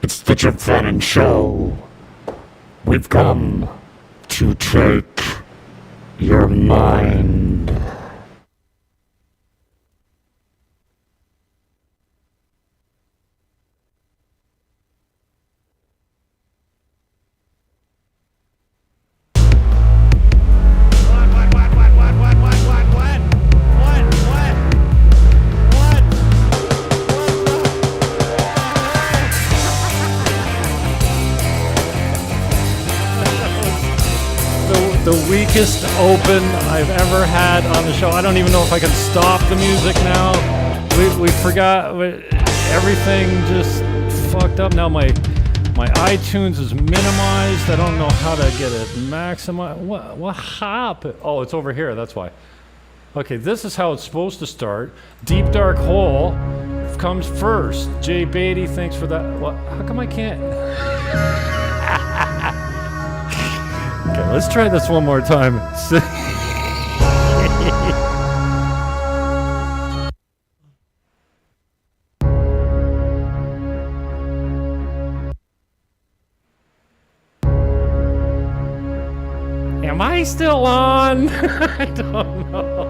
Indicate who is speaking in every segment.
Speaker 1: It's the Jim Fannon Show. We've come to take your mind.
Speaker 2: The weakest open I've ever had on the show. I don't even know if I can stop the music now. We forgot everything, just fucked up. Now my iTunes is minimized. I don't know how to get it maximized. What happened? Oh, it's over here. That's why. Okay, this is how it's supposed to start. Deep Dark Hole comes first. Jay Beatty, thanks for that. What? How come I can't? Okay, let's try this one more time. Am I still on? I don't know.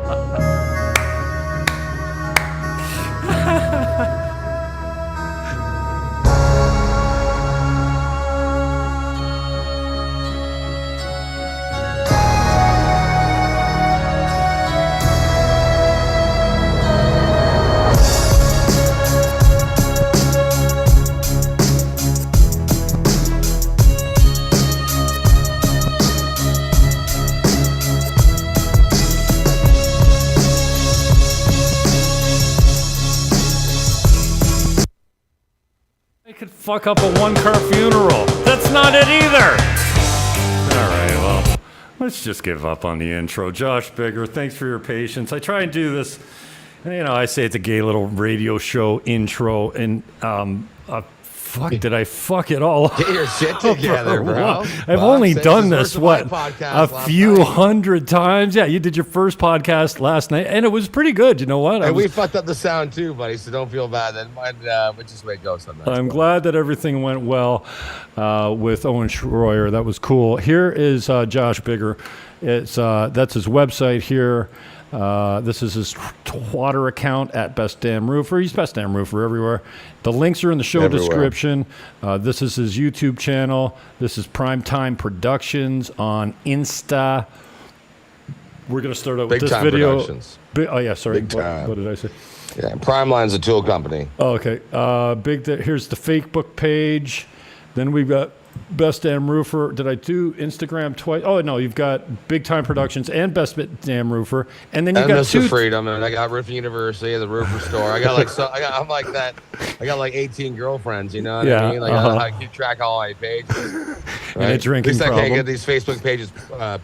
Speaker 2: Fuck up a one-car funeral. That's not it either. All right, well, let's just give up on the intro. Josh Bigger, thanks for your patience. I try and do this, I say it's a gay little radio show intro, and did I fuck it all up?
Speaker 3: Get your shit together, bro.
Speaker 2: I've only done this, a few hundred times? Yeah, you did your first podcast last night, and it was pretty good. You know what?
Speaker 3: And we fucked up the sound too, buddy, so don't feel bad. Then we just way it goes sometimes.
Speaker 2: I'm glad that everything went well with Owen Schroyer. That was cool. Here is Josh Bigger. That's his website here. This is his Twitter account at Best Damn Roofer. He's Best Damn Roofer everywhere. The links are in the show description. This is his YouTube channel. This is Primetime Productions on Insta. We're going to start out with this video.
Speaker 3: Productions.
Speaker 2: Oh, yeah, sorry.
Speaker 3: Big Time.
Speaker 2: What did I say?
Speaker 3: Yeah, Primeline's a tool company.
Speaker 2: Oh, okay. Here's the Facebook page. Then we've got Best Damn Roofer. Did I do Instagram twice? Oh, no, you've got Big Time Productions and Best Damn Roofer. And then you've got
Speaker 3: Mr. Freedom, and I got Roofing University, the Roofer Store. I got I'm like that. I got like 18 girlfriends, you know what I mean? Like I keep track of all my pages. Right?
Speaker 2: And a drinking
Speaker 3: At least
Speaker 2: problem.
Speaker 3: I can't get these Facebook pages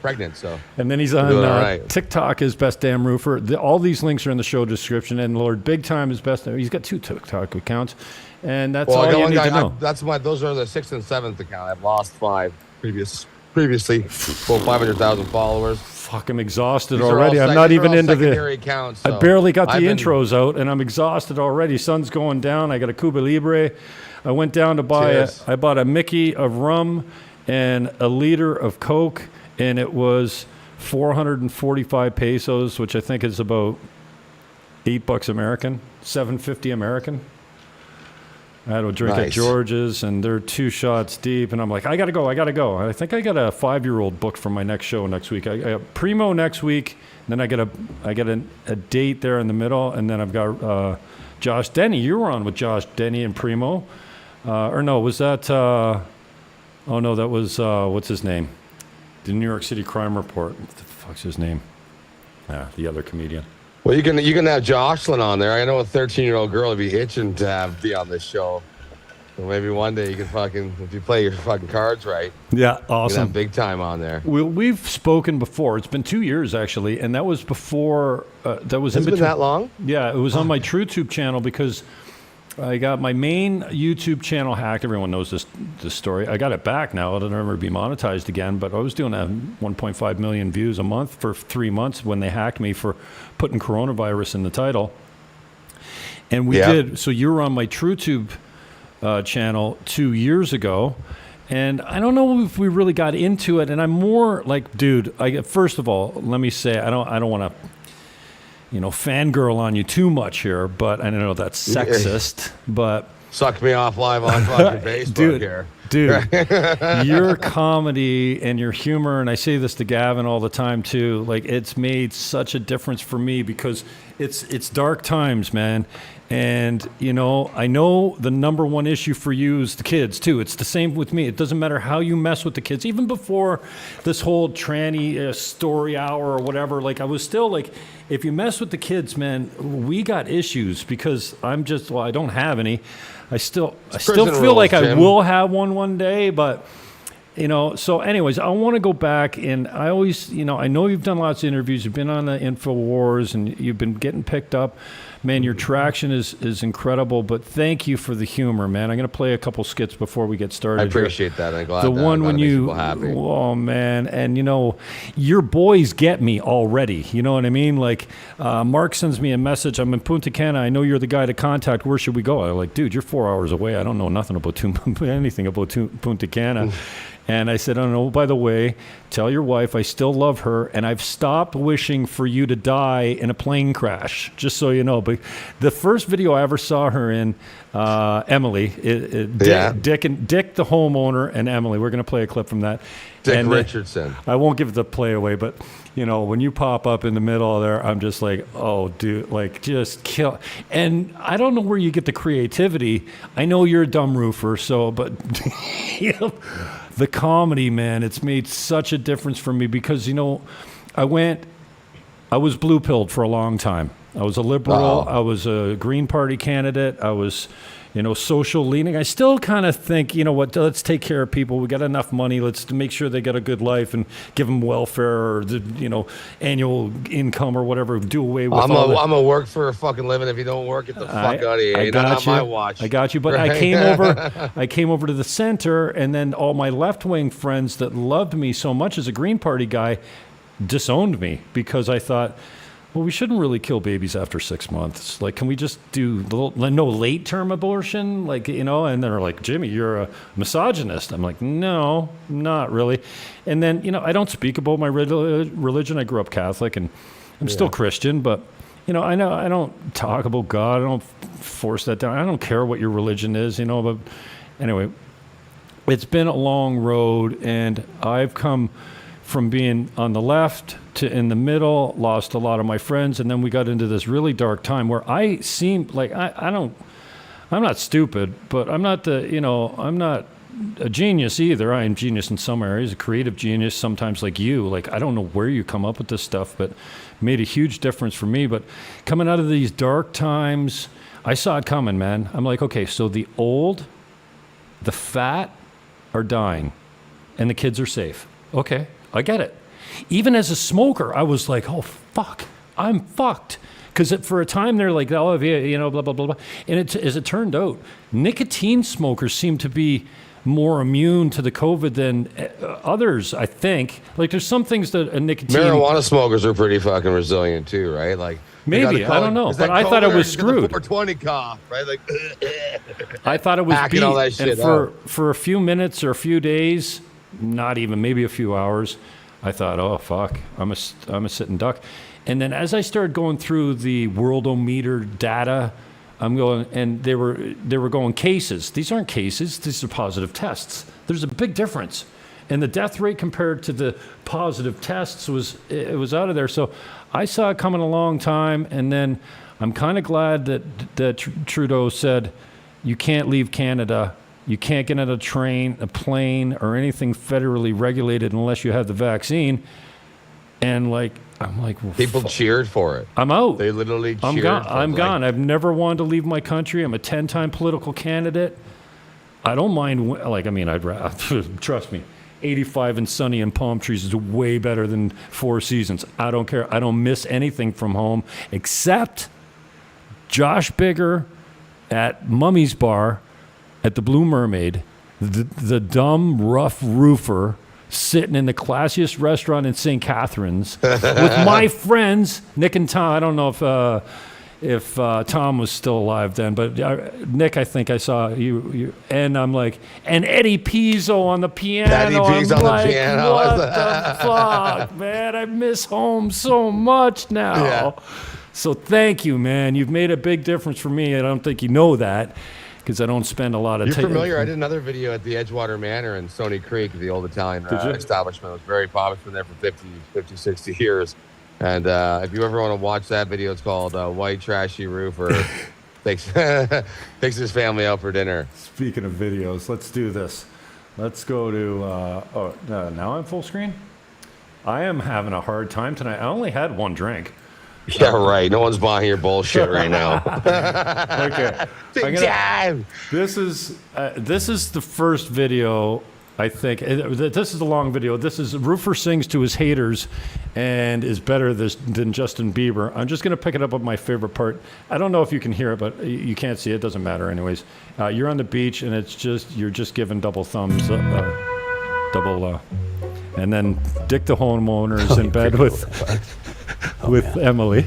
Speaker 3: pregnant, so.
Speaker 2: And then he's on TikTok is Best Damn Roofer. All these links are in the show description. And Lord Big Time is Best Damn. He's got 2 TikTok accounts. And that's all you need to know.
Speaker 3: Those are the 6th and 7th account. I've lost 5 previously. Full 500,000 followers.
Speaker 2: Fuck, I'm exhausted already. I'm not even into the
Speaker 3: accounts. So
Speaker 2: I barely got the intros out, and I'm exhausted already. Sun's going down. I got a Cuba Libre. I went down to buy I bought a Mickey of rum and a liter of Coke, and it was 445 pesos, which I think is about $8 American, $7.50 American. I had a drink at George's, and they're 2 shots deep, and I'm like, I gotta go. I think I got a 5-year-old booked for my next show next week. I got Primo next week, and then I get a date there in the middle, and then I've got Josh Denny. You were on with Josh Denny and Primo, or no? Was that? Oh no, that was what's his name? The New York City Crime Report. What the fuck's his name? The other comedian.
Speaker 3: Well, you can have Jocelyn on there. I know a 13-year-old girl would be itching to be on this show. So maybe one day you can if you play your fucking cards right.
Speaker 2: Yeah, awesome.
Speaker 3: You can have Big Time on there.
Speaker 2: We've spoken before. It's been 2 years actually, and that was before. That was in between.
Speaker 3: Has it been that long?
Speaker 2: Yeah, it was on my TrueTube channel because I got my main YouTube channel hacked. Everyone knows this story. I got it back now. It'll never be monetized again, but I was doing 1.5 million views a month for 3 months when they hacked me for putting coronavirus in the title. And we did. So you were on my TrueTube channel 2 years ago. And I don't know if we really got into it. And I'm more like, dude, first of all, let me say, I don't want to, fangirl on you too much here, but I know that's sexist, but...
Speaker 3: Suck me off live on fucking Facebook here.
Speaker 2: Dude, your comedy and your humor, and I say this to Gavin all the time too, like it's made such a difference for me because it's dark times, man. And, I know the number one issue for you is the kids too. It's the same with me. It doesn't matter how you mess with the kids. Even before this whole tranny story hour or whatever, like I was still like, if you mess with the kids, man, we got issues because I don't have any. I still feel like I will have one day, but so anyways, I want to go back and I always, I know you've done lots of interviews, you've been on the InfoWars and you've been getting picked up. Man, your traction is incredible, but thank you for the humor, man. I'm going to play a couple skits before we get started.
Speaker 3: I appreciate that. I'm glad
Speaker 2: the one when you,
Speaker 3: happy.
Speaker 2: Oh man, and your boys get me already. You know what I mean? Like Mark sends me a message. I'm in Punta Cana. I know you're the guy to contact. Where should we go? I'm like, dude, you're 4 hours away. I don't know nothing about anything about Punta Cana. And I said, oh, no, by the way, tell your wife I still love her, and I've stopped wishing for you to die in a plane crash, just so you know. But the first video I ever saw her in, Emily, Dick the homeowner, and Emily. We're going to play a clip from that.
Speaker 3: Dick Richardson.
Speaker 2: I won't give the play away, but, when you pop up in the middle of there, I'm just like, oh, dude, like, just kill. And I don't know where you get the creativity. I know you're a dumb roofer, but... The comedy, man, it's made such a difference for me because, I was blue-pilled for a long time. I was a liberal. I was a Green Party candidate. I was, social leaning. I still kind of think, let's take care of people. We got enough money. Let's make sure they get a good life and give them welfare or, annual income or whatever. Do away with
Speaker 3: I'm going to work for a fucking living. If you don't work, get the fuck out of here. You're not on my watch.
Speaker 2: I got you. But right? I came over to the center, and then all my left-wing friends that loved me so much as a Green Party guy disowned me because I thought, well, we shouldn't really kill babies after 6 months. Like, can we just do no late-term abortion? Like, and they're like, Jimmy, you're a misogynist. I'm like, no, not really. And then, I don't speak about my religion. I grew up Catholic, and I'm still Christian, but, I know I don't talk about God. I don't force that down. I don't care what your religion is, but anyway, it's been a long road, and I've come from being on the left to in the middle, lost a lot of my friends, and then we got into this really dark time where I seem like I'm not stupid, but I'm not I'm not a genius either. I am genius in some areas, a creative genius, sometimes like you. Like, I don't know where you come up with this stuff, but made a huge difference for me. But coming out of these dark times, I saw it coming, man. I'm like, okay, so the old, the fat are dying, and the kids are safe. Okay. I get it. Even as a smoker, I was like, oh, fuck, I'm fucked. Because for a time, they're like, oh, blah, blah, blah, blah. And as it turned out, nicotine smokers seem to be more immune to the COVID than others, I think. Like, there's some things that a nicotine...
Speaker 3: Marijuana smokers are pretty fucking resilient, too, right? Like,
Speaker 2: maybe, I don't know. But I thought it was screwed.
Speaker 3: 420 cough, right? Like,
Speaker 2: I thought it was beat.
Speaker 3: All that shit
Speaker 2: and for a few minutes or a few days... not even, maybe a few hours, I thought, oh, fuck, I'm a sitting duck. And then as I started going through the worldometer data, I'm going, and they were going cases. These aren't cases, these are positive tests. There's a big difference. And the death rate compared to the positive tests was out of there. So I saw it coming a long time, and then I'm kind of glad that Trudeau said, you can't leave Canada. You can't get on a train, a plane, or anything federally regulated unless you have the vaccine. And I'm like, well,
Speaker 3: people cheered for it.
Speaker 2: I'm out.
Speaker 3: They literally cheered.
Speaker 2: I'm gone. I've never wanted to leave my country. I'm a 10-time political candidate. I don't mind. I'd rather, trust me, 85 and sunny and palm trees is way better than Four Seasons. I don't care. I don't miss anything from home except Josh Bigger at Mummy's Bar at the Blue Mermaid, the dumb, rough roofer sitting in the classiest restaurant in St. Catharines with my friends, Nick and Tom. I don't know if Tom was still alive then. But Nick, I think I saw you, and I'm like, and Eddie Pizzo on the piano.
Speaker 3: Eddie P's
Speaker 2: I'm
Speaker 3: on
Speaker 2: like,
Speaker 3: the piano.
Speaker 2: what the fuck, man? I miss home so much now.
Speaker 3: Yeah.
Speaker 2: So thank you, man. You've made a big difference for me. I don't think you know that, because I don't spend a lot of time.
Speaker 3: You're familiar. I did another video at the Edgewater Manor in Stony Creek, the old Italian establishment. It was very popular. It's been there for 50, 60 years. And if you ever want to watch that video, it's called White Trashy Roofer takes his family out for dinner.
Speaker 2: Speaking of videos, let's do this. Let's go to, now I'm full screen? I am having a hard time tonight. I only had one drink.
Speaker 3: Yeah, right. No one's buying your bullshit right now.
Speaker 2: Okay.
Speaker 3: Big time.
Speaker 2: This is the first video, I think. This is a long video. This is Roofer sings to his haters and is better than Justin Bieber. I'm just going to pick it up with my favorite part. I don't know if you can hear it, but you can't see it. It doesn't matter anyways. You're on the beach, and you're just giving double thumbs, and then Dick the homeowner's in bed with Emily.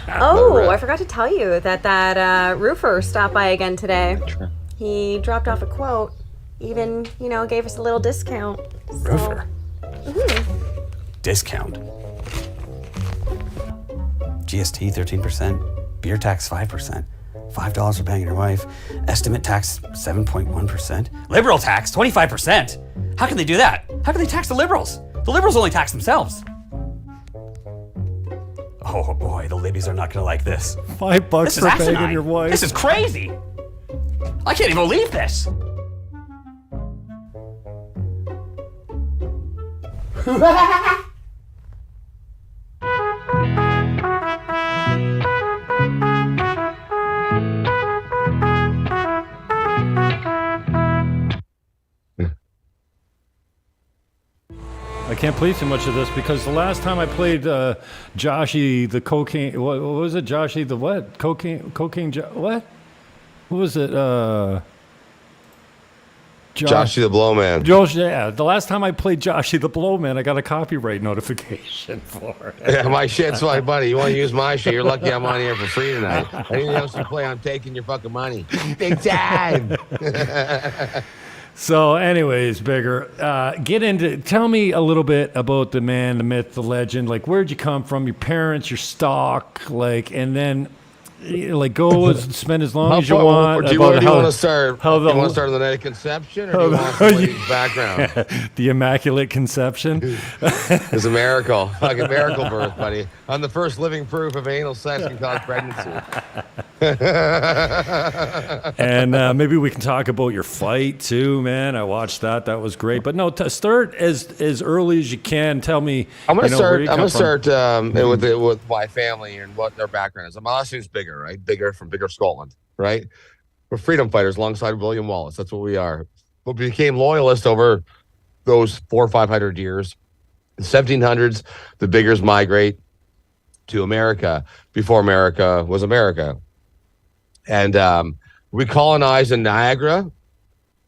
Speaker 4: Oh, I forgot to tell you that roofer stopped by again today. He dropped off a quote, even, gave us a little discount.
Speaker 5: Roofer? Discount? GST 13%, beer tax 5%, $5 for banging your wife, estimate tax 7.1%, liberal tax 25%. How can they do that? How can they tax the liberals? The liberals only tax themselves. Oh boy, the libbies are not gonna like this.
Speaker 2: $5
Speaker 5: This is
Speaker 2: for
Speaker 5: asinine.
Speaker 2: banging your wife.
Speaker 5: This is crazy. I can't even believe this.
Speaker 2: I can't play too much of this because the last time I played Joshy the cocaine, what was it? Joshy the what? What? What was it?
Speaker 3: Joshy the Blowman.
Speaker 2: Josh, yeah. The last time I played Joshy the Blowman, I got a copyright notification for it.
Speaker 3: Yeah, my shit's like, buddy, you want to use my shit? You're lucky I'm on here for free tonight. Anything else you play, I'm taking your fucking money. Big time.
Speaker 2: So, anyways, Bigger, tell me a little bit about the man, the myth, the legend. Like, where'd you come from? Your parents, your stock, and then, go and spend as long as you want.
Speaker 3: Do you want to start? Do you want to start on the night of conception, or do you want somebody's background?
Speaker 2: The Immaculate Conception.
Speaker 3: It's a miracle, fucking miracle birth, buddy. I'm the first living proof of anal sex can cause pregnancy.
Speaker 2: And maybe we can talk about your fight too, man. I watched that; that was great. But no, start as early as you can. Tell me.
Speaker 3: I'm gonna start with my family and what their background is. My last name's Bigger, right? Bigger from Bigger, Scotland, right? We're freedom fighters alongside William Wallace. That's what we are. But we became loyalists over those 400 or 500 years. In the 1700s, the Biggers migrate to America before America was America. And we colonized in Niagara.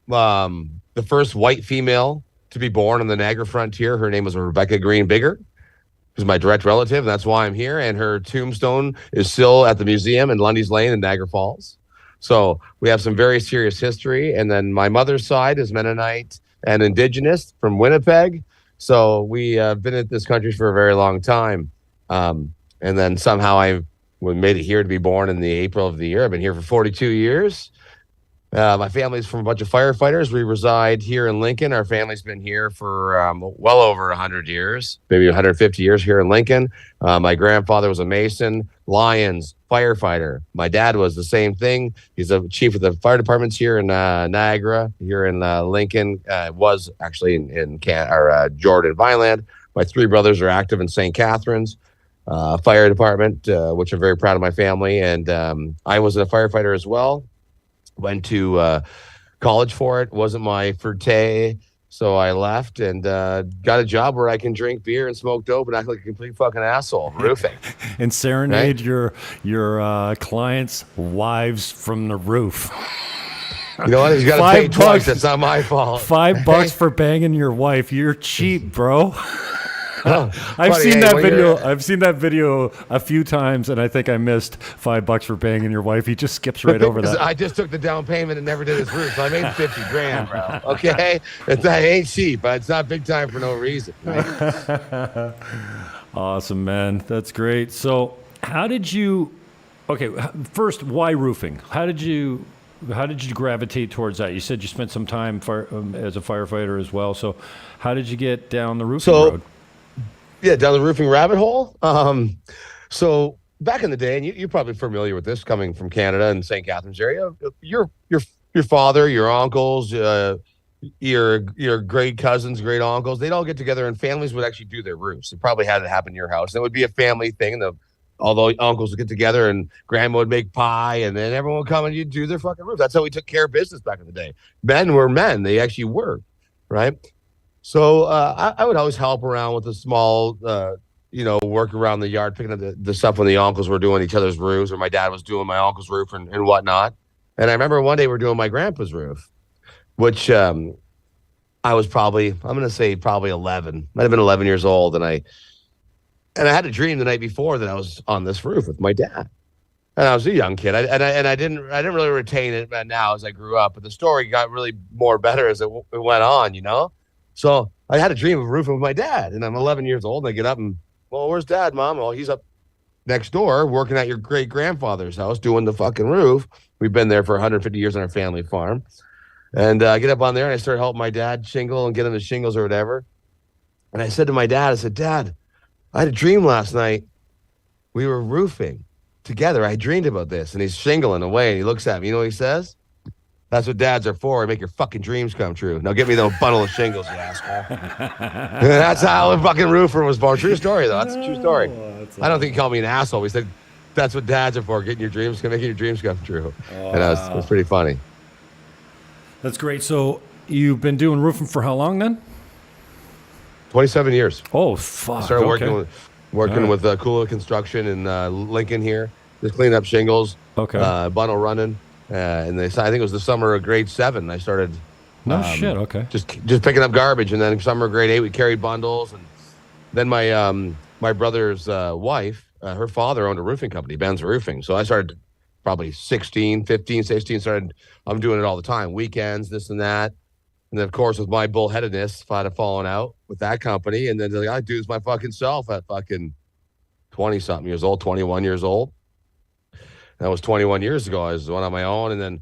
Speaker 3: The first white female to be born on the Niagara frontier, her name was Rebecca Green Bigger, who's my direct relative. And that's why I'm here. And her tombstone is still at the museum in Lundy's Lane in Niagara Falls. So we have some very serious history. And then my mother's side is Mennonite and Indigenous from Winnipeg. So we have been in this country for a very long time. And then somehow I made it here to be born in the April of the year. I've been here for 42 years. My family's from a bunch of firefighters. We reside here in Lincoln. Our family's been here for well over 100 years, maybe 150 years here in Lincoln. My grandfather was a Mason, Lions, firefighter. My dad was the same thing. He's a chief of the fire departments here in Niagara, here in Lincoln. Was actually in Jordan, Vineland. My three brothers are active in St. Catharines Fire Department, which I'm very proud of my family. And I was a firefighter as well. Went to college for it. Wasn't my forte. So I left and got a job where I can drink beer and smoke dope and act like a complete fucking asshole, roofing.
Speaker 2: And serenade your clients' wives from the roof.
Speaker 3: You know what? You got to pay twice. That's not my fault.
Speaker 2: $5 for banging your wife. You're cheap, bro. I've seen that video. I've seen that video a few times, and I think I missed $5 for banging your wife. He just skips right over that.
Speaker 3: I just took the down payment and never did his roof, so I made 50 grand, bro. Okay, that ain't cheap, but it's not big time for no reason. Right?
Speaker 2: Awesome, man. That's great. So, how did you? Okay, first, why roofing? How did you gravitate towards that? You said you spent some time as a firefighter as well. So, how did you get down the roofing road?
Speaker 3: Yeah, down the roofing rabbit hole. So back in the day, and you're probably familiar with this, coming from Canada and St. Catharines area. Your father, your uncles, your great cousins, great uncles, they'd all get together, and families would actually do their roofs. It probably had to happen in your house. And it would be a family thing. All the uncles would get together, and grandma would make pie, and then everyone would come and you'd do their fucking roof. That's how we took care of business back in the day. Men were men. They actually worked, right? So I would always help around with the small, work around the yard, picking up the stuff when the uncles were doing each other's roofs, or my dad was doing my uncle's roof and whatnot. And I remember one day we were doing my grandpa's roof, which I was probably 11, might have been 11 years old. And I had a dream the night before that I was on this roof with my dad. And I was a young kid. I didn't really retain it now as I grew up, but the story got really more better as it went on, So I had a dream of roofing with my dad, and I'm 11 years old, and I get up and, well, where's Dad, Mom? Well, he's up next door working at your great-grandfather's house doing the fucking roof. We've been there for 150 years on our family farm. And I get up on there, and I start helping my dad shingle and get him the shingles or whatever. And I said to my dad, Dad, I had a dream last night. We were roofing together. I dreamed about this. And he's shingling away, and he looks at me. You know what he says? That's what dads are for. Make your fucking dreams come true. Now get me the bundle of shingles, you asshole. That's how a fucking roofer was born. True story, though. That's a true story. I don't think he called me an asshole. He said, that's what dads are for, making your dreams come true. And it was pretty funny.
Speaker 2: That's great. So you've been doing roofing for how long then?
Speaker 3: 27 years.
Speaker 2: Oh, fuck.
Speaker 3: I started working with Kula Construction in Lincoln here. Just cleaning up shingles.
Speaker 2: Okay.
Speaker 3: Bundle running. And I think it was the summer of grade 7. I started.
Speaker 2: No shit. Okay.
Speaker 3: Just picking up garbage, and then summer of grade 8 we carried bundles, and then my brother's wife, her father owned a roofing company, Ben's Roofing. So I started probably 16, 15, 16. I'm doing it all the time, weekends, this and that, and then of course with my bullheadedness, if I'd have fallen out with that company, and then they're like, I do this my fucking self at fucking 20-something years old, 21 years old. That was 21 years ago. I was on my own, and then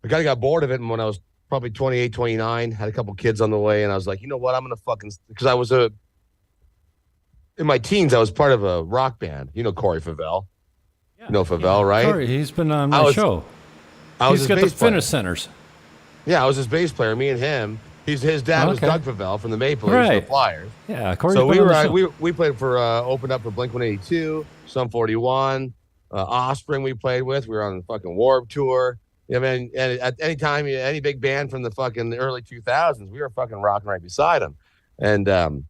Speaker 3: I kind of got bored of it. And when I was probably 28, 29, had a couple kids on the way, and I was like, you know what? I'm going to fucking, because I was in my teens, I was part of a rock band. You know Corey Favell. Yeah. You know Favell, right?
Speaker 2: Corey, he's been on my show. He's got the fitness centers.
Speaker 3: Yeah, I was his bass player, me and him. His dad was Doug Favell from the Maple Leafs, the Flyers.
Speaker 2: Yeah, Corey's
Speaker 3: so we played for, opened up for Blink-182, Sum 41, Offspring we played with. We were on the fucking Warped Tour. I mean, and at any time, any big band from the fucking early 2000s, we were fucking rocking right beside them. And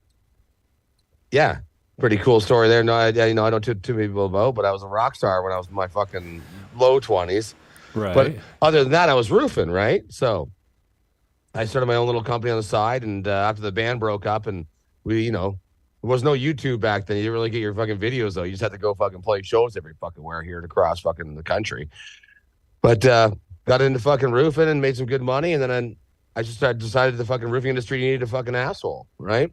Speaker 3: yeah, pretty cool story there. No, I don't too many people about, but I was a rock star when I was in my fucking low 20s.
Speaker 2: Right.
Speaker 3: But other than that, I was roofing, right? So I started my own little company on the side, and after the band broke up, and we, there was no YouTube back then. You didn't really get your fucking videos, though. You just had to go fucking play shows every fucking where here across fucking the country. But got into fucking roofing and made some good money, and then I just decided the fucking roofing industry needed a fucking asshole, right?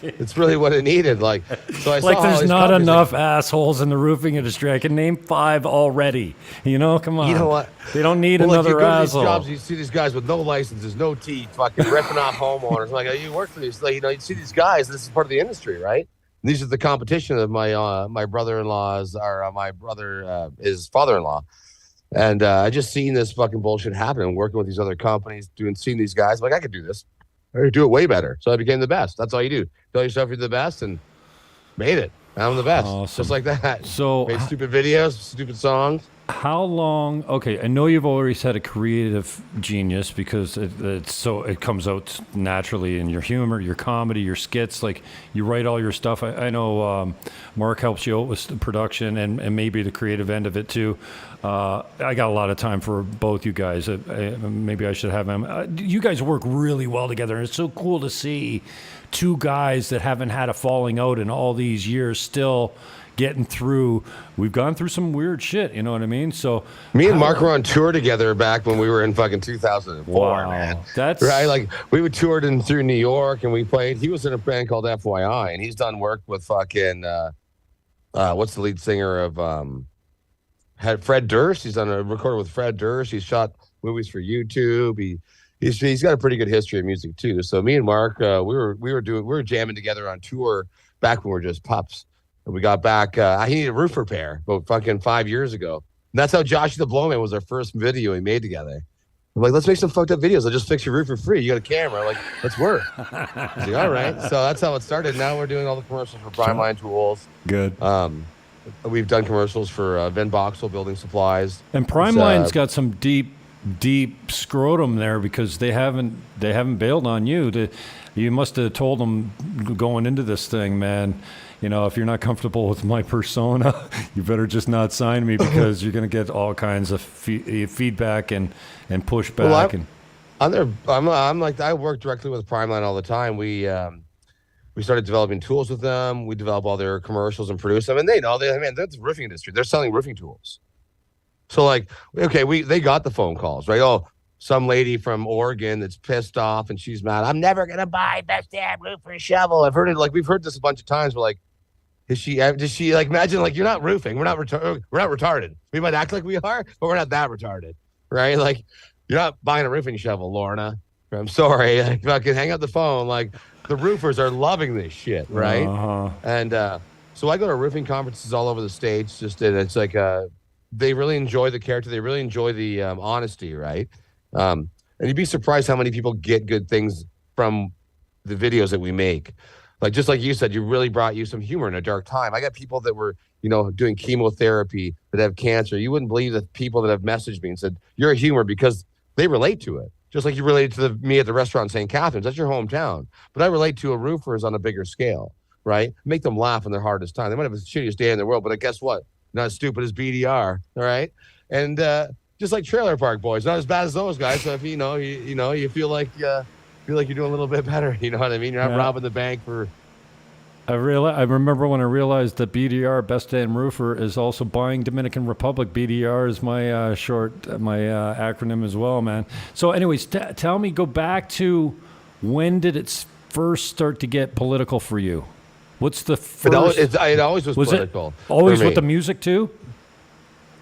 Speaker 3: It's really what it needed. Like, so I saw
Speaker 2: there's not enough assholes in the roofing industry. I can name 5 already. Come on.
Speaker 3: You know what?
Speaker 2: They don't need another asshole.
Speaker 3: These jobs, you see these guys with no licenses, no teeth, fucking ripping off homeowners. I'm like, oh, you work for these. Like, you see these guys. This is part of the industry, right? And these are the competition of my brother-in-law's, or my brother, his father-in-law. And I just seen this fucking bullshit happen, working with these other companies, seeing these guys. I'm like, I could do this. I could do it way better. So I became the best. That's all you do. Tell yourself you're the best, and made it. I'm the best.
Speaker 2: Awesome.
Speaker 3: Just like that.
Speaker 2: So
Speaker 3: made stupid videos, stupid songs.
Speaker 2: How long? Okay, I know you've always had a creative genius because it comes out naturally in your humor, your comedy, your skits. Like you write all your stuff. I know Mark helps you out with the production and maybe the creative end of it too. I got a lot of time for both you guys. Maybe I should have him. You guys work really well together, and it's so cool to see two guys that haven't had a falling out in all these years still getting through. We've gone through some weird shit, you know what I mean? So
Speaker 3: me and Mark were on tour together back when we were in fucking 2004, man.
Speaker 2: That's
Speaker 3: right. Like we would toured in through New York, and we played. He was in a band called FYI, and he's done work with fucking what's the lead singer of had Fred Durst. He's done a recorder with Fred Durst. He's shot movies for YouTube. He's got a pretty good history of music too. So me and Mark, we were jamming together on tour back when we were just pups. And we got back. He needed a roof repair about fucking 5 years ago. And that's how Josh the Blowman was our first video we made together. I'm like, let's make some fucked up videos. I'll just fix your roof for free. You got a camera. I'm like, let's work. He's like, all right. So that's how it started. Now we're doing all the commercials for Primeline Tools.
Speaker 2: good.
Speaker 3: We've done commercials for Vin Boxel Building Supplies.
Speaker 2: And Primeline's got some deep scrotum there because they haven't bailed on you. You must have told them going into this thing, man. You know, if you're not comfortable with my persona, you better just not sign me because you're going to get all kinds of feedback and pushback.
Speaker 3: I'm like, I work directly with Primeline all the time. We started developing tools with them. We develop all their commercials and produce them, and they know that's the roofing industry. They're selling roofing tools. So like, okay, they got the phone calls, right? Oh, some lady from Oregon that's pissed off and she's mad. I'm never gonna buy best damn roof for a shovel. I've heard it. Like we've heard this a bunch of times. We're like, does she like imagine like you're not roofing? We're not retarded. We might act like we are, but we're not that retarded, right? Like you're not buying a roofing shovel, Lorna. I'm sorry. Like fucking hang up the phone. Like the roofers are loving this shit, right? And so I go to roofing conferences all over the states. And it's like they really enjoy the character. They really enjoy the honesty, right? And you'd be surprised how many people get good things from the videos that we make. Like, just like you said, you really brought you some humor in a dark time. I got people that were, doing chemotherapy that have cancer. You wouldn't believe the people that have messaged me and said, you're a humor because they relate to it. Just like you related to me at the restaurant in St. Catharines. That's your hometown. But I relate to a roofers on a bigger scale, right? Make them laugh in their hardest time. They might have the shittiest day in the world, but guess what? Not as stupid as BDR, all right? And just like Trailer Park Boys, not as bad as those guys. So if you feel like you're doing a little bit better, you know what I mean? You're not robbing the bank for.
Speaker 2: I remember when I realized that BDR, Best Damn Roofer, is also Buying Dominican Republic. BDR is my acronym as well, man. So, anyways, tell me, go back to when did it first start to get political for you? What's the first?
Speaker 3: It always was political.
Speaker 2: It always with the music too?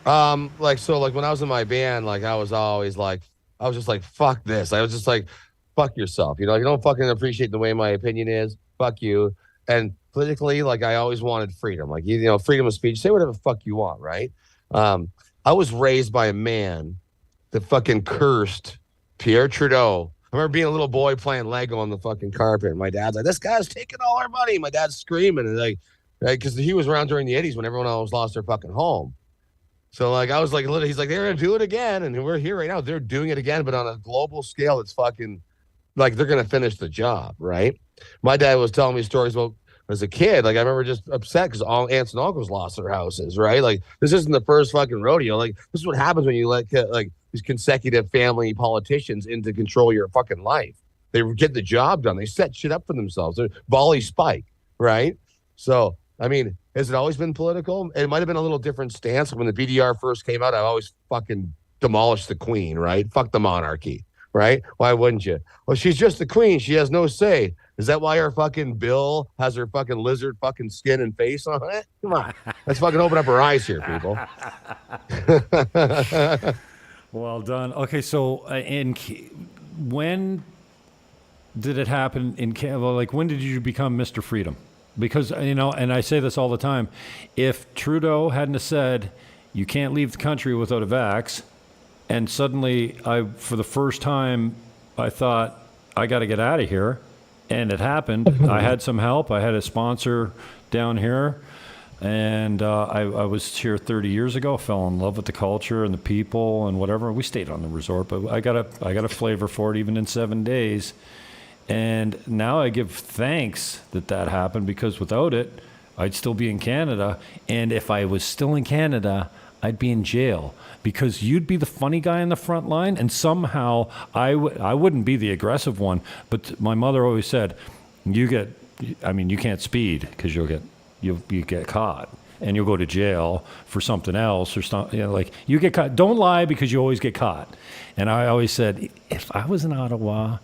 Speaker 3: Like when I was in my band, like I was just like, fuck this. I was just like, fuck yourself. You don't fucking appreciate the way my opinion is. Fuck you. And politically, like I always wanted freedom. Like, freedom of speech. Say whatever the fuck you want, right? I was raised by a man that fucking cursed Pierre Trudeau. I remember being a little boy playing Lego on the fucking carpet. And my dad's like, this guy's taking all our money. My dad's screaming. And like, because he was around during the 80s when everyone else lost their fucking home. So like, I was like, he's like, they're going to do it again. And we're here right now. They're doing it again, but on a global scale, it's fucking like, they're going to finish the job. Right. My dad was telling me stories about as a kid. Like I remember just upset because all aunts and uncles lost their houses. Right. Like this isn't the first fucking rodeo. Like this is what happens when you let like these consecutive family politicians in to control your fucking life. They get the job done. They set shit up for themselves. They're volley spike. Right. So, I mean, has it always been political? It might have been a little different stance. When the BDR first came out, I always fucking demolished the queen, right? Fuck the monarchy, right? Why wouldn't you? Well, she's just the queen. She has no say. Is that why her fucking bill has her fucking lizard fucking skin and face on it? Come on. Let's fucking open up her eyes here, people.
Speaker 2: Well done. Okay, so when did it happen in Canada? Like, when did you become Mr. Freedom? Because, and I say this all the time, if Trudeau hadn't have said, you can't leave the country without a vax, and suddenly for the first time, I thought, I got to get out of here, and it happened. I had some help. I had a sponsor down here And I was here 30 years ago. Fell in love with the culture and the people and whatever. We stayed on the resort, but I got a flavor for it even in 7 days. And now I give thanks that happened, because without it, I'd still be in Canada. And if I was still in Canada, I'd be in jail, because you'd be the funny guy in the front line, and somehow I wouldn't be the aggressive one. But my mother always said, you can't speed, because you get caught, and you'll go to jail for something else or something. Like, you get caught. Don't lie, because you always get caught. And I always said, if I was in Ottawa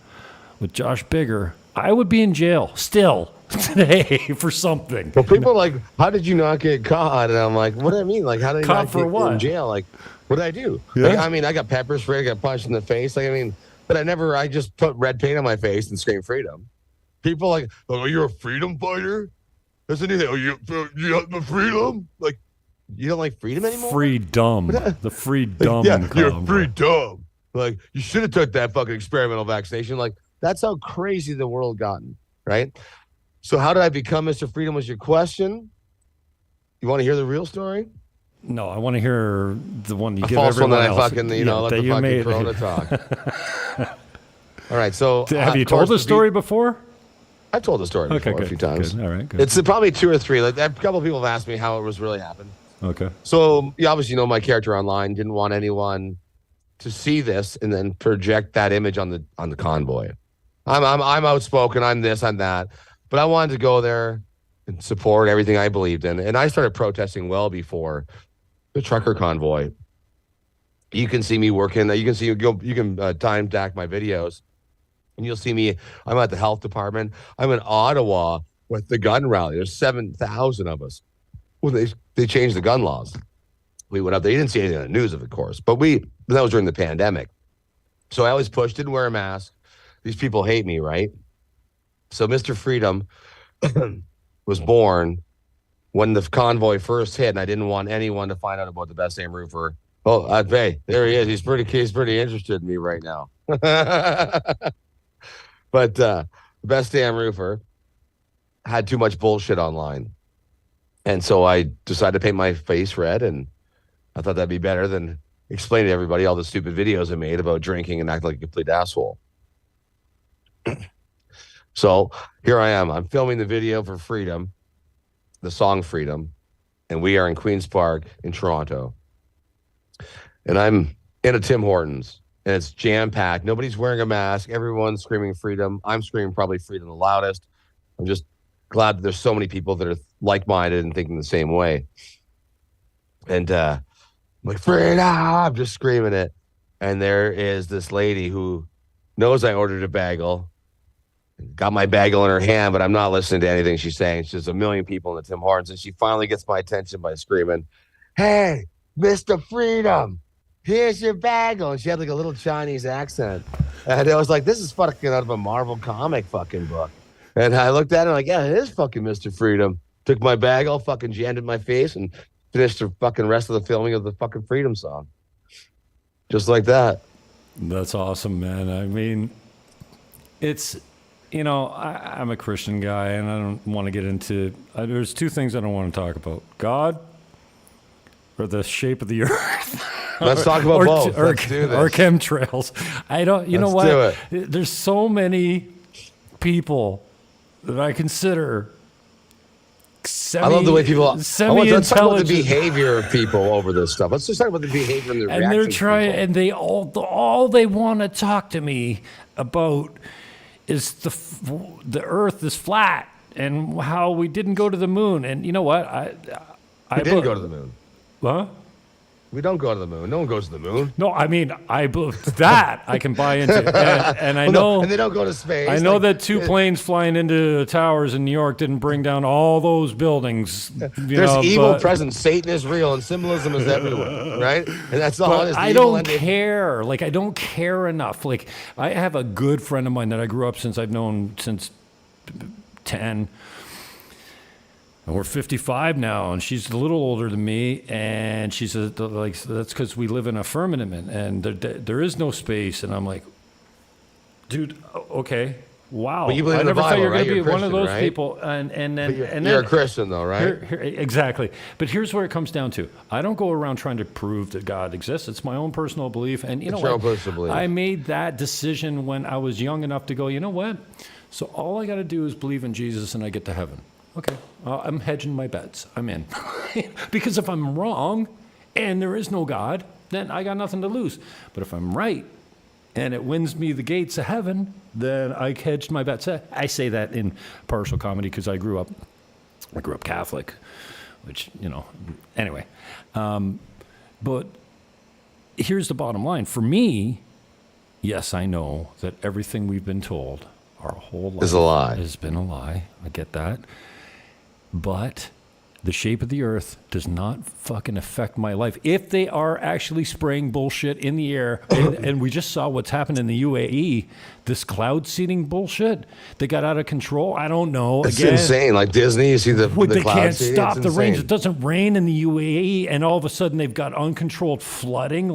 Speaker 2: with Josh Bigger, I would be in jail still today for something.
Speaker 3: Well, people are like, how did you not get caught? And I'm like, what do I mean? Like, how did I
Speaker 2: Caught
Speaker 3: not
Speaker 2: for
Speaker 3: get
Speaker 2: what?
Speaker 3: in jail? Like, what did I do?
Speaker 2: Yeah.
Speaker 3: Like, I mean, I got pepper spray, I got punched in the face. Like, I mean, but I just put red paint on my face and screamed freedom. People like, oh, you're a freedom fighter? That's anything. Oh, you got the freedom? Like, you don't like freedom anymore?
Speaker 2: Freedom. The freedom.
Speaker 3: Yeah, you're free dumb. Like, you should have took that fucking experimental vaccination. Like, that's how crazy the world gotten, right? So how did I become Mr. Freedom was your question. You want to hear the real story?
Speaker 2: No, I want to hear the one you
Speaker 3: A
Speaker 2: give
Speaker 3: false one
Speaker 2: everyone
Speaker 3: that I
Speaker 2: else.
Speaker 3: fucking, let
Speaker 2: that
Speaker 3: the
Speaker 2: you
Speaker 3: fucking
Speaker 2: made.
Speaker 3: Corona talk. All right, so
Speaker 2: Have you
Speaker 3: of course,
Speaker 2: told the story before?
Speaker 3: I've told the story before a few times.
Speaker 2: Good. All right, good.
Speaker 3: It's probably 2 or 3. Like, a couple of people have asked me how it was really happened.
Speaker 2: Okay.
Speaker 3: So you obviously know my character online. Didn't want anyone to see this and then project that image on the convoy. I'm outspoken. I'm this. I'm that. But I wanted to go there and support everything I believed in. And I started protesting well before the trucker convoy. You can see me working. You can time stack my videos, and you'll see me. I'm at the health department. I'm in Ottawa with the gun rally. There's 7,000 of us. Well, they changed the gun laws. We went up there. You didn't see anything on the news, of course, but that was during the pandemic. So I always pushed, didn't wear a mask. These people hate me, right? So Mr. Freedom was born when the convoy first hit, and I didn't want anyone to find out about the best damn roofer. Oh, hey, there he is. He's pretty interested in me right now. But the best damn roofer had too much bullshit online. And so I decided to paint my face red, and I thought that'd be better than explaining to everybody all the stupid videos I made about drinking and acting like a complete asshole. So here I am. I'm filming the video for Freedom, the song Freedom, and we are in Queen's Park in Toronto. And I'm in a Tim Hortons, and it's jam-packed. Nobody's wearing a mask. Everyone's screaming freedom. I'm screaming probably freedom the loudest. I'm just glad that there's so many people that are like-minded and thinking the same way. And I'm like, freedom! I'm just screaming it. And there is this lady who knows I ordered a bagel, got my bagel in her hand, but I'm not listening to anything she's saying. It's just a million people in the Tim Hortons, and she finally gets my attention by screaming, "Hey, Mr. Freedom, here's your bagel." And she had like a little Chinese accent. And I was like, this is fucking out of a Marvel comic fucking book. And I looked at it like, yeah, it is fucking Mr. Freedom. Took my bagel, fucking jammed it in my face, and finished the fucking rest of the filming of the fucking Freedom song. Just like that.
Speaker 2: That's awesome, man. I mean, it's, I'm a Christian guy, and I don't want to get into, there's 2 things I don't want to talk about. God or the shape of the earth.
Speaker 3: Let's talk about both. Let's do this.
Speaker 2: Or chemtrails. I don't, you know what?
Speaker 3: Let's do it.
Speaker 2: There's so many people that I consider
Speaker 3: I love the way people. Let's talk about the
Speaker 2: semi-intelligent.
Speaker 3: behavior of people over this stuff. Let's just talk about the behavior and the reaction.
Speaker 2: And they're
Speaker 3: to
Speaker 2: trying,
Speaker 3: people.
Speaker 2: and they all they want to talk to me about is the Earth is flat and how we didn't go to the moon. And you know what?
Speaker 3: We didn't go to the moon.
Speaker 2: Huh?
Speaker 3: We don't go to the moon. No one goes to the moon.
Speaker 2: No, I mean, that I can buy into. And I know.
Speaker 3: And they don't go to space.
Speaker 2: I know that 2 planes flying into the towers in New York didn't bring down all those buildings.
Speaker 3: There's evil present. Satan is real, and symbolism is everywhere, right? And that's all it is.
Speaker 2: I don't care. Like, I don't care enough. Like, I have a good friend of mine that I grew up since I've known since 10. And we're 55 now, and she's a little older than me, and she said, like, that's because we live in a firmament, and there is no space. And I'm like, dude, okay, Wow.
Speaker 3: But you believe
Speaker 2: I
Speaker 3: in the
Speaker 2: never thought
Speaker 3: Bible,
Speaker 2: you were
Speaker 3: right?
Speaker 2: going to be
Speaker 3: You're a
Speaker 2: one of
Speaker 3: Christian,
Speaker 2: those
Speaker 3: right?
Speaker 2: people. And then
Speaker 3: You're a Christian, though, right?
Speaker 2: Exactly. But here's where it comes down to. I don't go around trying to prove that God exists. It's my own personal belief. And you know
Speaker 3: your
Speaker 2: what?
Speaker 3: own personal belief.
Speaker 2: I made that decision when I was young enough to go, you know what? So all I got to do is believe in Jesus and I get to heaven. Okay. I'm hedging my bets. I'm in. Because if I'm wrong and there is no God, then I got nothing to lose. But if I'm right, and it wins me the gates of heaven, then I hedged my bets. I say that in partial comedy because I grew up Catholic, which, anyway. But here's the bottom line. For me, yes, I know that everything we've been told our whole life
Speaker 3: is a lie.
Speaker 2: Has been a lie. I get that. But the shape of the earth does not fucking affect my life. If they are actually spraying bullshit in the air, and we just saw what's happened in the UAE, this cloud seeding bullshit, they got out of control. I don't know.
Speaker 3: It's insane. Like Disney, you see the
Speaker 2: they
Speaker 3: cloud
Speaker 2: can't
Speaker 3: seeding,
Speaker 2: stop the rain.
Speaker 3: insane.
Speaker 2: It doesn't rain in the UAE, and all of a sudden they've got uncontrolled flooding.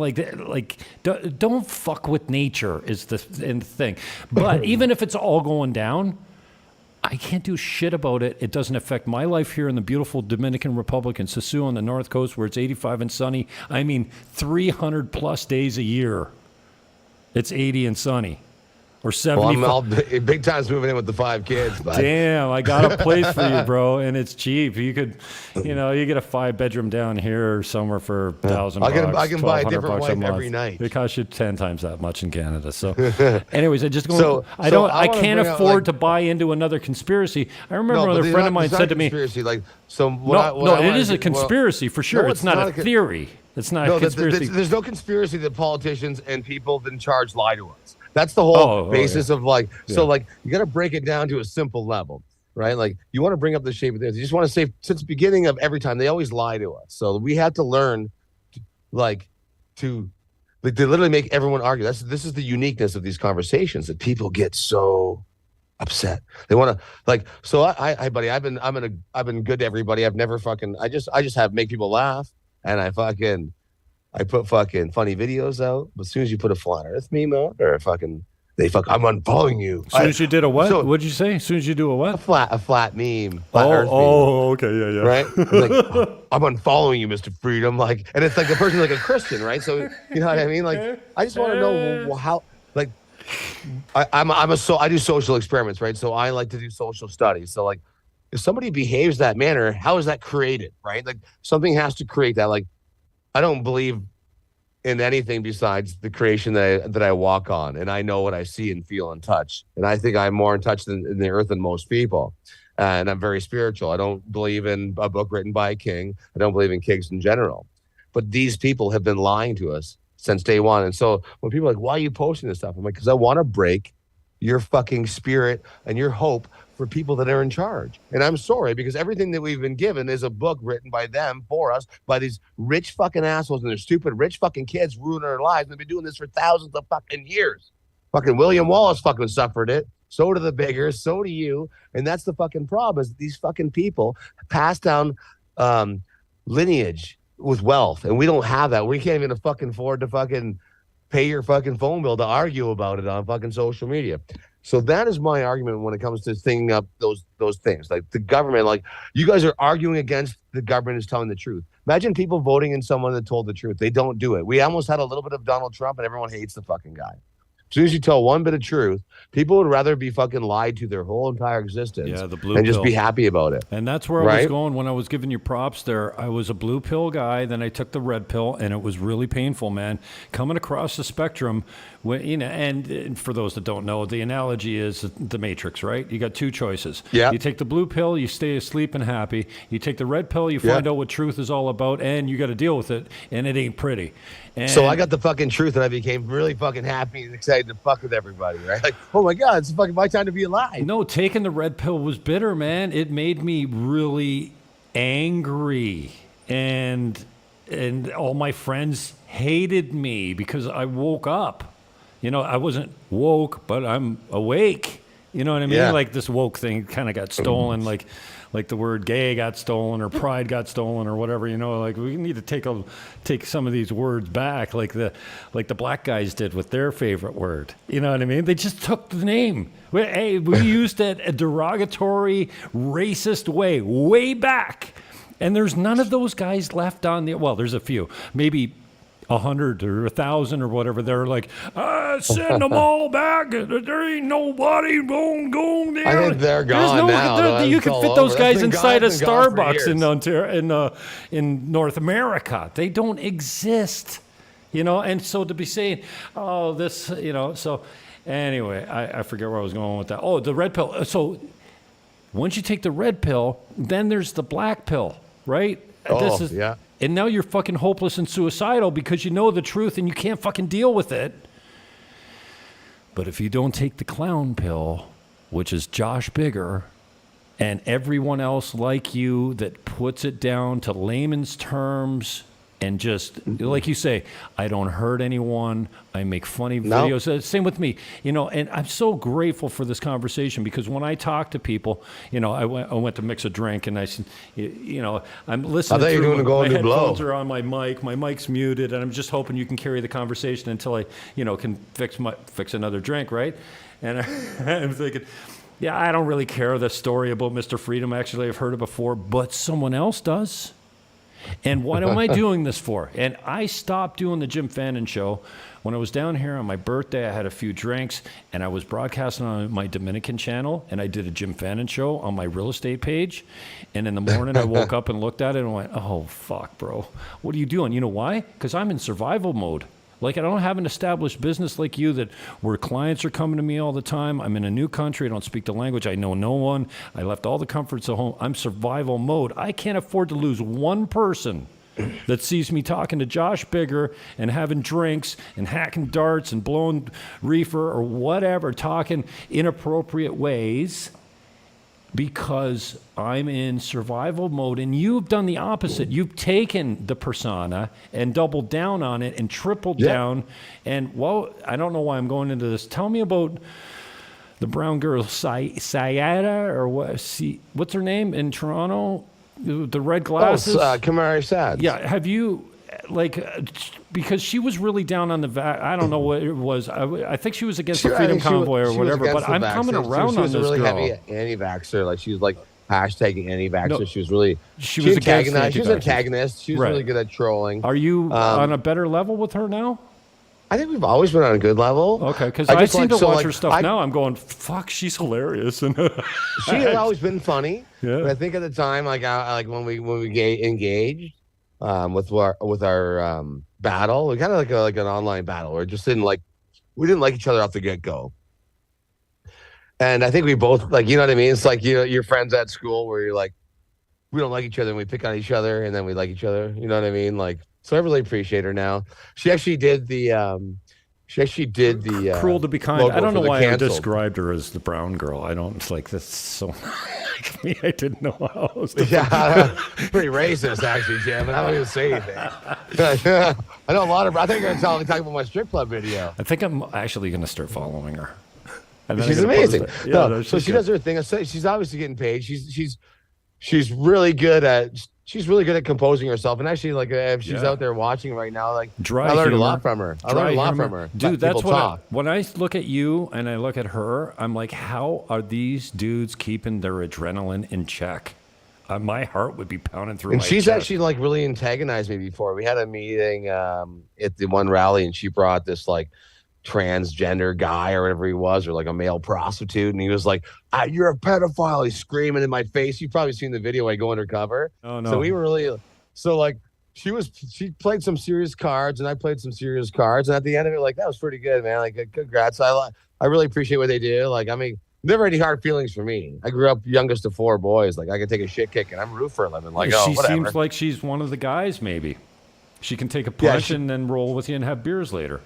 Speaker 2: Don't fuck with nature is the thing. But even if it's all going down, I can't do shit about it. It doesn't affect my life here in the beautiful Dominican Republic in Sosúa on the north coast where it's 85 and sunny. I mean, 300 plus days a year. It's 80 and sunny. Or 75.
Speaker 3: Well, I'm big time's moving in with the 5 kids. But.
Speaker 2: Damn, I got a place for you, bro, and it's cheap. You could, you get a 5-bedroom down here or somewhere for $1,000.
Speaker 3: I can buy a different
Speaker 2: $1,200
Speaker 3: wife
Speaker 2: month.
Speaker 3: every night.
Speaker 2: It costs you 10 times that much in Canada. So, anyways, I just go.
Speaker 3: So
Speaker 2: I
Speaker 3: wanna
Speaker 2: can't
Speaker 3: bring up,
Speaker 2: afford to buy into another conspiracy. I remember
Speaker 3: but
Speaker 2: another friend of mine said to me,
Speaker 3: conspiracy. Like,
Speaker 2: "It is a conspiracy for sure.
Speaker 3: No,
Speaker 2: it's not a theory. It's not a conspiracy.
Speaker 3: There's no conspiracy that politicians and people in charge lie to us. That's the whole basis of you got to break it down to a simple level, right? Like you want to bring up the shape of the earth. You just want to say since the beginning of every time, they always lie to us. So we have to learn to literally make everyone argue. This is the uniqueness of these conversations that people get so upset. They want to so I buddy, I've been good to everybody. I've never I just have make people laugh and I put fucking funny videos out, but as soon as you put a flat earth meme out or I'm unfollowing you.
Speaker 2: As soon as you did a what? What'd you say? As soon as you do a what?
Speaker 3: A flat meme. Flat earth meme.
Speaker 2: Okay, yeah.
Speaker 3: Right? I'm unfollowing you, Mr. Freedom. And it's like the person like a Christian, right? So you know what I mean? I just want to know how I do social experiments, right? So I like to do social studies. So if somebody behaves that manner, how is that created, right? Something has to create that. I don't believe in anything besides the creation that I walk on, and I know what I see and feel and touch. And I think I'm more in touch in the earth than most people. And I'm very spiritual. I don't believe in a book written by a king. I don't believe in kings in general. But these people have been lying to us since day one. And so when people are like, why are you posting this stuff? I'm like, because I want to break your fucking spirit and your hope for people that are in charge. And I'm sorry, because everything that we've been given is a book written by them for us, by these rich fucking assholes and their stupid rich fucking kids ruining our lives. They've been doing this for thousands of fucking years. Fucking William Wallace fucking suffered it. So do the beggars. So do you. And that's the fucking problem is these fucking people pass down lineage with wealth. And we don't have that. We can't even fucking afford to fucking pay your fucking phone bill to argue about it on fucking social media. So that is my argument when it comes to thinking up those things. The government, you guys are arguing against the government is telling the truth. Imagine people voting in someone that told the truth. They don't do it. We almost had a little bit of Donald Trump and everyone hates the fucking guy. As soon as you tell one bit of truth, people would rather be fucking lied to their whole entire existence and just be happy about it.
Speaker 2: And that's where I was going when I was giving you props there. I was a blue pill guy, then I took the red pill, and it was really painful, man. Coming across the spectrum, and for those that don't know, the analogy is the Matrix, right? You got 2 choices.
Speaker 3: Yeah.
Speaker 2: You take the blue pill, you stay asleep and happy. You take the red pill, you find out what truth is all about, and you got to deal with it, and it ain't pretty. And
Speaker 3: so I got the fucking truth, and I became really fucking happy and excited to fuck with everybody, right? Oh my God, it's fucking my time to be alive.
Speaker 2: No, taking the red pill was bitter, man. It made me really angry, and all my friends hated me because I woke up. I wasn't woke, but I'm awake. You know what I mean?
Speaker 3: Yeah.
Speaker 2: This woke thing kind of got stolen. like the word gay got stolen or pride got stolen or whatever, you know, like we need to take some of these words back, like the black guys did with their favorite word. You know what I mean? They just took the name. We used it a derogatory, racist way back. And there's none of those guys left on the, well, there's a few, maybe 100 or 1,000 or whatever. They're like, send them all back. There ain't nobody going there.
Speaker 3: I think they're gone now.
Speaker 2: You can fit those guys inside a Starbucks in Ontario, in North America. They don't exist, you know. And so to be saying, oh, this, you know. So anyway, I forget where I was going with that. Oh, the red pill. So once you take the red pill, then there's the black pill, right?
Speaker 3: Yeah.
Speaker 2: And now you're fucking hopeless and suicidal because you know the truth and you can't fucking deal with it. But if you don't take the clown pill, which is Josh Bigger, and everyone else like you that puts it down to layman's terms and just, like you say, I don't hurt anyone. I make funny videos. Same with me, you know, and I'm so grateful for this conversation because when I talk to people, you know, I went to mix a drink and I said, you know, I'm listening.
Speaker 3: I thought you were doing
Speaker 2: my headphones
Speaker 3: blow.
Speaker 2: are on my mic. My mic's muted, and I'm just hoping you can carry the conversation until I, you know, can fix another drink, right? And I'm thinking, yeah, I don't really care the story about Mr. Freedom. Actually, I've heard it before, but someone else does. And what am I doing this for? And I stopped doing the Jim Fannon show. When I was down here on my birthday, I had a few drinks, and I was broadcasting on my Dominican channel, and I did a Jim Fannon show on my real estate page. And in the morning, I woke up and looked at it and went, oh, fuck, bro. What are you doing? You know why? Because I'm in survival mode. Like, I don't have an established business like you that where clients are coming to me all the time. I'm in a new country. I don't speak the language. I know no one. I left all the comforts of home. I'm survival mode. I can't afford to lose one person that sees me talking to Josh Bigger and having drinks and hacking darts and blowing reefer or whatever, talking inappropriate ways, because I'm in survival mode. And you've done the opposite. You've taken the persona and doubled down on it and tripled down. And, well, I don't know why I'm going into this. Tell me about the brown girl, Sayada, or what's her name in Toronto? The red glasses?
Speaker 3: Cabarete Sad.
Speaker 2: Yeah. Have you, like, because she was really down on the I don't know what it was. I think she was against the Freedom Convoy or whatever, but I'm coming around on this girl. She was a really heavy anti-vaxxer. Like, she was like hashtag anti-vaxxer. No, she was really, she was antagonist. She was an antagonist. She was really good at trolling. Are you on a better level with her now?
Speaker 3: I think we've always been on a good level.
Speaker 2: Okay, because I seem to watch her stuff now. I'm going, fuck, she's hilarious. And
Speaker 3: she had always been funny.
Speaker 2: Yeah.
Speaker 3: But I think at the time, like when we engaged with our battle, we kind of like an online battle. We didn't like each other off the get go. And I think we both, like, you know what I mean? It's like, you know, your friends at school where you're like, we don't like each other and we pick on each other and then we like each other. You know what I mean? Like, so I really apprate her now. She actually did the
Speaker 2: Cruel to Be Kind. I don't know why I described her as the brown girl. I don't like this so like me. I didn't know how I was.
Speaker 3: Pretty racist actually, Jim. And I don't even say anything. I know a lot of. I think I'm going to talk about my strip club video.
Speaker 2: I think I'm actually going to start following her.
Speaker 3: She's amazing. So she does her thing. She's obviously getting paid. She's really good at. She's really good at composing herself, and actually, like, if she's out there watching right now, like, I learned a lot from her.
Speaker 2: Dude, that's what when I look at you and I look at her, I'm like, how are these dudes keeping their adrenaline in check? My heart would be pounding through.
Speaker 3: And
Speaker 2: my
Speaker 3: she's
Speaker 2: chest.
Speaker 3: actually like really antagonized me before. We had a meeting at the one rally, and she brought this like transgender guy or whatever he was, or like a male prostitute, and he was like, you're a pedophile. He's screaming in my face. You've probably seen the video I go undercover. Oh no. So we were really like she played some serious cards and I played some serious cards, and at the end of it, like, that was pretty good, man. Like, congrats. I really appreciate what they do. Like, I mean, never any hard feelings for me. I grew up youngest of 4 boys. Like, I could take a shit kick and I'm root for a living. Like,
Speaker 2: she
Speaker 3: whatever.
Speaker 2: seems like she's one of the guys. Maybe she can take a punch and then roll with you and have beers later.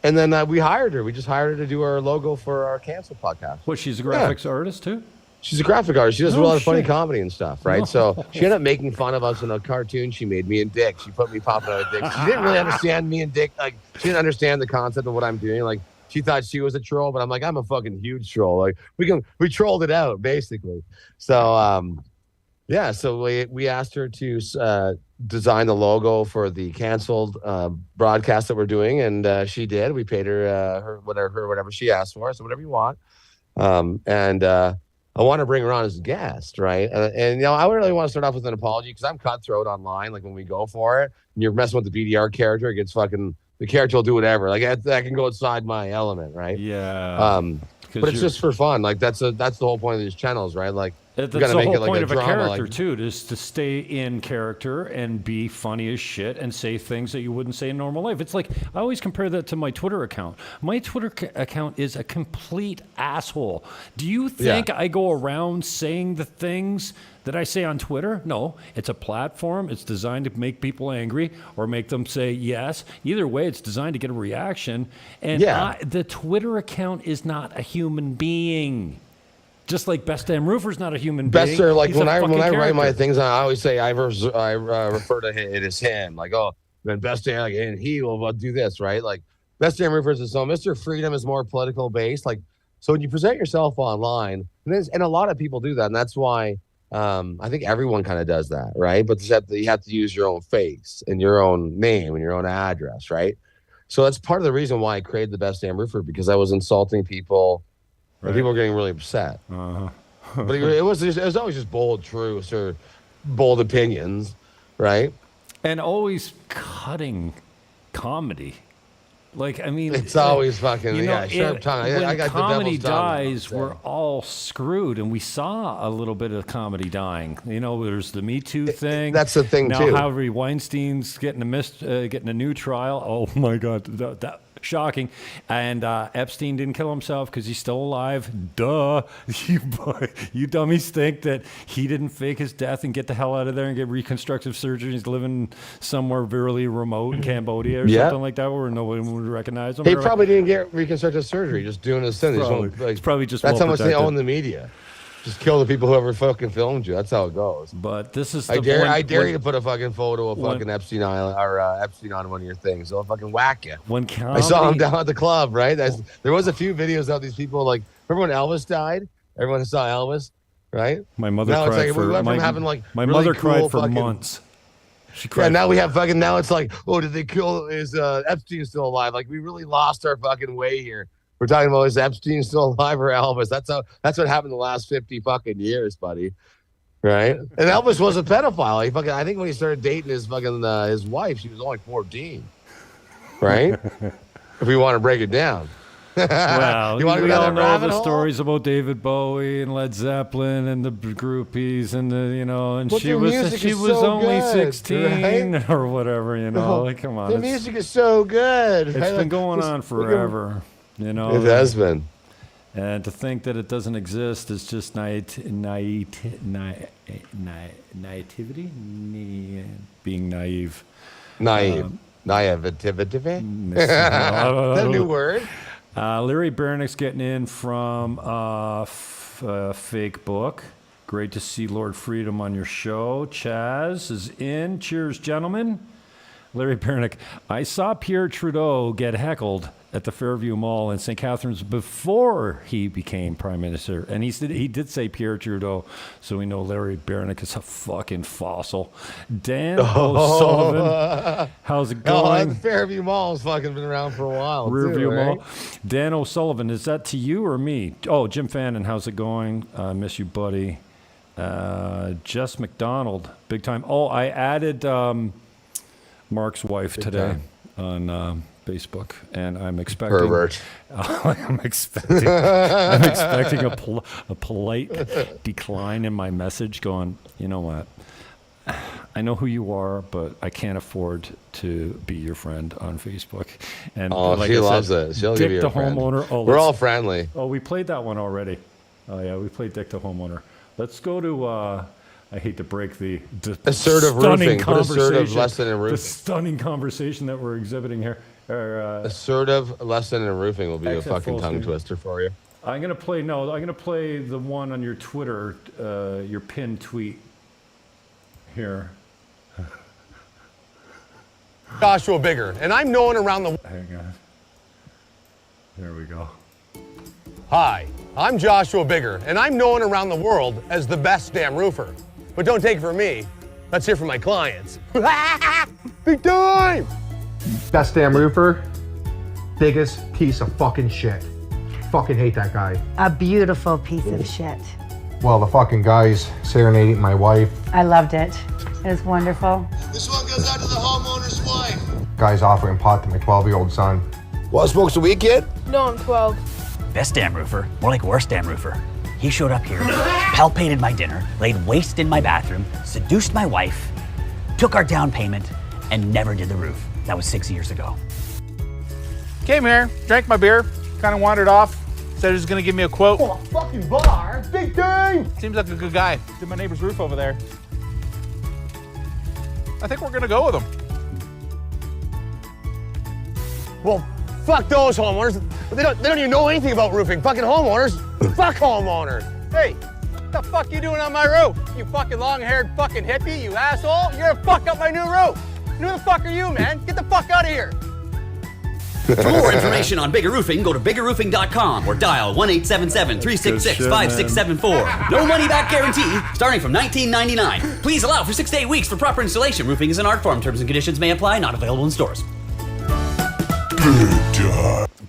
Speaker 3: And then we hired her. We just hired her to do our logo for our Cancel podcast.
Speaker 2: What, she's a graphics artist too?
Speaker 3: She's a graphic artist. She does a lot of funny comedy and stuff, right? No. So she ended up making fun of us in a cartoon she made, me and Dick. She put me popping out of Dick. She didn't really understand me and Dick. Like, she didn't understand the concept of what I'm doing. Like, she thought she was a troll, but I'm like, I'm a fucking huge troll. Like, we trolled it out, basically. So Yeah, so we asked her to design the logo for the canceled broadcast that we're doing, and she did. We paid her whatever she asked for. So whatever you want. And I want to bring her on as a guest, right? And I really want to start off with an apology because I'm cutthroat online. Like when we go for it, and you're messing with the BDR character, it gets fucking. The character will do whatever. Like that can go outside my element, right?
Speaker 2: Yeah.
Speaker 3: But it's just for fun. Like that's the whole point of these channels, right? Like
Speaker 2: that's
Speaker 3: we're gonna
Speaker 2: the
Speaker 3: make
Speaker 2: whole
Speaker 3: it like
Speaker 2: point
Speaker 3: a
Speaker 2: of a
Speaker 3: drama,
Speaker 2: character
Speaker 3: like,
Speaker 2: too, just to stay in character and be funny as shit and say things that you wouldn't say in normal life. It's like I always compare that to my Twitter account. My Twitter account is a complete asshole. Do you think I go around saying the things that I say on Twitter? No, it's a platform. It's designed to make people angry or make them say yes. Either way, it's designed to get a reaction. And the Twitter account is not a human being. Just like Best Damn Roofer's not a human being.
Speaker 3: Bester, like
Speaker 2: He's
Speaker 3: when I
Speaker 2: character.
Speaker 3: write my things, I always say I refer to it as him. Like, oh, then Best Damn, like, and he will do this, right? Like Best Damn Roofer is so Mr. Freedom is more political based. Like, so when you present yourself online, and a lot of people do that, and that's why I think everyone kind of does that, right? But you have to use your own face and your own name and your own address, right? So that's part of the reason why I created the Best Damn Roofer, because I was insulting people. Right. And people were getting really upset. But it was always just bold truths or bold opinions, right?
Speaker 2: And always cutting comedy. Like, I mean,
Speaker 3: it's always fucking sharp tongue.
Speaker 2: When
Speaker 3: got
Speaker 2: comedy
Speaker 3: the devil's
Speaker 2: dies, we're all screwed, and we saw a little bit of comedy dying. There's the Me Too thing.
Speaker 3: That's the thing
Speaker 2: now,
Speaker 3: too.
Speaker 2: Now, Harvey Weinstein's getting a new trial. Oh my God, that shocking. And Epstein didn't kill himself because he's still alive. Duh. You dummies think that he didn't fake his death and get the hell out of there and get reconstructive surgery. He's living somewhere really remote in Cambodia or something like that where no one would recognize him.
Speaker 3: He probably didn't get reconstructive surgery, just doing his thing.
Speaker 2: It's probably just
Speaker 3: that's how much they
Speaker 2: protected.
Speaker 3: own the media. Just kill the people whoever fucking filmed you. That's how it goes.
Speaker 2: But this is
Speaker 3: I dare you to put a fucking photo of fucking Epstein Island or Epstein on one of your things. They'll fucking whack you. I saw him down at the club, right? There was a few videos of these people. Like, remember when Elvis died? Everyone saw Elvis, right?
Speaker 2: My mother cried for months. She cried.
Speaker 3: Yeah, now we have fucking. Now it's like, oh, did they kill? Is Epstein still alive? Like, we really lost our fucking way here. We're talking about, is Epstein still alive or Elvis? That's what happened the last 50 fucking years, buddy. Right? And Elvis was a pedophile. I think when he started dating his wife, she was only 14. Right? If we want to break it down.
Speaker 2: Well, we all know the stories about David Bowie and Led Zeppelin and the groupies and and she was only 16, right? Or whatever, Like, come on.
Speaker 3: The music is so good.
Speaker 2: It's been going on forever. It
Speaker 3: has been.
Speaker 2: And to think that it doesn't exist is just naivety, being naive.
Speaker 3: Naivety. That new word.
Speaker 2: Larry Bernick's getting in from Fake Book. Great to see Lord Freedom on your show. Chaz is in. Cheers, gentlemen. Larry Bernick, I saw Pierre Trudeau get heckled at the Fairview Mall in St. Catharines before he became Prime Minister. And he did say Pierre Trudeau, so we know Larry Bernick is a fucking fossil. Dan O'Sullivan, how's it going?
Speaker 3: The Fairview Mall has fucking been around for a while.
Speaker 2: Rearview Mall. Dan O'Sullivan, is that to you or me? Oh, Jim Fannon, how's it going? Miss you, buddy. Jess McDonald, big time. Oh, I added Mark's wife today on Facebook, and I'm expecting
Speaker 3: pervert.
Speaker 2: I'm expecting a polite decline in my message. Going, you know what? I know who you are, but I can't afford to be your friend on Facebook. And
Speaker 3: she loves it. She'll give you a friend.
Speaker 2: Homeowner. Oh,
Speaker 3: we're all friendly.
Speaker 2: Oh, we played that one already. Oh yeah, we played Dick the Homeowner. Let's go to. I hate to break the
Speaker 3: assertive roofing. Put assertive lesson in roofing.
Speaker 2: The stunning conversation that we're exhibiting here.
Speaker 3: Assertive lesson in roofing will be a fucking tongue twister for you.
Speaker 2: I'm gonna play the one on your Twitter, your pinned tweet. Here.
Speaker 6: Joshua Bigger, and I'm known around the.
Speaker 2: Hang on. There we go.
Speaker 6: Hi, I'm Joshua Bigger, and I'm known around the world as the best damn roofer. but don't take it from me. Let's hear from my clients. Big time!
Speaker 7: Best damn roofer, biggest piece of fucking shit. Fucking hate that guy.
Speaker 8: A beautiful piece of shit.
Speaker 7: Well, the fucking guy's serenading my wife.
Speaker 8: I loved it. It was wonderful.
Speaker 3: This one goes out to the homeowner's wife.
Speaker 7: Guy's offering pot to my 12-year-old son.
Speaker 3: What, smokes a weed, kid?
Speaker 9: No, I'm 12.
Speaker 5: Best damn roofer, more like worst damn roofer. He showed up here, palpated my dinner, laid waste in my bathroom, seduced my wife, took our down payment, and never did the roof. That was 6 years ago.
Speaker 10: Came here, drank my beer, kind of wandered off, said he was gonna give me a quote.
Speaker 6: Oh, a fucking bar! Big time!
Speaker 10: Seems like a good guy. Did my neighbor's roof over there. I think we're gonna go with him.
Speaker 6: Well, fuck those homeowners. They don't even know anything about roofing. Fucking homeowners. Fuck homeowners.
Speaker 10: Hey, what the fuck you doing on my roof? You fucking long-haired fucking hippie, you asshole. You're gonna fuck up my new roof. Who the fuck are you, man? Get the fuck out of here.
Speaker 5: For more information on Bigger Roofing, go to biggerroofing.com or dial 1-877-366-5674. No money-back guarantee, starting from $19.99. Please allow for 6 to 8 weeks for proper installation. Roofing is an art form. Terms and conditions may apply. Not available in stores.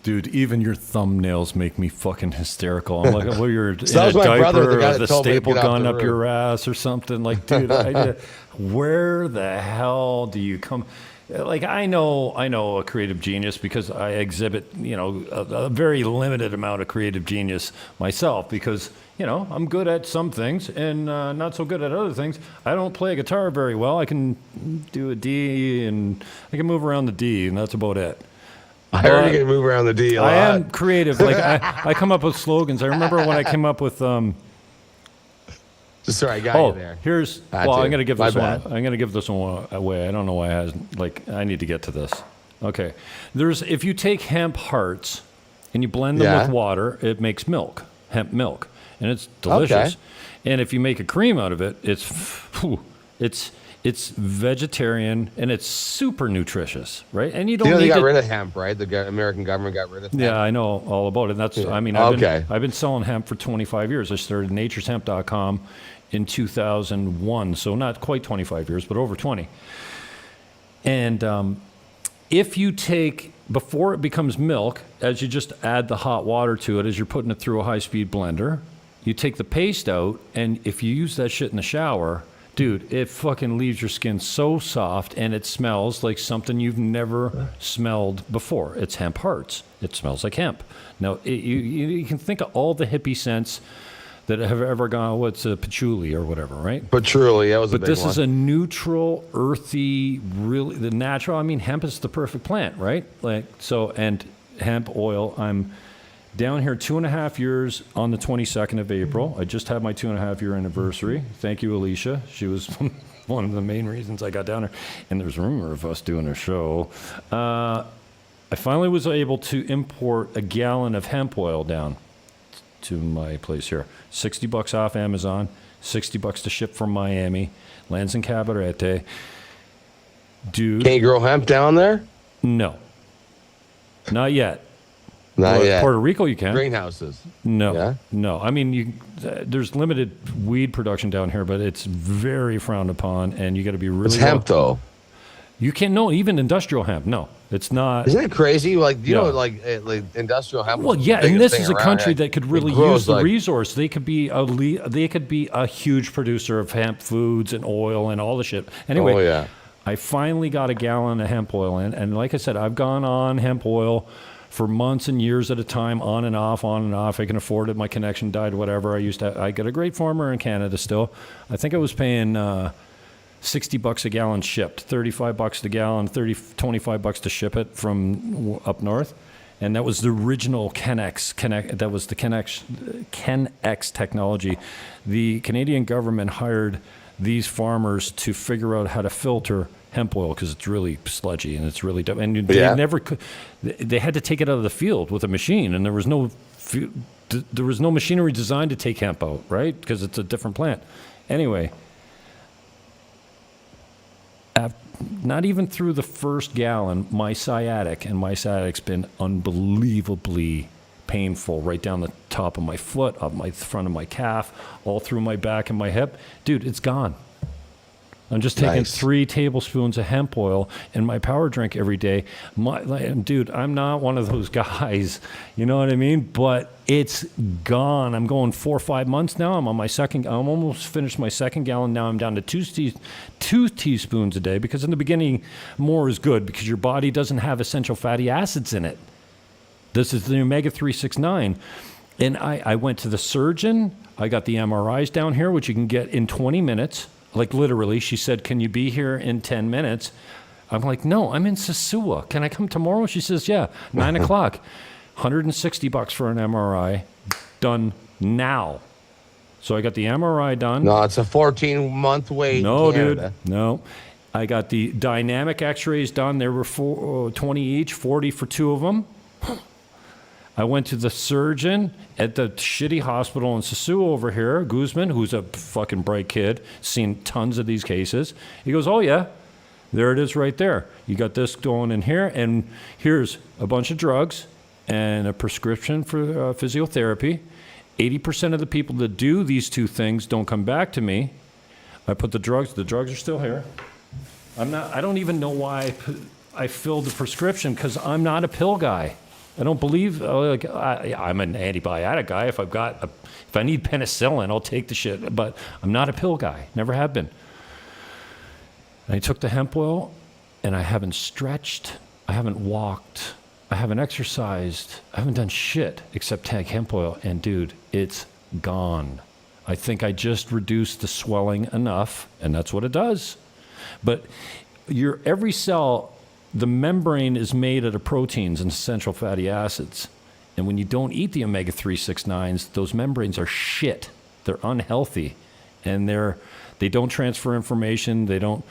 Speaker 2: Dude, even your thumbnails make me fucking hysterical. I'm like, well, you're in
Speaker 3: that was
Speaker 2: a
Speaker 3: my brother, the
Speaker 2: diaper
Speaker 3: guy
Speaker 2: with
Speaker 3: that
Speaker 2: a
Speaker 3: told me to
Speaker 2: staple
Speaker 3: get off
Speaker 2: gun
Speaker 3: the
Speaker 2: up
Speaker 3: roof.
Speaker 2: your ass or something. Like, dude, where the hell do you come? Like, I know a creative genius because I exhibit, a very limited amount of creative genius myself because, I'm good at some things and not so good at other things. I don't play guitar very well. I can do a D and I can move around the D and that's about it.
Speaker 3: I heard you can move around the D a lot.
Speaker 2: I am creative. Like I come up with slogans. I remember when I came up with
Speaker 3: Sorry, I got you there.
Speaker 2: Here's
Speaker 3: Had
Speaker 2: well,
Speaker 3: to.
Speaker 2: I'm gonna give
Speaker 3: My
Speaker 2: this one.
Speaker 3: bad.
Speaker 2: I'm gonna give this one away. I don't know why I I need to get to this. Okay, if you take hemp hearts and you blend them with water, it makes milk, hemp milk, and it's delicious.
Speaker 3: Okay.
Speaker 2: And if you make a cream out of it, it's vegetarian and it's super nutritious, right? And you don't
Speaker 3: They
Speaker 2: need
Speaker 3: got
Speaker 2: to,
Speaker 3: rid of hemp, right? The American government got rid of hemp.
Speaker 2: Yeah, I know all about it. That's I mean, I've been selling hemp for 25 years. I started natureshemp.com in 2001, so not quite 25 years, but over 20. And if you take before it becomes milk, as you just add the hot water to it, as you're putting it through a high-speed blender, you take the paste out, and if you use that shit in the shower, dude, it fucking leaves your skin so soft and it smells like something you've never smelled before. It's hemp hearts. It smells like hemp. Now, you can think of all the hippie scents that have ever gone, what's a patchouli or whatever, right?
Speaker 3: Patchouli, that was a big one.
Speaker 2: But this is a neutral, earthy, really, the natural, I mean, hemp is the perfect plant, right? And hemp oil, I'm down here 2.5 years on the 22nd of April. I just had my 2.5-year anniversary. Thank you, Alicia. She was one of the main reasons I got down there. And there's rumor of us doing a show. I finally was able to import a gallon of hemp oil down to my place here. $60 off Amazon, $60 to ship from Miami, lands in Cabarete. Dude.
Speaker 3: Can't you grow hemp down there?
Speaker 2: No. Not yet.
Speaker 3: Not yet.
Speaker 2: Puerto Rico, you can.
Speaker 3: Greenhouses.
Speaker 2: No,
Speaker 3: Yeah?
Speaker 2: no. I mean, there's limited weed production down here, but it's very frowned upon, and you got to be really.
Speaker 3: It's hemp, though.
Speaker 2: You can't. No, even industrial hemp. No, it's not.
Speaker 3: Isn't it crazy? Like
Speaker 2: Yeah.
Speaker 3: like industrial hemp.
Speaker 2: Well,
Speaker 3: was
Speaker 2: yeah,
Speaker 3: the
Speaker 2: and
Speaker 3: biggest
Speaker 2: this
Speaker 3: thing
Speaker 2: is a
Speaker 3: around.
Speaker 2: country
Speaker 3: It-
Speaker 2: that could
Speaker 3: it
Speaker 2: really
Speaker 3: grows
Speaker 2: use the
Speaker 3: like-
Speaker 2: resource. They could be a huge producer of hemp foods and oil and all the shit. Anyway,
Speaker 3: Oh, yeah.
Speaker 2: I finally got a gallon of hemp oil in, and like I said, I've gone on hemp oil for months and years at a time, on and off, on and off. I can afford it. My connection died, whatever. I got a great farmer in Canada still. I think I was paying $60 a gallon shipped, $35 a gallon, $25 to ship it from up north. And that was the original that was the Kenex technology. The Canadian government hired these farmers to figure out how to filter hemp oil because it's really sludgy and it's really dumb. And they never could. They had to take it out of the field with a machine, and there was no machinery designed to take hemp out, right? Because it's a different plant. Anyway, not even through the first gallon, my sciatic's been unbelievably painful right down the top of my foot, up my front of my calf, all through my back and my hip. Dude, it's gone. I'm just taking 3 tablespoons of hemp oil in my power drink every day. Dude, I'm not one of those guys. You know what I mean? But it's gone. I'm going 4 or 5 months now. I'm almost finished my 2nd gallon. Now I'm down to 2 teaspoons a day, because in the beginning, more is good because your body doesn't have essential fatty acids in it. This is the omega-369. And I went to the surgeon. I got the MRIs down here, which you can get in 20 minutes. Like literally, she said, "Can you be here in 10 minutes?" I'm like, "No, I'm in Sosua. Can I come tomorrow?" She says, "Yeah, 9 o'clock. $160 for an MRI, done now." So I got the MRI done.
Speaker 3: No, it's a 14-month wait.
Speaker 2: No, dude, no. I got the dynamic X-rays done. There were 20 each, 40 for 2 of them. I went to the surgeon at the shitty hospital in Sosua over here, Guzman, who's a fucking bright kid, seen tons of these cases. He goes, "Oh, yeah, there it is right there. You got this going in here, and here's a bunch of drugs and a prescription for physiotherapy. 80% of the people that do these 2 things don't come back to me. I put the drugs are still here. I don't even know why I filled the prescription, because I'm not a pill guy. I don't believe, I'm an antibiotic guy. If I need penicillin, I'll take the shit. But I'm not a pill guy. Never have been. And I took the hemp oil, and I haven't stretched. I haven't walked. I haven't exercised. I haven't done shit except take hemp oil. And dude, it's gone. I think I just reduced the swelling enough, and that's what it does. But every cell, the membrane is made out of proteins and essential fatty acids. And when you don't eat the omega-369s, those membranes are shit. They're unhealthy. And they don't transfer information. They don't,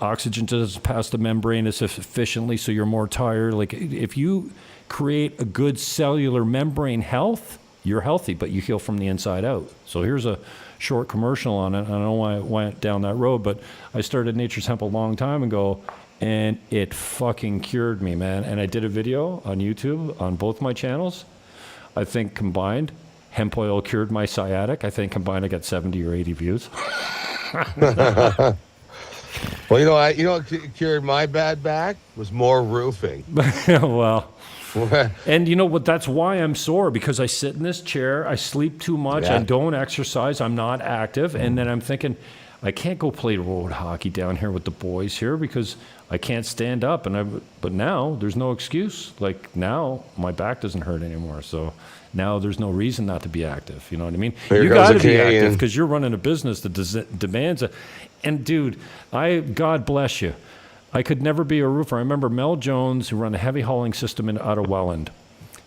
Speaker 2: oxygen doesn't pass the membrane as efficiently, so you're more tired. Like, if you create a good cellular membrane health, you're healthy, but you heal from the inside out. So here's a short commercial on it. I don't know why I went down that road, but I started Nature's Hemp a long time ago, and it fucking cured me, man. And I did a video on YouTube on both my channels. I think combined, hemp oil cured my sciatic. I think combined I got 70 or 80 views.
Speaker 3: Well, what cured my bad back was more roofing.
Speaker 2: Well, and you know what? That's why I'm sore, because I sit in this chair, I sleep too much, I don't exercise, I'm not active, and then I'm thinking, I can't go play road hockey down here with the boys here because I can't stand up. But now there's no excuse. Like, now my back doesn't hurt anymore, so now there's no reason not to be active. You know what I mean? You got to be active because you're running a business that demands it. And dude, God bless you. I could never be a roofer. I remember Mel Jones, who ran a heavy hauling system out of Welland.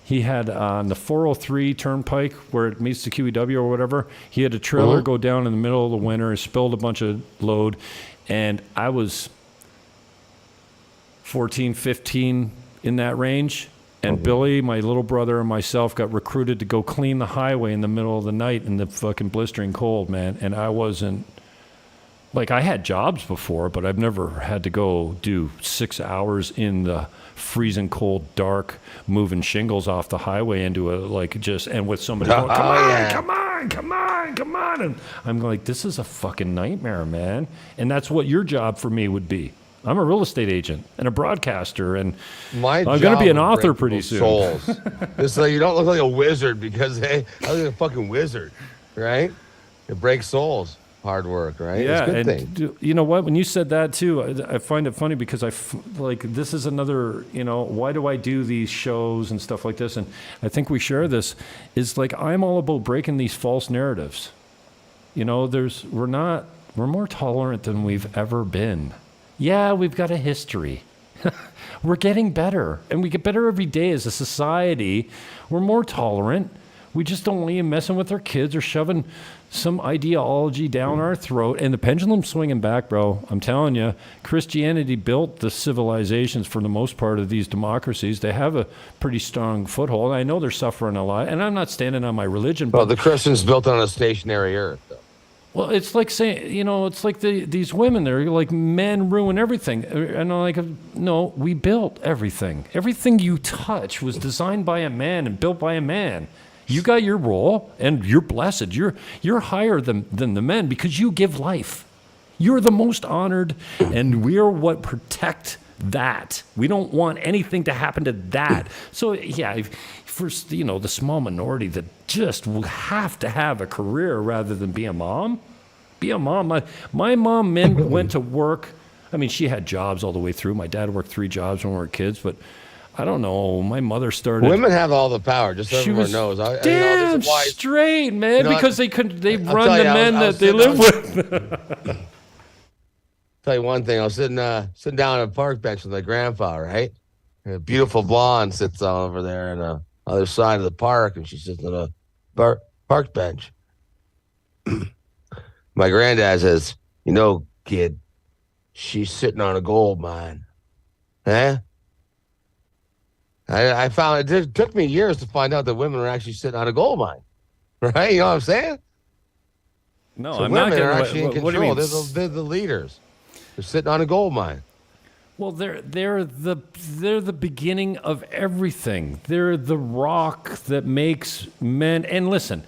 Speaker 2: He had on the 403 Turnpike, where it meets the QEW or whatever, he had a trailer go down in the middle of the winter, spilled a bunch of load, and I was 14, 15 in that range, and Billy, my little brother, and myself got recruited to go clean the highway in the middle of the night in the fucking blistering cold, man, and I wasn't, like, I had jobs before, but I've never had to go do 6 hours in the freezing cold, dark, moving shingles off the highway into and with somebody going, come on. And I'm like, this is a fucking nightmare, man. And that's what your job for me would be. I'm a real estate agent and a broadcaster, and I'm going to be an author pretty soon.
Speaker 3: Souls. It's like, you don't look like a wizard because, hey, I look like a fucking wizard, right? It breaks souls. Hard work, right?
Speaker 2: Yeah,
Speaker 3: it's a good
Speaker 2: and
Speaker 3: thing.
Speaker 2: You know what? When you said that too, I find it funny because this is another, why do I do these shows and stuff like this? And I think we share this, is like, I'm all about breaking these false narratives. We're more tolerant than we've ever been. Yeah, we've got a history. We're getting better, and we get better every day as a society. We're more tolerant. We just don't want you messing with our kids or shoving some ideology down our throat. And the pendulum's swinging back, bro. I'm telling you, Christianity built the civilizations for the most part of these democracies. They have a pretty strong foothold. I know they're suffering a lot, and I'm not standing on my religion.
Speaker 3: Well, the Christians built on a stationary earth, though.
Speaker 2: Well, it's like saying, it's like these women, they're like, men ruin everything. And I'm like, no, we built everything. Everything you touch was designed by a man and built by a man. You got your role, and you're blessed. You're higher than the men because you give life. You're the most honored, and we're what protect that. We don't want anything to happen to that. So, yeah, first, the small minority that just will have to have a career rather than be a mom. Be a mom. My mom went to work. I mean, she had jobs all the way through. My dad worked 3 jobs when we were kids, but I don't know. My mother started.
Speaker 3: Women have all the power, just so everyone knows.
Speaker 2: Damn straight, man, because they run the men that they live with.
Speaker 3: Tell you one thing. I was sitting down on a park bench with my grandpa, right? And a beautiful blonde sits over there on the other side of the park, and she sits on a park bench. My granddad says, kid, she's sitting on a gold mine. Huh? I found it took me years to find out that women were actually sitting on a gold mine. Right? You know what I'm saying?
Speaker 2: No,
Speaker 3: so
Speaker 2: I'm
Speaker 3: women
Speaker 2: not getting
Speaker 3: are actually in
Speaker 2: what do you
Speaker 3: control.
Speaker 2: mean?
Speaker 3: They're the leaders. They're sitting on a gold mine.
Speaker 2: Well, they're the beginning of everything. They're the rock that makes men. And listen,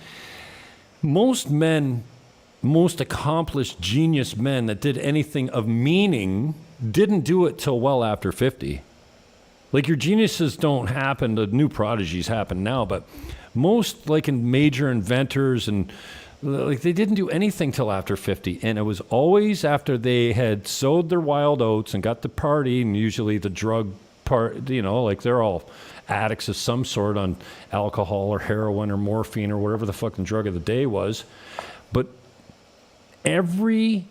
Speaker 2: most accomplished genius men that did anything of meaning didn't do it till well after 50. Like, your geniuses don't happen, the new prodigies happen now, but most, like, in major inventors and like, they didn't do anything till after 50, and it was always after they had sowed their wild oats and got the party, and usually the drug part, like, they're all addicts of some sort on alcohol or heroin or morphine or whatever the fucking drug of the day was. But every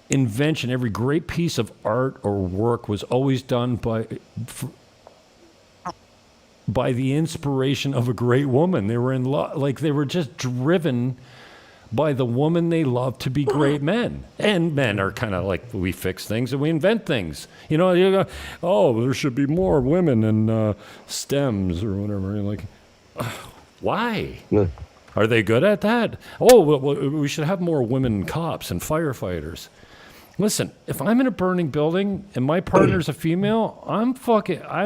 Speaker 2: invention, every great piece of art or work was always done by the inspiration of a great woman. They were in love, like, they were just driven by the woman they love to be great men. And men are kind of like, we fix things and we invent things. You go, oh, there should be more women in STEMs or whatever. You're like, why? Yeah. Are they good at that? Oh, well, we should have more women cops and firefighters. Listen, if I'm in a burning building and my partner's a female, I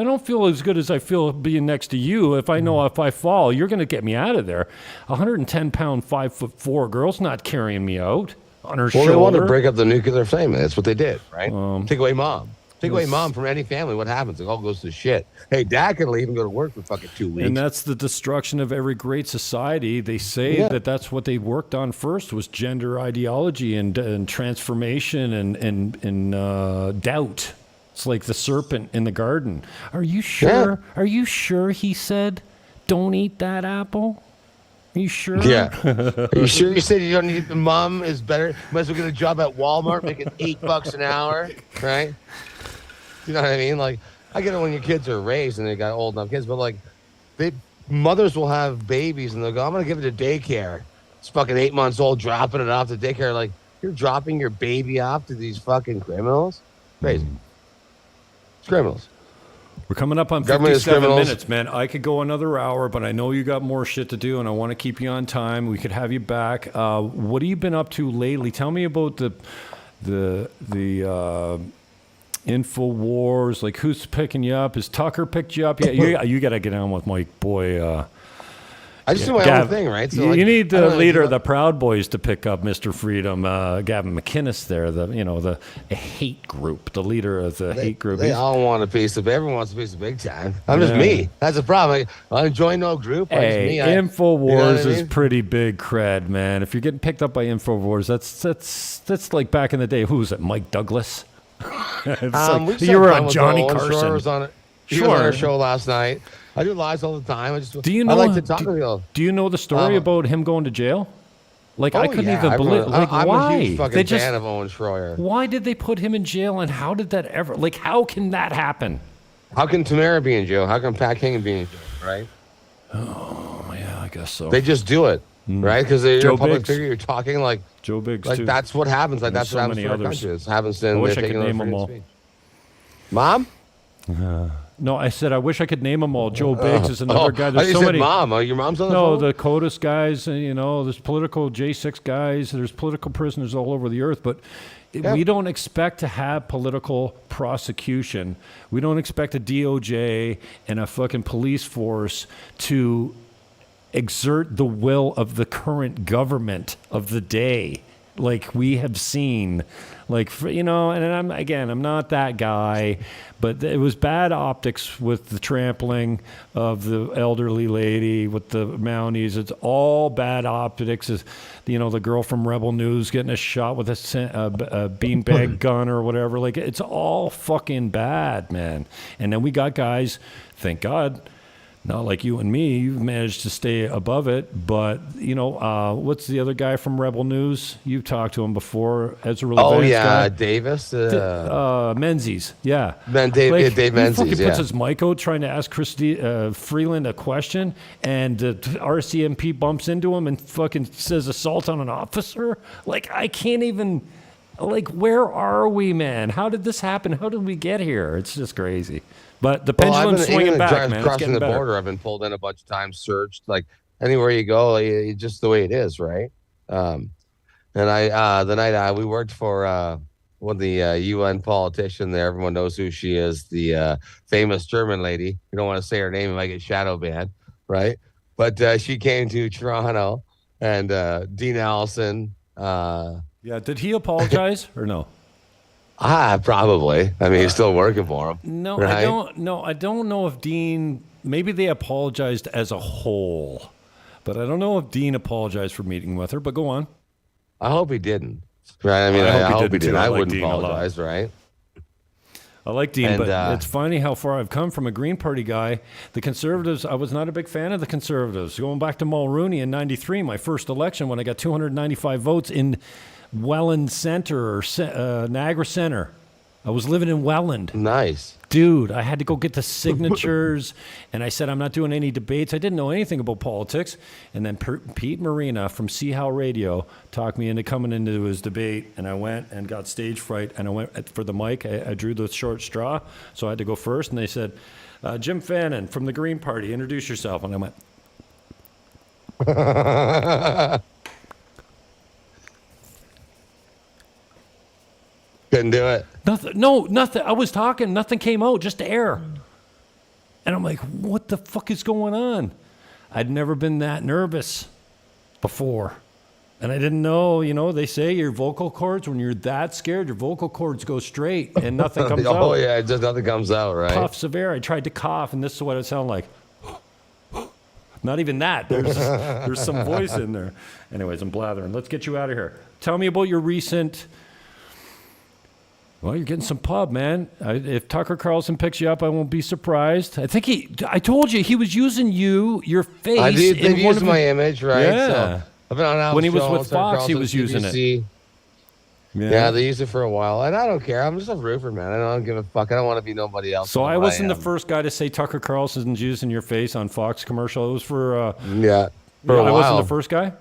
Speaker 2: don't feel as good as I feel being next to you. If I know if I fall, you're going to get me out of there. 110-pound, 5'4" girl's not carrying me out on her shoulder.
Speaker 3: Well, they want to break up the nuclear family. That's what they did, right? Take away mom. Take away mom from any family. What happens? It all goes to shit. Hey, dad can leave and go to work for fucking 2 weeks.
Speaker 2: And that's the destruction of every great society. They say that's what they worked on first was gender ideology and transformation and doubt. It's like the serpent in the garden. Are you sure? Yeah. Are you sure he said, don't eat that apple? Are you sure?
Speaker 3: Yeah. Are you sure you said you don't need the mom is better? Might as well get a job at Walmart making $8 an hour, right? You know what I mean? Like, I get it when your kids are raised and they got old enough kids, but like, mothers will have babies and they'll go, I'm going to give it to daycare. It's fucking 8 months old, dropping it off to daycare. Like, you're dropping your baby off to these fucking criminals? Crazy. It's criminals.
Speaker 2: We're coming up on 57 minutes, man. I could go another hour, but I know you got more shit to do, and I want to keep you on time. We could have you back. What have you been up to lately? Tell me about the InfoWars. Like, who's picking you up? Has Tucker picked you up? Yeah, you got to get on with my boy.
Speaker 3: I just do my own thing, right? So
Speaker 2: you need the leader of the Proud Boys to pick up Mr. Freedom, Gavin McInnes there, the hate group, the leader of the hate group.
Speaker 3: They all want a piece of, everyone wants a piece of big time. I'm just me. That's the problem. I join no group.
Speaker 2: Hey, InfoWars is pretty big cred, man. If you're getting picked up by InfoWars, that's like back in the day. Who was it, Mike Douglas? You were on Johnny Carson.
Speaker 3: He was on our show last night. I do lives all the time. I like to talk to people.
Speaker 2: Do you know the story about him going to jail? Like, I couldn't even believe. Like,
Speaker 3: I'm
Speaker 2: why?
Speaker 3: a huge fucking fan of Owen Schroyer.
Speaker 2: Why did they put him in jail, and how did that ever? Like, how can that happen?
Speaker 3: How can Tamara be in jail? How can Pat King be in jail? Right?
Speaker 2: Oh yeah, I guess so.
Speaker 3: They just do it, right? Because you're a public figure. You're talking like
Speaker 2: Joe Biggs.
Speaker 3: Like
Speaker 2: too.
Speaker 3: That's what happens. Like that's what happens to our country. It happens to.
Speaker 2: I wish I could name them all.
Speaker 3: Mom.
Speaker 2: No, I said I wish I could name them all. Joe Biggs is another guy. There's so many.
Speaker 3: Mom. Your mom's on the
Speaker 2: No,
Speaker 3: phone?
Speaker 2: the CODIS guys. There's political J6 guys. There's political prisoners all over the earth. But we don't expect to have political prosecution. We don't expect a DOJ and a fucking police force to exert the will of the current government of the day, like we have seen. And I'm not that guy, but it was bad optics with the trampling of the elderly lady with the Mounties. It's all bad optics. The girl from Rebel News getting a shot with a beanbag gun or whatever. Like, it's all fucking bad, man. And then we got guys, thank God, not like you and me, you've managed to stay above it. But, what's the other guy from Rebel News? You've talked to him before. Ezra guy.
Speaker 3: Davis.
Speaker 2: Menzies, yeah.
Speaker 3: Dave Menzies,
Speaker 2: he fucking puts his mic out trying to ask Freeland a question, and RCMP bumps into him and fucking says assault on an officer. Like, I can't even... Like, where are we, man? How did this happen? How did we get here? It's just crazy. But the pendulum's swinging back, man.
Speaker 3: Crossing the border, I've been pulled in a bunch of times, searched. Like, anywhere you go, it's just the way it is, right? And the night we worked for one of the UN politician there, everyone knows who she is, the famous German lady. You don't want to say her name, you might get shadow banned, right? But she came to Toronto, and Dean Allison...
Speaker 2: Yeah, did he apologize or no?
Speaker 3: Probably. I mean, he's still working for him.
Speaker 2: No,
Speaker 3: right?
Speaker 2: I don't know if Dean. Maybe they apologized as a whole, but I don't know if Dean apologized for meeting with her. But go on.
Speaker 3: I hope he didn't. Right? I mean, I hope he didn't. I wouldn't apologize, right?
Speaker 2: I like Dean, but it's funny how far I've come from a Green Party guy. The Conservatives, I was not a big fan of the Conservatives. Going back to Mulrooney in '93, my first election, when I got 295 votes in Welland Center or Niagara Center. I was living in Welland.
Speaker 3: Nice.
Speaker 2: Dude, I had to go get the signatures, and I said, I'm not doing any debates. I didn't know anything about politics. And then Pete Marina from See How Radio talked me into coming into his debate, and I went and got stage fright, and I went for the mic. I drew the short straw, so I had to go first. And they said, Jim Fannon from the Green Party, introduce yourself. And I went...
Speaker 3: Couldn't do it.
Speaker 2: Nothing. I was talking. Nothing came out. Just air. And I'm like, what the fuck is going on? I'd never been that nervous before. And I didn't know, they say your vocal cords, when you're that scared, your vocal cords go straight and nothing comes out.
Speaker 3: Oh, yeah. Just nothing comes out, right?
Speaker 2: Puffs of air. I tried to cough, and this is what it sounded like. Not even that. There's some voice in there. Anyways, I'm blathering. Let's get you out of here. Tell me about your recent... Well, you're getting some pub, man. If Tucker Carlson picks you up, I won't be surprised. I think I told you, he was using your face.
Speaker 3: They've used my image, right?
Speaker 2: Yeah.
Speaker 3: So I've been on Alex
Speaker 2: when he was
Speaker 3: Jones,
Speaker 2: with Fox, he was using it.
Speaker 3: Yeah, they used it for a while. And I don't care. I'm just a roofer, man. I don't give a fuck. I don't want to be nobody else.
Speaker 2: So I wasn't the first guy to say Tucker Carlson's using your face on Fox commercial. It was for...
Speaker 3: for a while.
Speaker 2: I wasn't the first guy?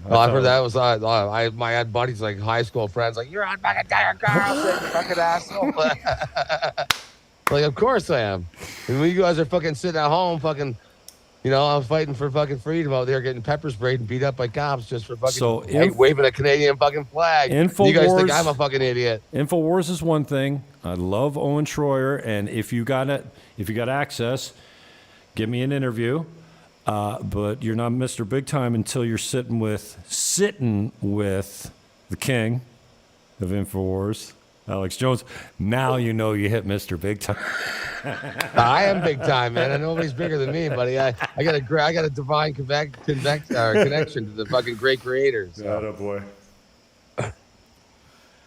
Speaker 3: I've heard that was I had buddies like high school friends like, you're on fucking Tucker Carlson, fucking asshole. Like, of course I am. And when you guys are fucking sitting at home, fucking, I'm fighting for fucking freedom out there, getting pepper sprayed and beat up by cops just for fucking waving a Canadian fucking flag. You guys think I'm a fucking idiot.
Speaker 2: InfoWars is one thing. I love Owen Schroyer, and if you got access, give me an interview. But you're not Mr. Big Time until you're sitting with the king of InfoWars, Alex Jones. Now you know you hit Mr. Big Time.
Speaker 3: I am big time, man. And nobody's bigger than me, buddy. I got a divine connection to the fucking great creators. So.
Speaker 2: Got it, boy.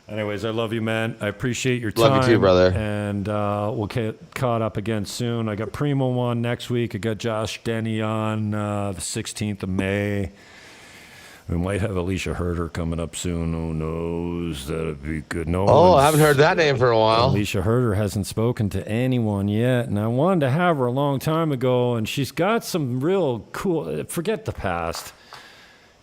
Speaker 2: Anyways, I love you, man. I appreciate your time.
Speaker 3: Love you too, brother.
Speaker 2: And we'll get caught up again soon. I got Primo on next week. I got Josh Denny on the 16th of May. We might have Alicia Herder coming up soon. Who knows? That'd be good.
Speaker 3: I haven't heard that name for a while.
Speaker 2: Alicia Herder hasn't spoken to anyone yet, and I wanted to have her a long time ago, and she's got some real cool... Forget the past.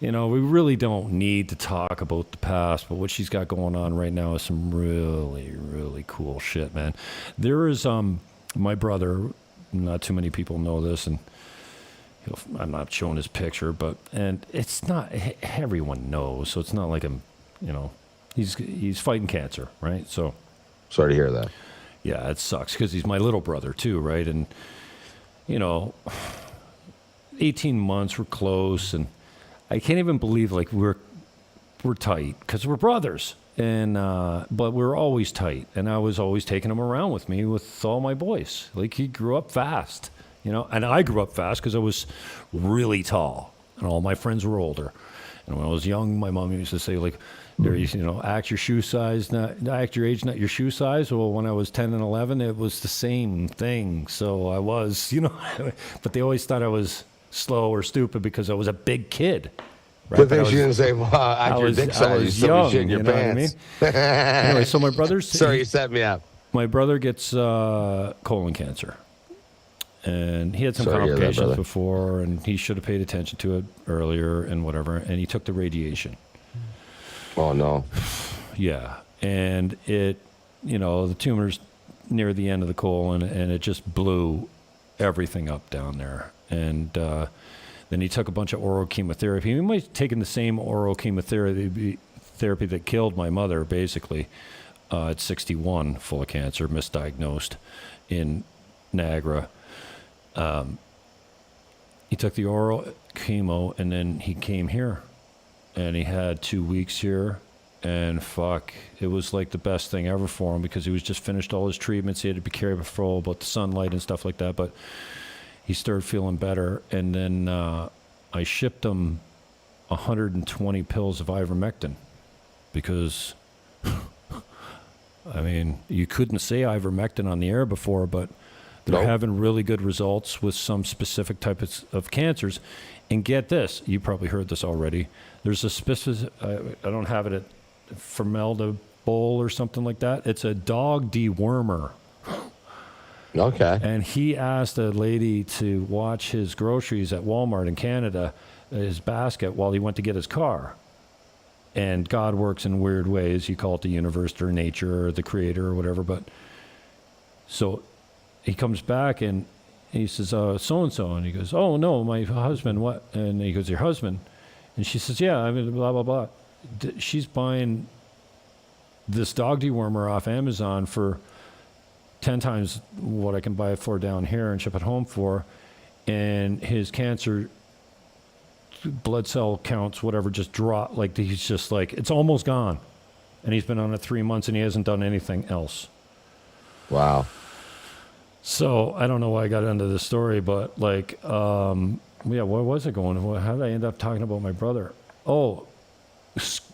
Speaker 2: We really don't need to talk about the past, but what she's got going on right now is some really, really cool shit, man. There is my brother, not too many people know this, and I'm not showing his picture, and it's not, everyone knows, so it's not like I'm, he's fighting cancer, right? So,
Speaker 3: sorry to hear that.
Speaker 2: Yeah, it sucks because he's my little brother too, right? And 18 months, we're close, and I can't even believe like we're tight because we're brothers, and but we're always tight, and I was always taking him around with me with all my boys. Like he grew up fast, and I grew up fast because I was really tall, and all my friends were older. And when I was young, my mom used to say like, act your shoe size, not act your age, not your shoe size. Well, when I was 10 and 11, it was the same thing. So I was, but they always thought I was slow or stupid because I was a big kid. Right?
Speaker 3: Good thing she didn't say, well, act your dick size.
Speaker 2: I was
Speaker 3: You
Speaker 2: young,
Speaker 3: shit in your pants.
Speaker 2: What I mean? Anyway, so my brother's...
Speaker 3: Sorry, you set me up.
Speaker 2: My brother gets colon cancer. And he had some
Speaker 3: Sorry to hear that,
Speaker 2: complications
Speaker 3: brother.
Speaker 2: before, and he should have paid attention to it earlier and whatever, and he took the radiation.
Speaker 3: Oh, no.
Speaker 2: Yeah. And it, the tumor's near the end of the colon, and it just blew everything up down there. And then he took a bunch of oral chemotherapy. He might have taken the same oral chemotherapy that killed my mother, basically, at 61, full of cancer, misdiagnosed in Niagara. He took the oral chemo, and then he came here, and he had 2 weeks here, and fuck, it was like the best thing ever for him because he was just finished all his treatments. He had to be careful about the sunlight and stuff like that, but he started feeling better, and then I shipped him 120 pills of ivermectin because, you couldn't say ivermectin on the air before, but they're having really good results with some specific types of cancers. And get this, you probably heard this already. There's a specific, I don't have it at formaldybol or something like that. It's a dog dewormer.
Speaker 3: Okay.
Speaker 2: And he asked a lady to watch his groceries at Walmart in Canada, his basket, while he went to get his car. And God works in weird ways. You call it the universe or nature or the creator or whatever. But so he comes back and he says, so-and-so. And he goes, oh, no, my husband, what? And he goes, your husband? And she says, yeah, blah, blah, blah. She's buying this dog dewormer off Amazon for 10 times what I can buy it for down here and ship it home for. And his cancer blood cell counts, whatever, just dropped. Like, he's just like, it's almost gone. And he's been on it 3 months and he hasn't done anything else.
Speaker 3: Wow.
Speaker 2: So I don't know why I got into this story, but like, where was it going? How did I end up talking about my brother? Oh,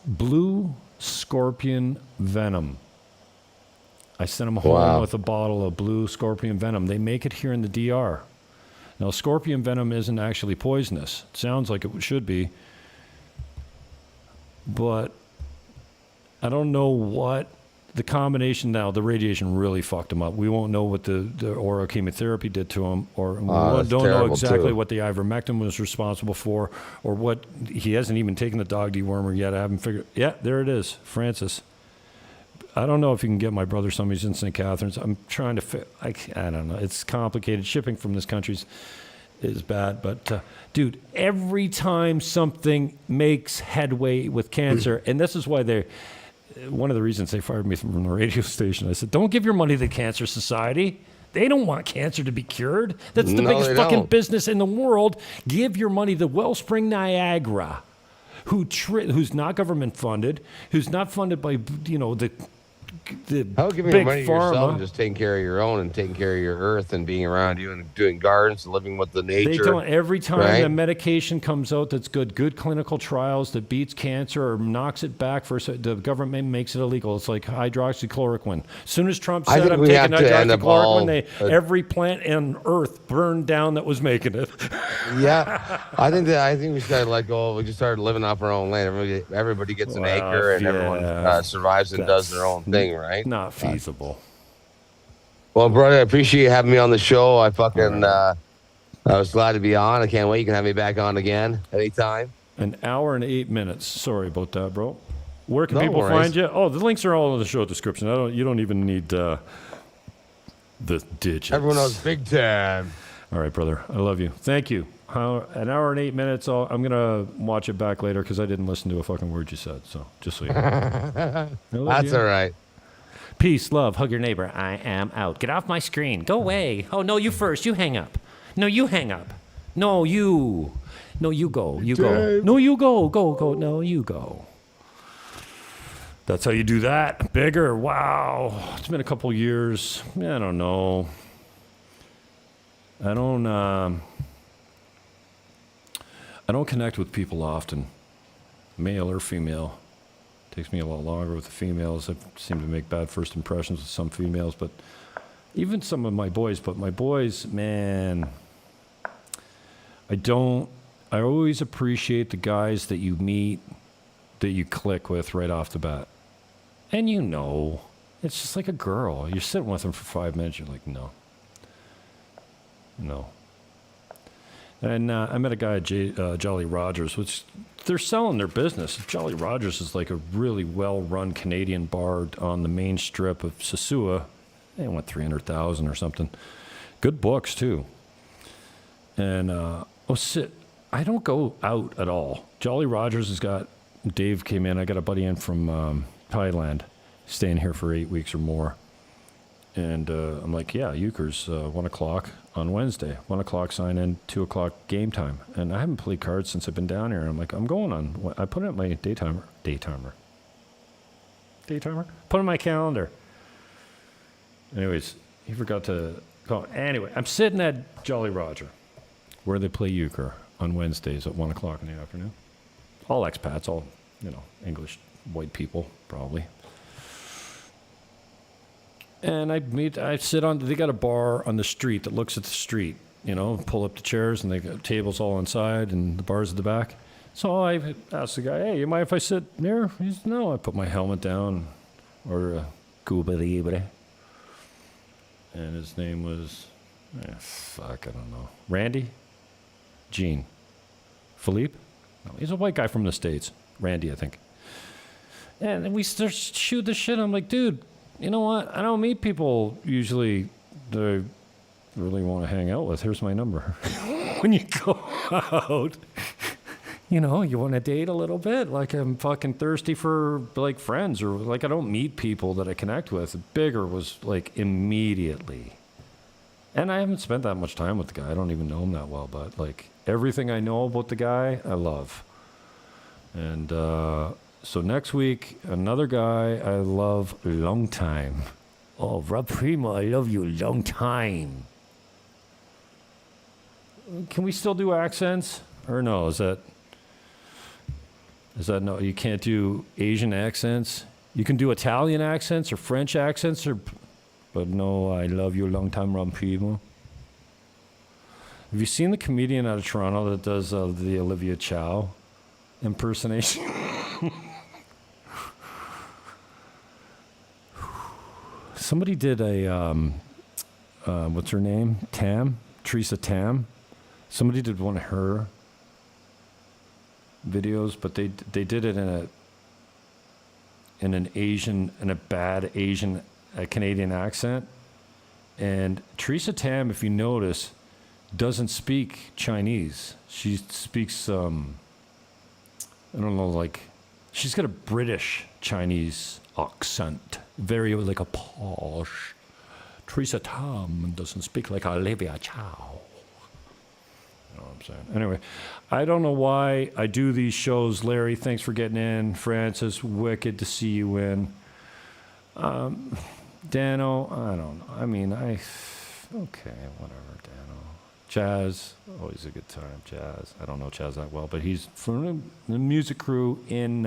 Speaker 2: blue scorpion venom. I sent him home with a bottle of blue scorpion venom. They make it here in the DR. Now, scorpion venom isn't actually poisonous. It sounds like it should be, but I don't know what the combination. Now, the radiation really fucked him up. We won't know what the oral chemotherapy did to him, or we don't know exactly what the ivermectin was responsible for, or what. He hasn't even taken the dog dewormer yet. I haven't figured. Yeah, there it is, Francis. I don't know if you can get my brother some. He's in St. Catharines. I'm trying to I don't know. It's complicated. Shipping from this country is bad. But, dude, every time something makes headway with cancer, and this is why one of the reasons they fired me from the radio station, I said, don't give your money to the Cancer Society. They don't want cancer to be cured. That's the biggest fucking business in the world. Give your money to Wellspring Niagara, who's not government funded, who's not funded by, the
Speaker 3: How giving
Speaker 2: big
Speaker 3: your money to
Speaker 2: pharma.
Speaker 3: yourself and just taking care of your own and taking care of your earth and being around you and doing gardens and living with the nature.
Speaker 2: They don't. Every time
Speaker 3: right?
Speaker 2: the medication comes out that's good clinical trials that beats cancer or knocks it back, the government makes it illegal. It's like hydroxychloroquine. As soon as Trump said, I'm taking hydroxychloroquine, every plant on Earth burned down that was making it.
Speaker 3: Yeah. I think we just got to let go. We just started living off our own land. Everybody gets an acre and everyone survives and does their own thing. Right?
Speaker 2: Not feasible.
Speaker 3: Well, brother, I appreciate you having me on the show. I was glad to be on. I can't wait. You can have me back on again anytime.
Speaker 2: An hour and 8 minutes. Sorry about that, bro. Where can
Speaker 3: No
Speaker 2: people
Speaker 3: worries.
Speaker 2: find you? Oh, the links are all in the show description. You don't even need The digits.
Speaker 3: Everyone knows big time.
Speaker 2: All right, brother. I love you. Thank you. An hour and 8 minutes. I'm going to watch it back later because I didn't listen to a fucking word you said. So just so you know.
Speaker 3: That's all right.
Speaker 2: Peace, love, hug your neighbor. I am out. Get off my screen. Go away. Oh, no, you first. You hang up. No, you hang up. No, you. No, you go. You go. No, you go. Go. No, you go. That's how you do that. Bigger. Wow. It's been a couple years. I don't know. I don't connect with people often, male or female. It takes me a lot longer with the females. I seem to make bad first impressions with some females, but even some of my boys. But my boys, man, I always appreciate the guys that you meet, that you click with right off the bat. And it's just like a girl. You're sitting with them for 5 minutes, you're like, no. And I met a guy at Jolly Rogers, which they're selling their business. Jolly Rogers is like a really well-run Canadian bar on the main strip of Sosua. They went 300,000 or something. Good books too. And I don't go out at all. Jolly Rogers has got Dave came in. I got a buddy in from Thailand, staying here for 8 weeks or more. And I'm like, yeah, Euchre's 1 o'clock on Wednesday. 1 o'clock sign in, 2 o'clock game time. And I haven't played cards since I've been down here. I'm like, I'm going on. I put it in my daytimer. Put it in my calendar. Anyways, he forgot to call. Anyway, I'm sitting at Jolly Roger, where they play euchre on Wednesdays at 1 o'clock in the afternoon. All expats, all, English white people, probably. And I sit on, they got a bar on the street that looks at the street, pull up the chairs and they got tables all inside and the bar's at the back. So I asked the guy, hey, you mind if I sit here? He said, no. I put my helmet down, order a Cuba Libre. And his name was, I don't know. Randy? Gene? Philippe? No, he's a white guy from the States. Randy, I think. And then we start shoot the shit. I'm like, dude, you know what? I don't meet people usually that I really want to hang out with. Here's my number. When you go out, you want to date a little bit. Like I'm fucking thirsty for like friends or like I don't meet people that I connect with. Bigger was like immediately. And I haven't spent that much time with the guy. I don't even know him that well, but like everything I know about the guy, I love. And so next week, another guy I love a long time. Oh, Rob Primo, I love you a long time. Can we still do accents? Or no, is that no, you can't do Asian accents? You can do Italian accents or French accents, but no, I love you a long time, Rob Primo. Have you seen the comedian out of Toronto that does the Olivia Chow impersonation? Somebody did a, what's her name? Teresa Tam. Somebody did one of her videos, but they did it in a bad Asian Canadian accent. And Teresa Tam, if you notice, doesn't speak Chinese. She speaks, I don't know, like, she's got a British Chinese accent. Very like a posh. Teresa Tam doesn't speak like Olivia Chow. You know what I'm saying? Anyway, I don't know why I do these shows. Larry, thanks for getting in. Francis, wicked to see you in. Dano, I don't know. I mean, okay, whatever, Dano. Chaz, always a good time. Chaz, I don't know Chaz that well, but he's from the music crew in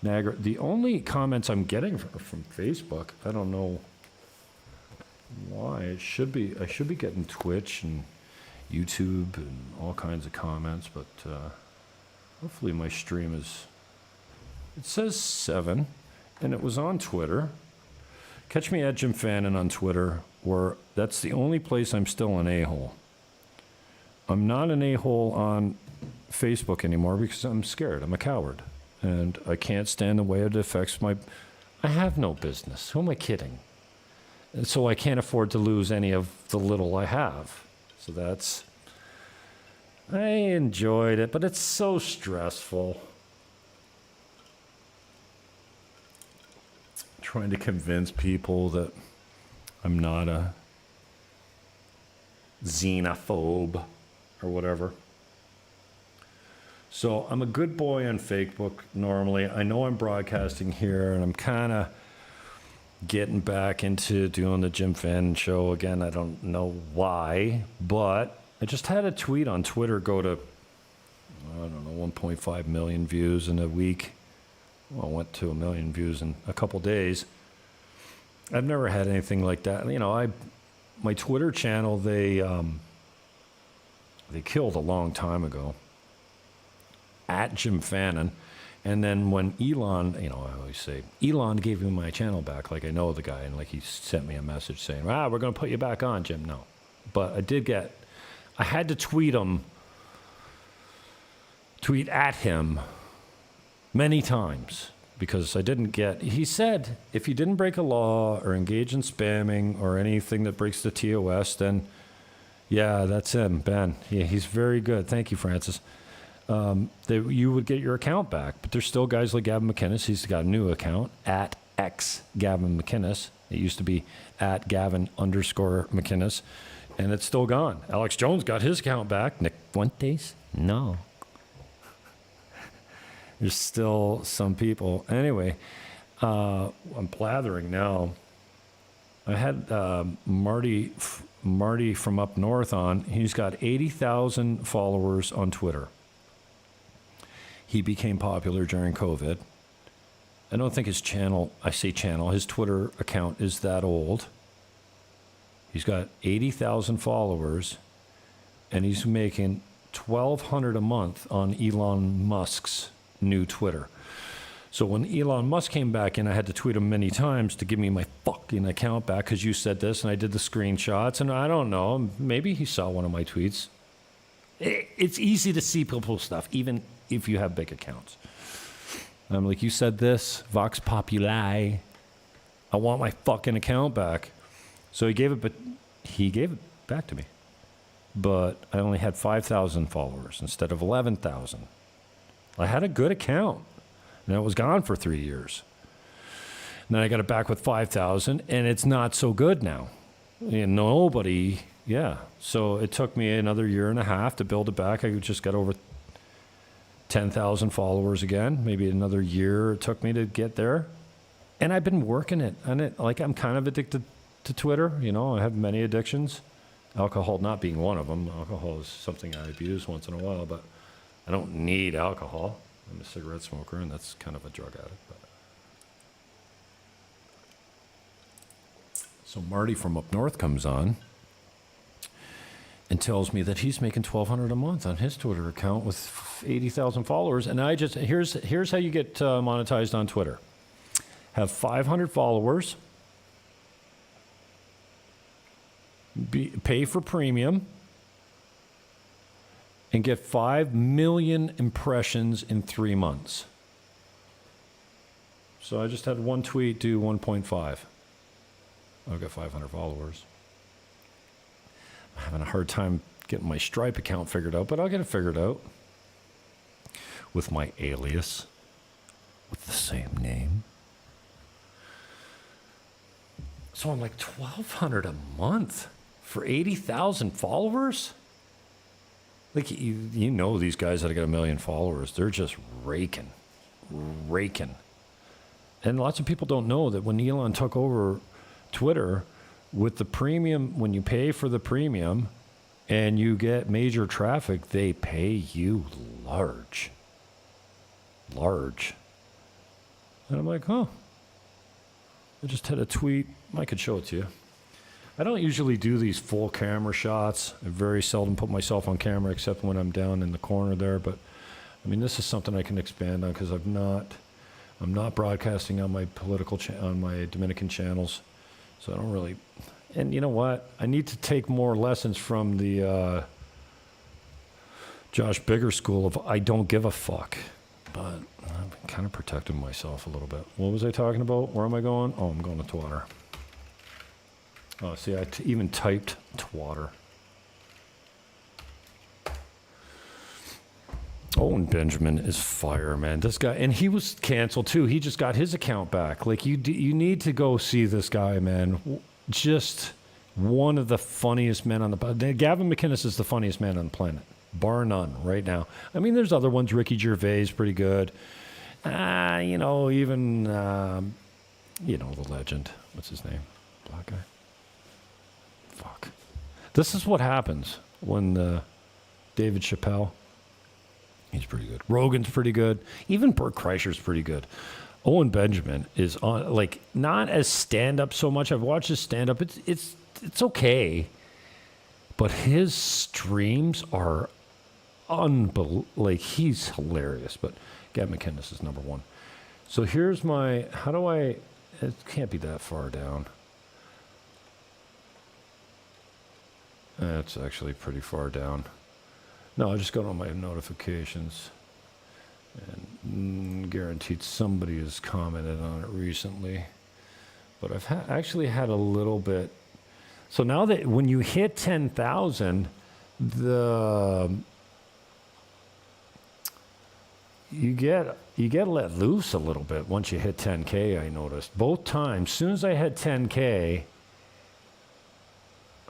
Speaker 2: Niagara. The only comments I'm getting from Facebook, I don't know why. I should be getting Twitch and YouTube and all kinds of comments, but hopefully my stream is. It says 7, and it was on Twitter. Catch me at Jim Fannon on Twitter, where that's the only place I'm still an a-hole. I'm not an a-hole on Facebook anymore because I'm scared. I'm a coward. And I can't stand the way it affects I have no business. Who am I kidding? And so I can't afford to lose any of the little I have. So I enjoyed it, but it's so stressful. Trying to convince people that I'm not a xenophobe or whatever. So I'm a good boy on Facebook normally. I know I'm broadcasting here, and I'm kind of getting back into doing the Jim Fannon show again. I don't know why, but I just had a tweet on Twitter go to, I don't know, 1.5 million views in a week. Well, it went to 1 million views in a couple days. I've never had anything like that. You know, my Twitter channel, they killed a long time ago. At Jim Fannon. And then when Elon, you know, I always say, Elon gave me my channel back. Like, I know the guy, and like he sent me a message saying, we're going to put you back on, Jim. No. But I had to tweet at him many times because I didn't he said, if you didn't break a law or engage in spamming or anything that breaks the TOS, then yeah, that's him, Ben. Yeah, he's very good. Thank you, Francis. That you would get your account back. But there's still guys like Gavin McInnes. He's got a new account at X Gavin McInnes. It used to be at Gavin_McInnes, and it's still gone. Alex Jones got his account back. Nick Fuentes? No. There's still some people. Anyway, I'm blathering now. I had Marty from up north on. He's got 80,000 followers on Twitter. He became popular during COVID. I don't think his Twitter account is that old. He's got 80,000 followers, and he's making $1,200 a month on Elon Musk's new Twitter. So when Elon Musk came back in, I had to tweet him many times to give me my fucking account back because you said this, and I did the screenshots, and I don't know, maybe he saw one of my tweets. It's easy to see people's stuff, even if you have big accounts. I'm like, you said this, Vox Populi. I want my fucking account back. So he gave it back to me. But I only had 5,000 followers instead of 11,000. I had a good account, and it was gone for 3 years. And then I got it back with 5,000, and it's not so good now. So it took me another year and a half to build it back. I just got over 10,000 followers again. Maybe another year it took me to get there. And I've been working it. And I'm kind of addicted to Twitter. You know, I have many addictions. Alcohol not being one of them. Alcohol is something I abuse once in a while, but I don't need alcohol. I'm a cigarette smoker, and that's kind of a drug addict. But. So Marty from up north comes on and tells me that he's making $1,200 a month on his Twitter account with 80,000 followers. And here's how you get monetized on Twitter. Have 500 followers, pay for premium, and get 5 million impressions in 3 months. So I just had one tweet do 1.5. I've got 500 followers. I'm having a hard time getting my Stripe account figured out, but I'll get it figured out. With my alias, with the same name. So I'm like, $1,200 a month for 80,000 followers? Like, you know these guys that got 1 million followers, they're just raking. And lots of people don't know that when Elon took over Twitter, with the premium, when you pay for the premium and you get major traffic, they pay you large. And I'm like, I just had a tweet. I could show it to you. I don't usually do these full camera shots. I very seldom put myself on camera except when I'm down in the corner there. But I mean, this is something I can expand on because I'm not broadcasting on my on my Dominican channels. So I don't really, and you know what? I need to take more lessons from the Josh Bigger school of I don't give a fuck. But I'm kind of protecting myself a little bit. What was I talking about? Where am I going? Oh, I'm going to Twitter. Oh, see, I even typed twatter. Owen Benjamin is fire, man. This guy, and he was canceled too. He just got his account back. Like you need to go see this guy, man. Just one of the funniest men on the planet. Gavin McInnes is the funniest man on the planet, bar none, right now. I mean, there's other ones. Ricky Gervais, pretty good. Even the legend. What's his name? Black guy. Fuck. This is what happens when David Chappelle. He's pretty good. Rogan's pretty good. Even Bert Kreischer's pretty good. Owen Benjamin is on, like, not as stand-up so much. I've watched his stand-up. It's okay. But his streams are unbelievable. Like, he's hilarious. But Gavin McInnes is number one. So here's my, it can't be that far down. That's actually pretty far down. No, I just go to my notifications, and guaranteed somebody has commented on it recently. But I've actually had a little bit. So now that when you hit 10,000, you get let loose a little bit once you hit 10K. I noticed both times. As soon as I hit 10K,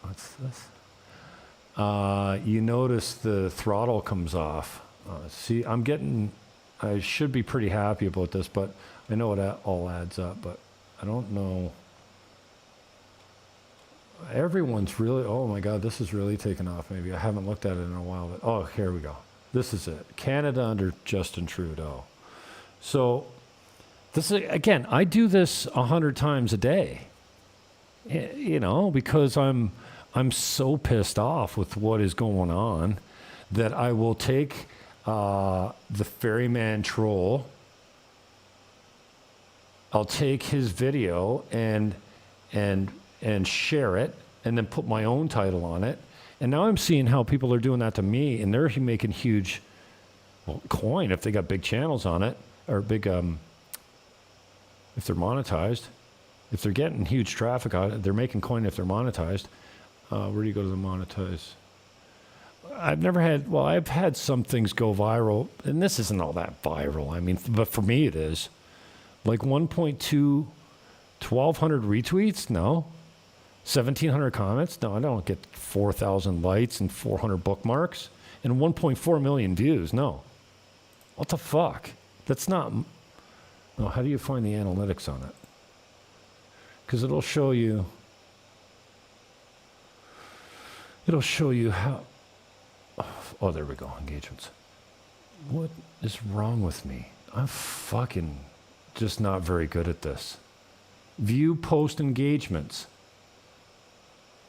Speaker 2: what's this? You notice the throttle comes off. See, I should be pretty happy about this, but I know it all adds up, but I don't know. Everyone's really, oh my God, this is really taking off maybe. I haven't looked at it in a while, but oh, here we go. This is it. Canada under Justin Trudeau. So this is, again, I do this 100 times a day, because I'm so pissed off with what is going on that I will take the ferryman troll. I'll take his video and share it and then put my own title on it. And now I'm seeing how people are doing that to me, and they're making huge coin if they got big channels on it, or big if they're monetized. If they're getting huge traffic on it, they're making coin if they're monetized. Where do you go to the monetize? I've had some things go viral, and this isn't all that viral. I mean, but for me it is. Like 1.2, 1,200 retweets? No. 1,700 comments? No, I don't get 4,000 likes and 400 bookmarks. And 1.4 million views? No. What the fuck? That's not... No, how do you find the analytics on it? Because it'll show you... It'll show you how... Oh, there we go. Engagements. What is wrong with me? I'm fucking just not very good at this. View post engagements.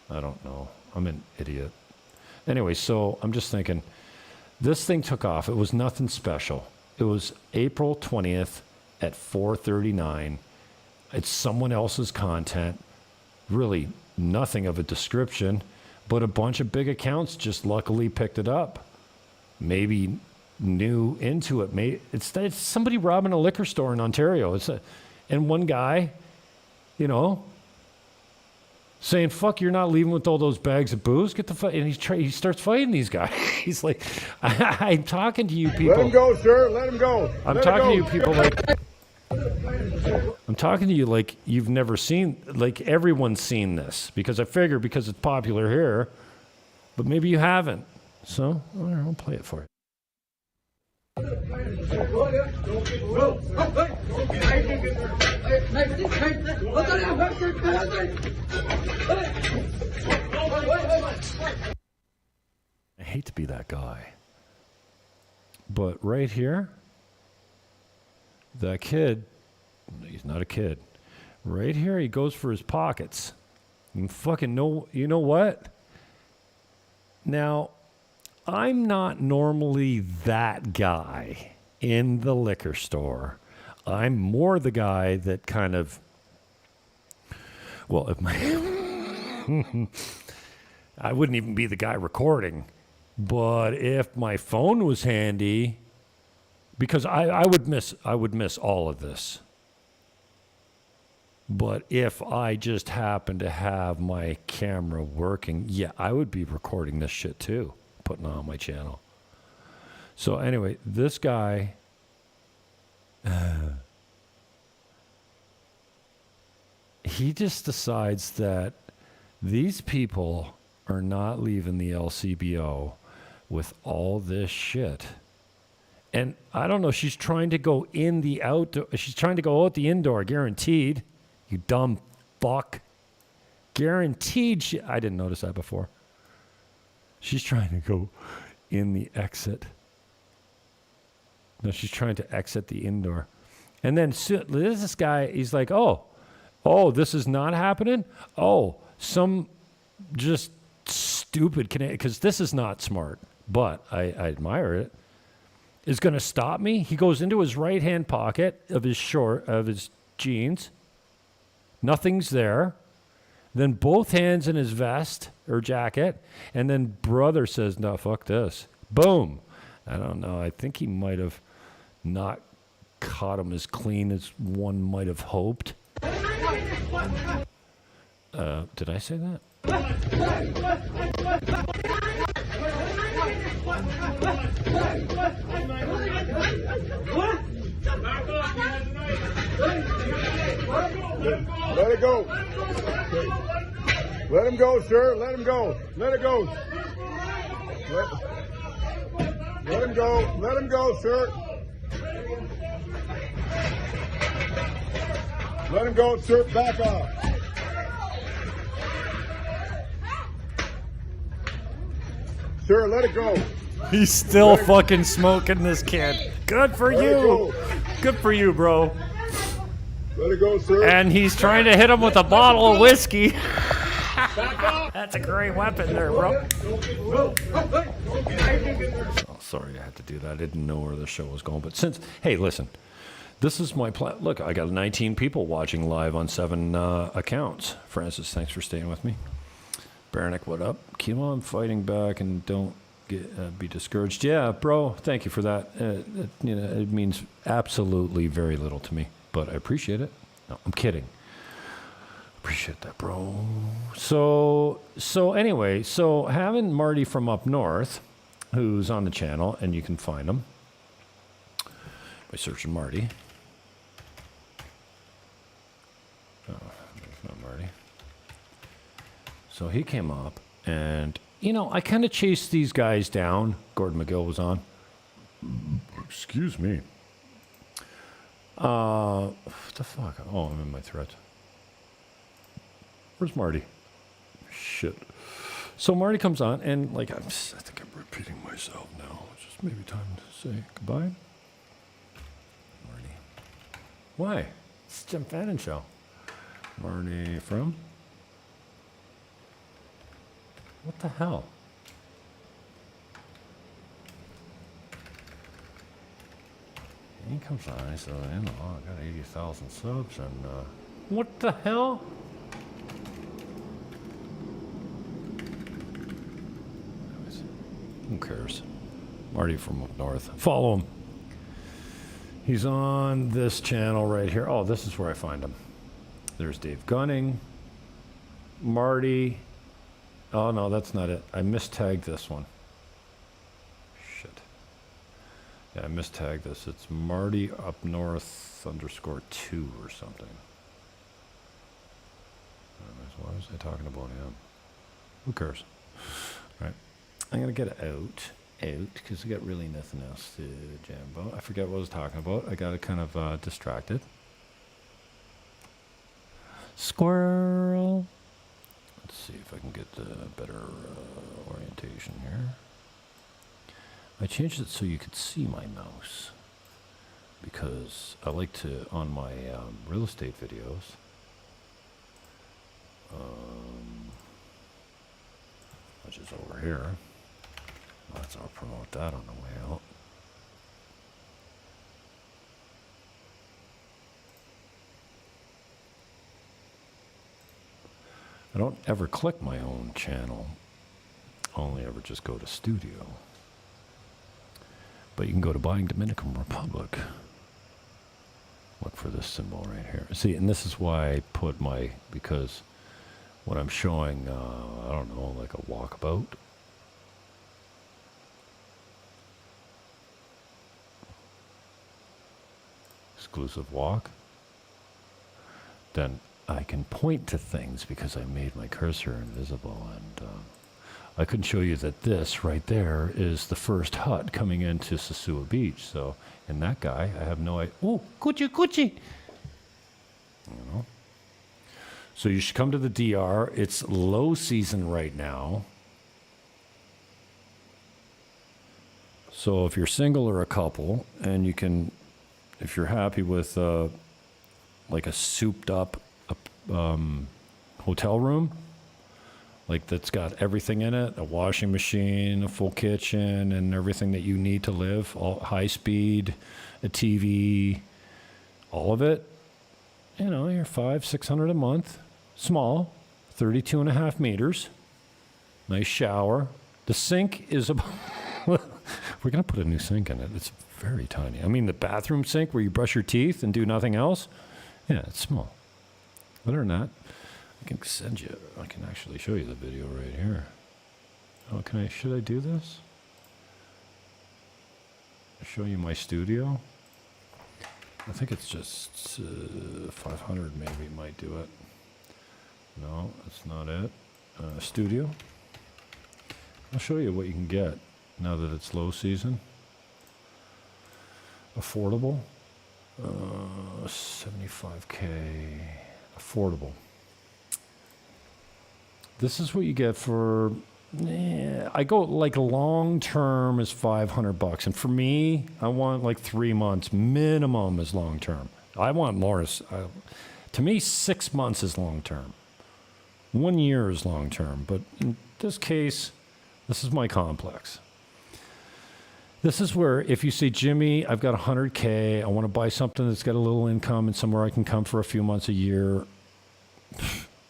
Speaker 2: I don't know. I'm an idiot. Anyway, so I'm just thinking, this thing took off. It was nothing special. It was April 20th at 4:39. It's someone else's content. Really nothing of a description. But a bunch of big accounts just luckily picked it up. Maybe new into it. It's somebody robbing a liquor store in Ontario. And one guy, saying, fuck, you're not leaving with all those bags of booze? Get the fuck... And he starts fighting these guys. He's like, I'm talking to you people.
Speaker 6: Let him go, sir. Let him go.
Speaker 2: I'm talking to you people like... I'm talking to you like you've never seen, like everyone's seen this, because I figure because it's popular here, but maybe you haven't. So, all right, I'll play it for you. I hate to be that guy, but right here, that kid, he's not a kid. Right here, he goes for his pockets. You fucking know, you know what? Now, I'm not normally that guy in the liquor store. I'm more the guy that kind of, well, if my, I wouldn't even be the guy recording, but if my phone was handy, because I would miss all of this. But if I just happen to have my camera working, yeah, I would be recording this shit too, putting it on my channel. So anyway, this guy, he just decides that these people are not leaving the LCBO with all this shit. And I don't know, she's trying to go in the outdoor, she's trying to go out the indoor, guaranteed. You dumb fuck. Guaranteed. I didn't notice that before. She's trying to go in the exit. No, she's trying to exit the indoor. And then this guy, he's like, oh, this is not happening? Oh, some just stupid Canadian, because this is not smart, but I admire it, is going to stop me. He goes into his right-hand pocket of his jeans. Nothing's there. Then both hands in his vest or jacket. And then brother says, no, fuck this. Boom. I don't know. I think he might have not caught him as clean as one might have hoped. Did I say that?
Speaker 9: Let it go. Let him go, sir. Let him go. Let it go. Let him go. Let him go, sir. Let him go, sir. Back off. Sir, let it go.
Speaker 2: He's still fucking smoking, this kid. Good for you. Good for you, bro.
Speaker 9: Let it go, sir.
Speaker 2: And he's trying to hit him with a bottle of whiskey. That's a great weapon there, bro. Oh, sorry, I had to do that. I didn't know where the show was going. But hey, listen, this is my plan. Look, I got 19 people watching live on 7 accounts. Francis, thanks for staying with me. Baranek, what up? Keep on fighting back and don't be discouraged. Yeah, bro, thank you for that. It means absolutely very little to me, but I appreciate it. No, I'm kidding. Appreciate that, bro. So anyway, having Marty from up north, who's on the channel, and you can find him by searching Marty. Oh, there's not Marty. So he came up, and, I kind of chased these guys down. Gordon McGill was on. Excuse me. What the fuck? Oh, I'm in my threads. Where's Marty? Shit. So Marty comes on, and, I think I'm repeating myself now. It's just maybe time to say goodbye. Marty. Why? It's the Jim Fannon show. Marty from... What the hell? He comes on, he says, I got 80,000 subs, and, what the hell? Anyways, who cares? Marty from up north. Follow him. He's on this channel right here. Oh, this is where I find him. There's Dave Gunning, Marty. Oh, no, that's not it. I mistagged this one. Shit. Yeah, I mistagged this. It's Marty up north _2 or something. Why was I talking about him? Who cares? All right. I'm going to get out, because I got really nothing else to jam about. I forget what I was talking about. I got kind of distracted. Squirrel. Let's see if I can get the better orientation here. I changed it so you could see my mouse, because I like to, on my real estate videos, which is over here. I'll promote that on the way out. I don't ever click my own channel. I only ever just go to studio. But you can go to BuyingDominicanRepublic, Look for this symbol right here. See, and this is why I put because what I'm showing, I don't know, like a walkabout. Exclusive walk. Then I can point to things because I made my cursor invisible, and I couldn't show you that this right there is the first hut coming into Sosua Beach. So, and that guy, I have no idea. Oh, coochie. You know. So you should come to the DR. It's low season right now. So if you're single or a couple, and you can, if you're happy with like a souped up hotel room, like that's got everything in it, a washing machine, a full kitchen, and everything that you need to live, all high speed, a TV, all of it, you know, you're $500-600 a month, small, 32.5 meters, nice shower. The sink is about, we're going to put a new sink in it. It's very tiny. I mean, the bathroom sink where you brush your teeth and do nothing else, yeah, it's small. Other than that, I can send you, I can actually show you the video right here. Oh, should I do this? Show you my studio? I think it's just 500 maybe might do it. No, that's not it. Studio. I'll show you what you can get now that it's low season. Affordable. 75K. Affordable. This is what you get for, I go like long term is $500. And for me, I want like 3 months minimum is long term. I want more. To me, 6 months is long term. 1 year is long term. But in this case, this is my complex. This is where if you say, Jimmy, I've got 100K, I want to buy something that's got a little income and somewhere I can come for a few months a year,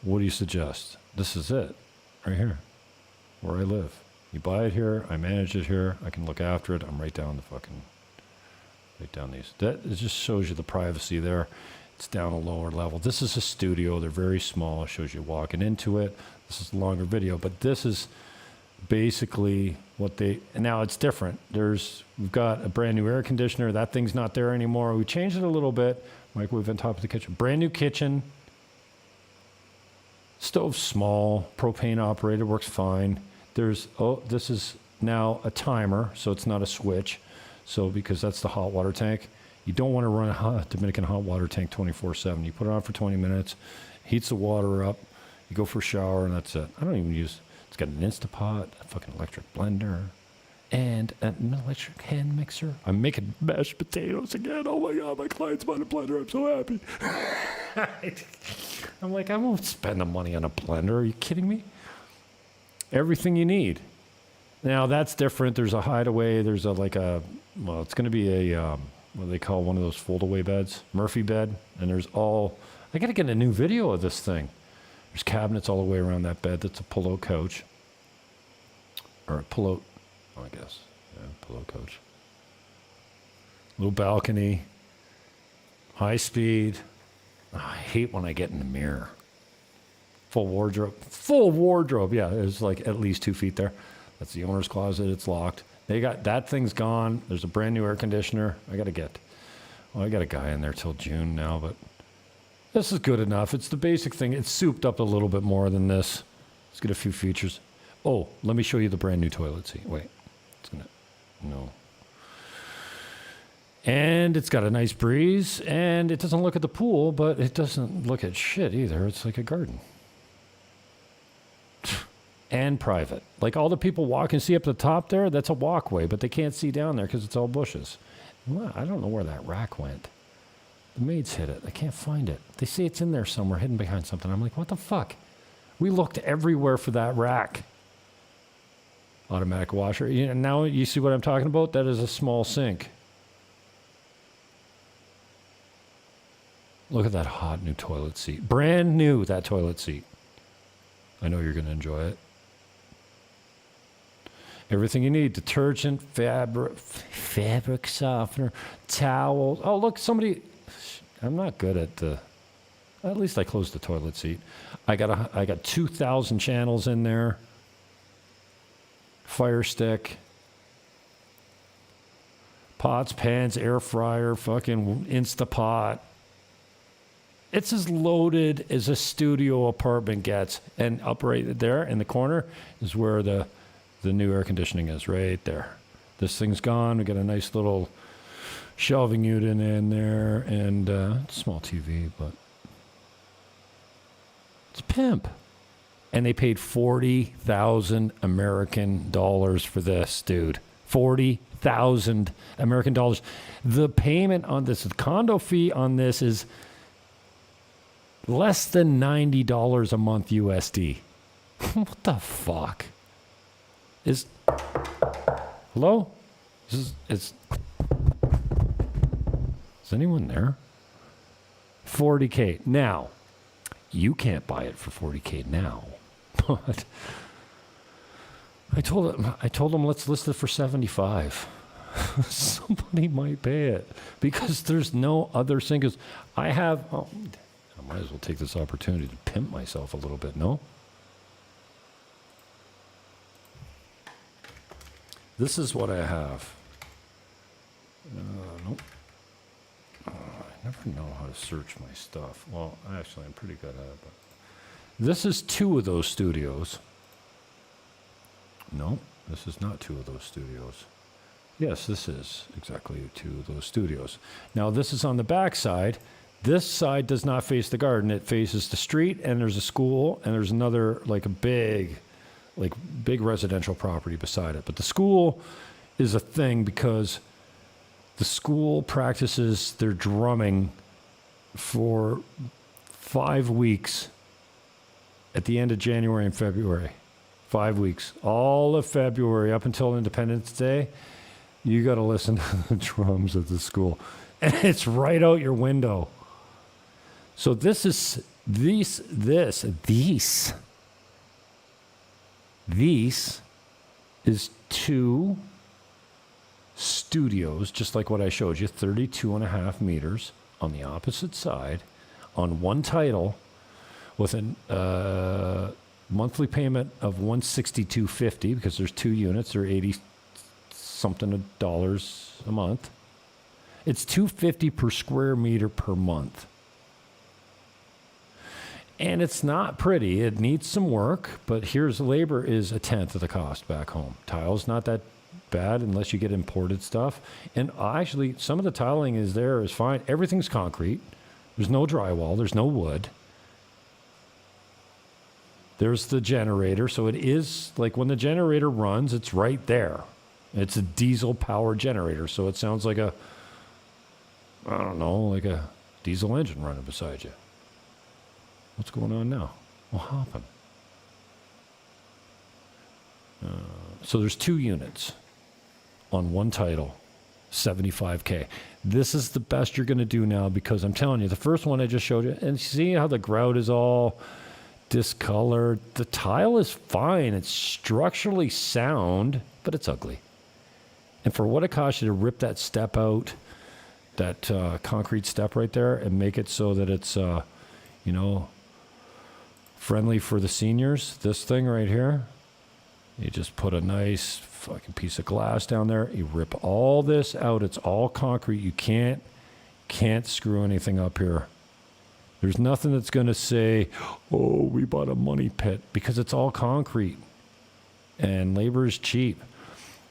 Speaker 2: what do you suggest? This is it, right here, where I live. You buy it here, I manage it here, I can look after it, I'm right down these. That it just shows you the privacy there. It's down a lower level. This is a studio, they're very small, it shows you walking into it. This is a longer video, but this is basically what and now it's different. We've got a brand new air conditioner, that thing's not there anymore. We changed it a little bit, microwave on top of the kitchen. Brand new kitchen. Stove small, propane operated, works fine. This is now a timer, so it's not a switch. So because that's the hot water tank, you don't want to run a Dominican hot water tank 24/7. You put it on for 20 minutes, heats the water up, you go for a shower, and that's it. I don't even use, it's got an Instapot, a fucking electric blender, and an electric hand mixer. I'm making mashed potatoes again. Oh my God, my client's bought a blender. I'm so happy. I'm like, I won't spend the money on a blender. Are you kidding me? Everything you need. Now that's different. There's a hideaway. There's it's going to be a, what do they call one of those fold-away beds? Murphy bed. And I got to get a new video of this thing. There's cabinets all the way around that bed. That's a pull-out couch. Or a pull-out, I guess. Yeah, pull-out couch. Little balcony. High speed. Oh, I hate when I get in the mirror. Full wardrobe. Yeah, there's like at least 2 feet there. That's the owner's closet. It's locked. That thing's gone. There's a brand new air conditioner. I got a guy in there till June now, but this is good enough. It's the basic thing. It's souped up a little bit more than this. Let's get a few features. Oh, let me show you the brand new toilet seat. Wait, no. And it's got a nice breeze, and it doesn't look at the pool, but it doesn't look at shit either. It's like a garden. And private. Like all the people walk and see up the top there, that's a walkway, but they can't see down there because it's all bushes. Well, I don't know where that rack went. The maids hid it. I can't find it. They say it's in there somewhere, hidden behind something. I'm like, what the fuck? We looked everywhere for that rack. Automatic washer. Now you see what I'm talking about? That is a small sink. Look at that hot new toilet seat. Brand new, that toilet seat. I know you're going to enjoy it. Everything you need. Detergent, fabric softener, towels. Oh, look, somebody... I'm not good at the. At least I closed the toilet seat. I got 2,000 channels in there. Fire stick. Pots, pans, air fryer, fucking Instapot. It's as loaded as a studio apartment gets. And up right there in the corner is where the new air conditioning is, right there. This thing's gone. We got a nice little shelving unit in there and small TV, but it's pimp. And they paid 40,000 American dollars for this, dude. 40,000 American dollars. The payment on this, the condo fee on this is less than $90 a month USD. What the fuck? Hello? Is anyone there? 40K. Now, you can't buy it for 40K now. But I told him let's list it for 75. Somebody might pay it because there's no other singles. I might as well take this opportunity to pimp myself a little bit, no? This is what I have. Nope. I never know how to search my stuff. Well, actually, I'm pretty good at it. But this is 2 of those studios. No, this is not 2 of those studios. Yes, this is exactly 2 of those studios. Now, this is on the back side. This side does not face the garden. It faces the street, and there's a school, and there's another, like a big residential property beside it. But the school is a thing because the school practices their drumming for 5 weeks at the end of January and February. 5 weeks. All of February up until Independence Day, you got to listen to the drums at the school. And it's right out your window. So this is, these is 2 studios, just like what I showed you, 32.5 meters on the opposite side on one title with a monthly payment of $162.50 because there's 2 units, or 80 something dollars a month. It's $250 per square meter per month. And it's not pretty. It needs some work, but here's labor is 1/10 of the cost back home. Tile's not that bad unless you get imported stuff. And actually, some of the tiling is fine. Everything's concrete. There's no drywall. There's no wood. There's the generator. So it is like when the generator runs, it's right there. It's a diesel powered generator. So it sounds like like a diesel engine running beside you. What's going on now? What happened? So there's 2 units on one title, $75K. This is the best you're going to do now because I'm telling you, the first one I just showed you, and see how the grout is all discolored. The tile is fine. It's structurally sound, but it's ugly. And for what it costs you to rip that step out, that concrete step right there, and make it so that it's, friendly for the seniors, this thing right here, you just put a nice fucking piece of glass down there. You rip all this out. It's all concrete. You can't screw anything up here. There's nothing that's going to say, oh, we bought a money pit, because it's all concrete and labor is cheap.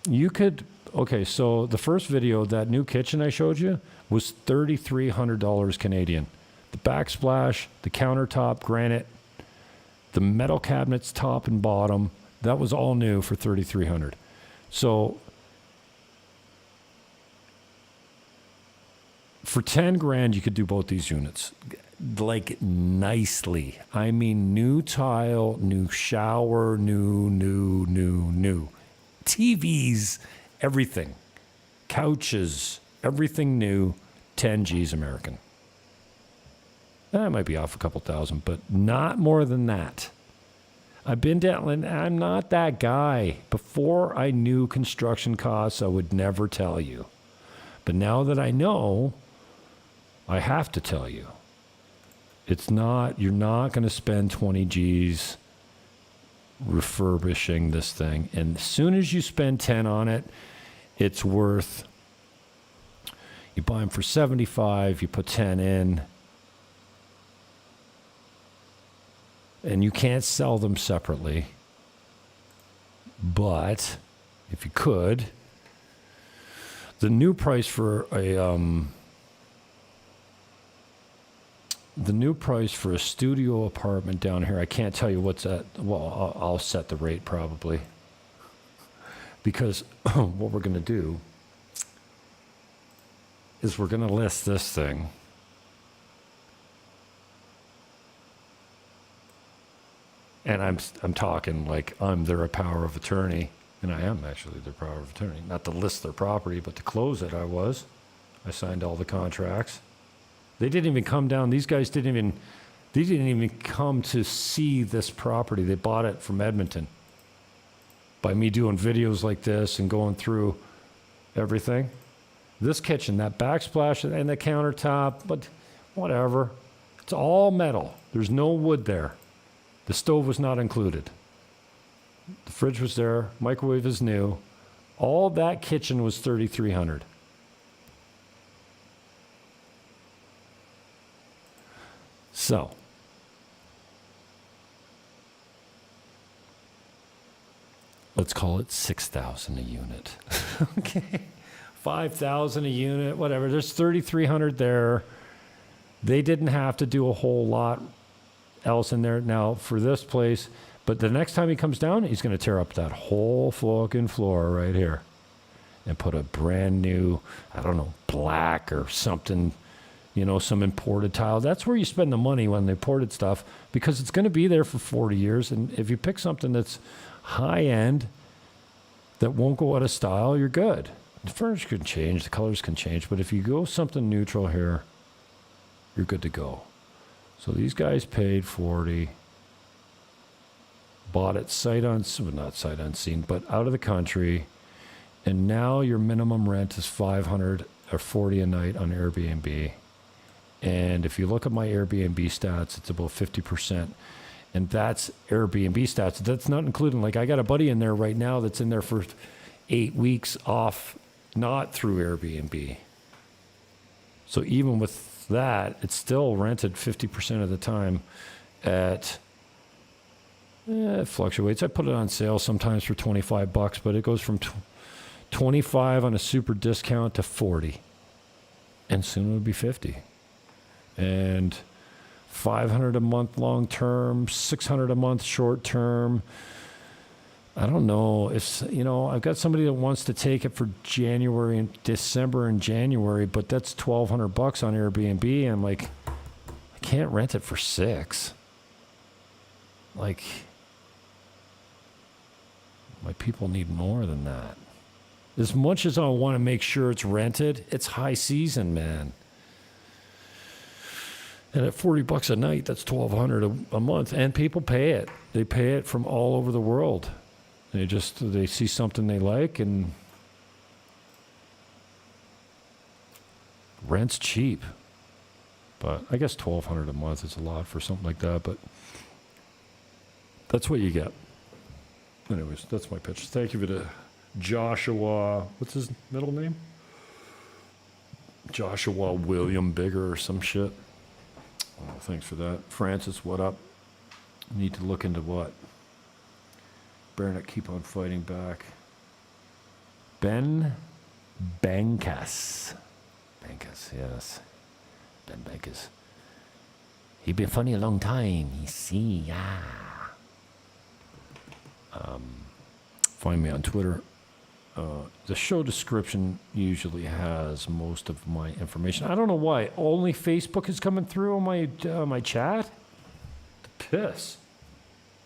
Speaker 2: So the first video, that new kitchen I showed you, was $3,300 Canadian. The backsplash, the countertop, granite, the metal cabinets top and bottom, that was all new for $3,300. So for 10 grand, you could do both these units, like nicely. I mean, new tile, new shower, new. TVs, everything. Couches, everything new, 10 G's American. That might be off a couple thousand, but not more than that. I've been down, and I'm not that guy. Before I knew construction costs, I would never tell you. But now that I know, I have to tell you, you're not going to spend 20 G's refurbishing this thing. And as soon as you spend 10 on it, it's worth, you buy them for 75, you put 10 in, and you can't sell them separately. But if you could, the new price for a studio apartment down here, I can't tell you what's at. Well, I'll set the rate probably, because what we're going to do is we're going to list this thing. And I'm talking like I'm their power of attorney, and I am actually their power of attorney. Not to list their property, but to close it, I signed all the contracts. They didn't even come down. These guys didn't even come to see this property. They bought it from Edmonton. By me doing videos like this and going through everything. This kitchen, that backsplash and the countertop, but whatever. It's all metal. There's no wood there. The stove was not included. The fridge was there. Microwave is new. All that kitchen was $3,300. So, let's call it $6,000 a unit. Okay, $5,000 a unit, whatever. There's $3,300 there. They didn't have to do a whole lot else in there now for this place, but the next time he comes down, he's going to tear up that whole fucking floor right here and put a brand new, I don't know, black or something, you know, some imported tile. That's where you spend the money on the imported stuff, because it's going to be there for 40 years. And if you pick something that's high end that won't go out of style, you're good. The furniture can change, the colors can change, but if you go something neutral here, you're good to go. So these guys paid 40, bought it not sight unseen, but out of the country, and now your minimum rent is $500 or $40 a night on Airbnb. And if you look at my Airbnb stats, it's about 50%. And that's Airbnb stats. That's not including, like, I got a buddy in there right now that's in there for 8 weeks off, not through Airbnb. So even with that, it's still rented 50% of the time at, it fluctuates. I put it on sale sometimes for $25, but it goes from 25 on a super discount to 40. And soon it'll be 50. And $500 a month long term, $600 a month short term. I don't know if, you know, I've got somebody that wants to take it for January and December and January, but that's $1,200 on Airbnb. And I'm like, I can't rent it for $6. Like, my people need more than that. As much as I want to make sure it's rented, it's high season, man. And at $40 a night, that's $1,200 a month, and people pay it. They pay it from all over the world. They see something they like, and rent's cheap. But I guess $1,200 a month is a lot for something like that, but that's what you get. Anyways, that's my pitch. Thank you to Joshua, what's his middle name? Joshua William Bigger or some shit. Oh, thanks for that. Francis, what up? Need to look into what? Better not keep on fighting back. Ben Bankas. Bankas, yes. Ben Bankas. He been funny a long time. You see, yeah. Find me on Twitter. The show description usually has most of my information. I don't know why. Only Facebook is coming through on my chat. The piss.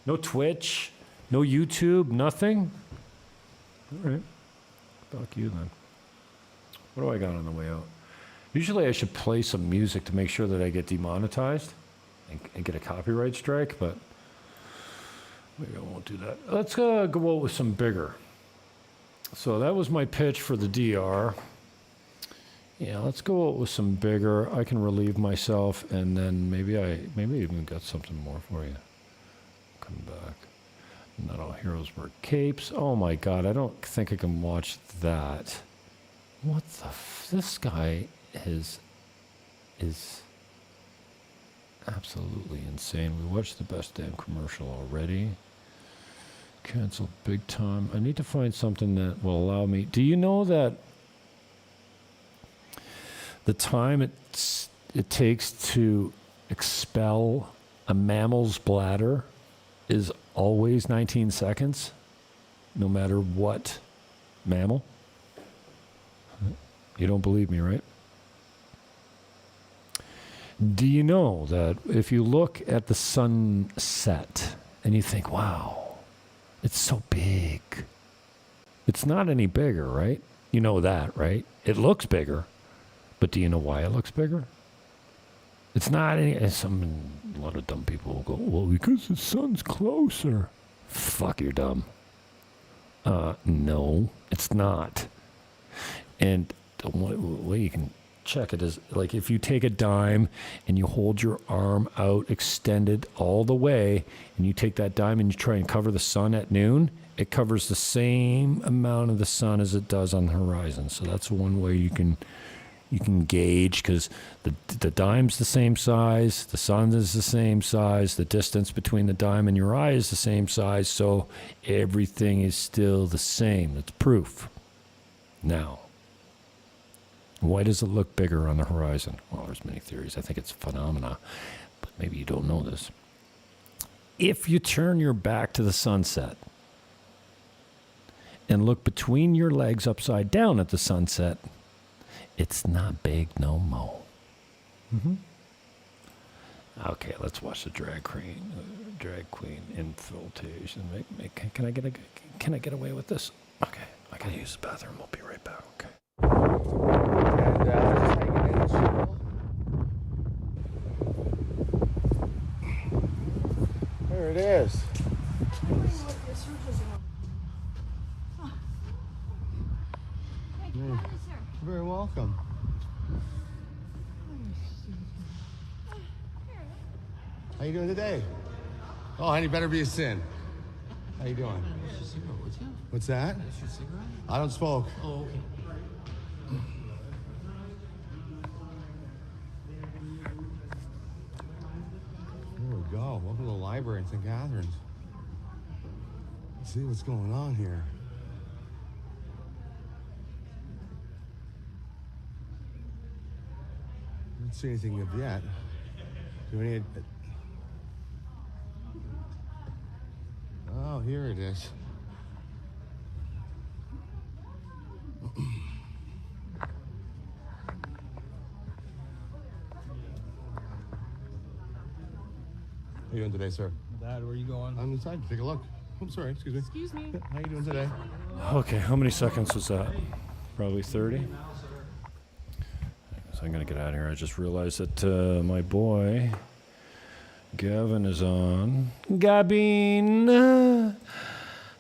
Speaker 2: No Twitch. No YouTube. Nothing. All right. Fuck you then. What do I got on the way out? Usually I should play some music to make sure that I get demonetized and get a copyright strike, but maybe I won't do that. Let's go out with some bigger. So that was my pitch for the DR. Yeah, let's go with some bigger. I can relieve myself, and then maybe I even got something more for you. Come back. Not all heroes wear capes. Oh my God, I don't think I can watch that. What the? This guy is absolutely insane. We watched the best damn commercial already. Canceled big time. I need to find something that will allow me. Do you know that the time it takes to expel a mammal's bladder is always 19 seconds, no matter what mammal? You don't believe me, right? Do you know that if you look at the sunset and you think, wow, it's so big, it's not any bigger, right? You know that, right? It looks bigger, but do you know why it looks bigger? It's not any. A lot of dumb people will go, well, because the sun's closer. Fuck, you're dumb. No, it's not. And the way you can check it is, like, if you take a dime and you hold your arm out extended all the way, and you take that dime and you try and cover the sun at noon, it covers the same amount of the sun as it does on the horizon. So that's one way you can gauge, because the dime's the same size, the sun is the same size, the distance between the dime and your eye is the same size, so everything is still the same. That's proof. Now, why does it look bigger on the horizon? Well, there's many theories. I think it's a phenomena, but maybe you don't know this. If you turn your back to the sunset and look between your legs upside down at the sunset, it's not big no more. Okay, let's watch the drag queen infiltration. Can I get away with this? Okay, I gotta use the bathroom. We'll be right back. Okay.
Speaker 3: And just hanging in chill. There it is. You're very welcome. How you doing today? Oh, honey, better be a sin. How you doing? What's that? I don't smoke.
Speaker 11: Oh, okay.
Speaker 3: Here we go. Welcome to the library in St. Catharines. Let's see what's going on here. I don't see anything of yet. Do we need... Oh, here it is. How you doing today, sir?
Speaker 11: Dad, where are you going?
Speaker 3: I'm inside. Take a look. I'm sorry. Excuse me.
Speaker 12: Excuse me.
Speaker 3: How you doing today?
Speaker 2: Okay, how many seconds was that? Probably 30. So I'm gonna get out of here. I just realized that my boy Gavin is on. Gabin.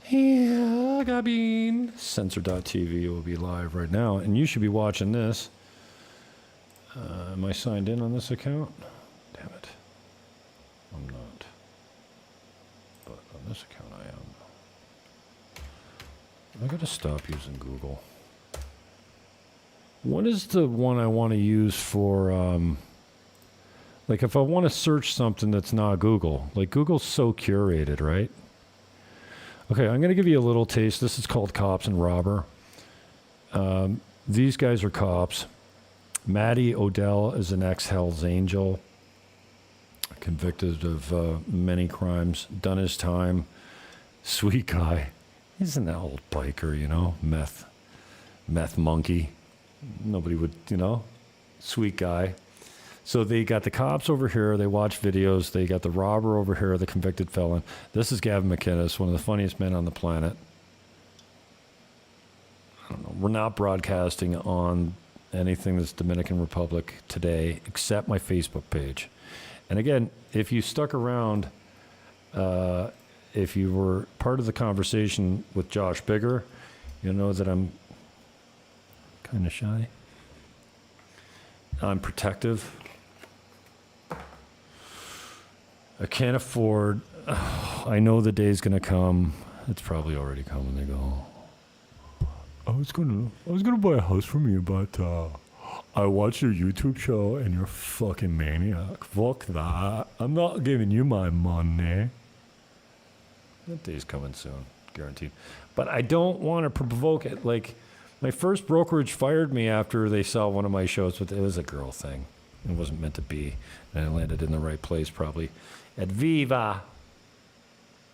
Speaker 2: Yeah, Gabin. Censor.tv will be live right now, and you should be watching this. Am I signed in on this account? Damn it. I'm not. But on this account I am. I gotta stop using Google. What is the one I want to use for, like if I want to search something that's not Google? Like Google's so curated, right? Okay, I'm going to give you a little taste. This is called Cops and Robber. These guys are cops. Matty Odell is an ex-Hell's Angel, convicted of many crimes, done his time. Sweet guy. He's an old biker, you know, meth monkey. Nobody would, you know, sweet guy. So they got the cops over here. They watch videos. They got the robber over here, the convicted felon. This is Gavin McInnes, one of the funniest men on the planet. I don't know. We're not broadcasting on anything that's Dominican Republic today except my Facebook page. And again, if you stuck around, if you were part of the conversation with Josh Bigger, you'll know that I'm kind of shy. I'm protective. I can't afford. I know the day's gonna come. It's probably already come when they go. I was gonna buy a house from you, but I watched your YouTube show and you're a fucking maniac. Fuck that. I'm not giving you my money. That day's coming soon, guaranteed. But I don't want to provoke it. Like, my first brokerage fired me after they saw one of my shows, but it was a girl thing. It wasn't meant to be. And I landed in the right place, probably at Viva.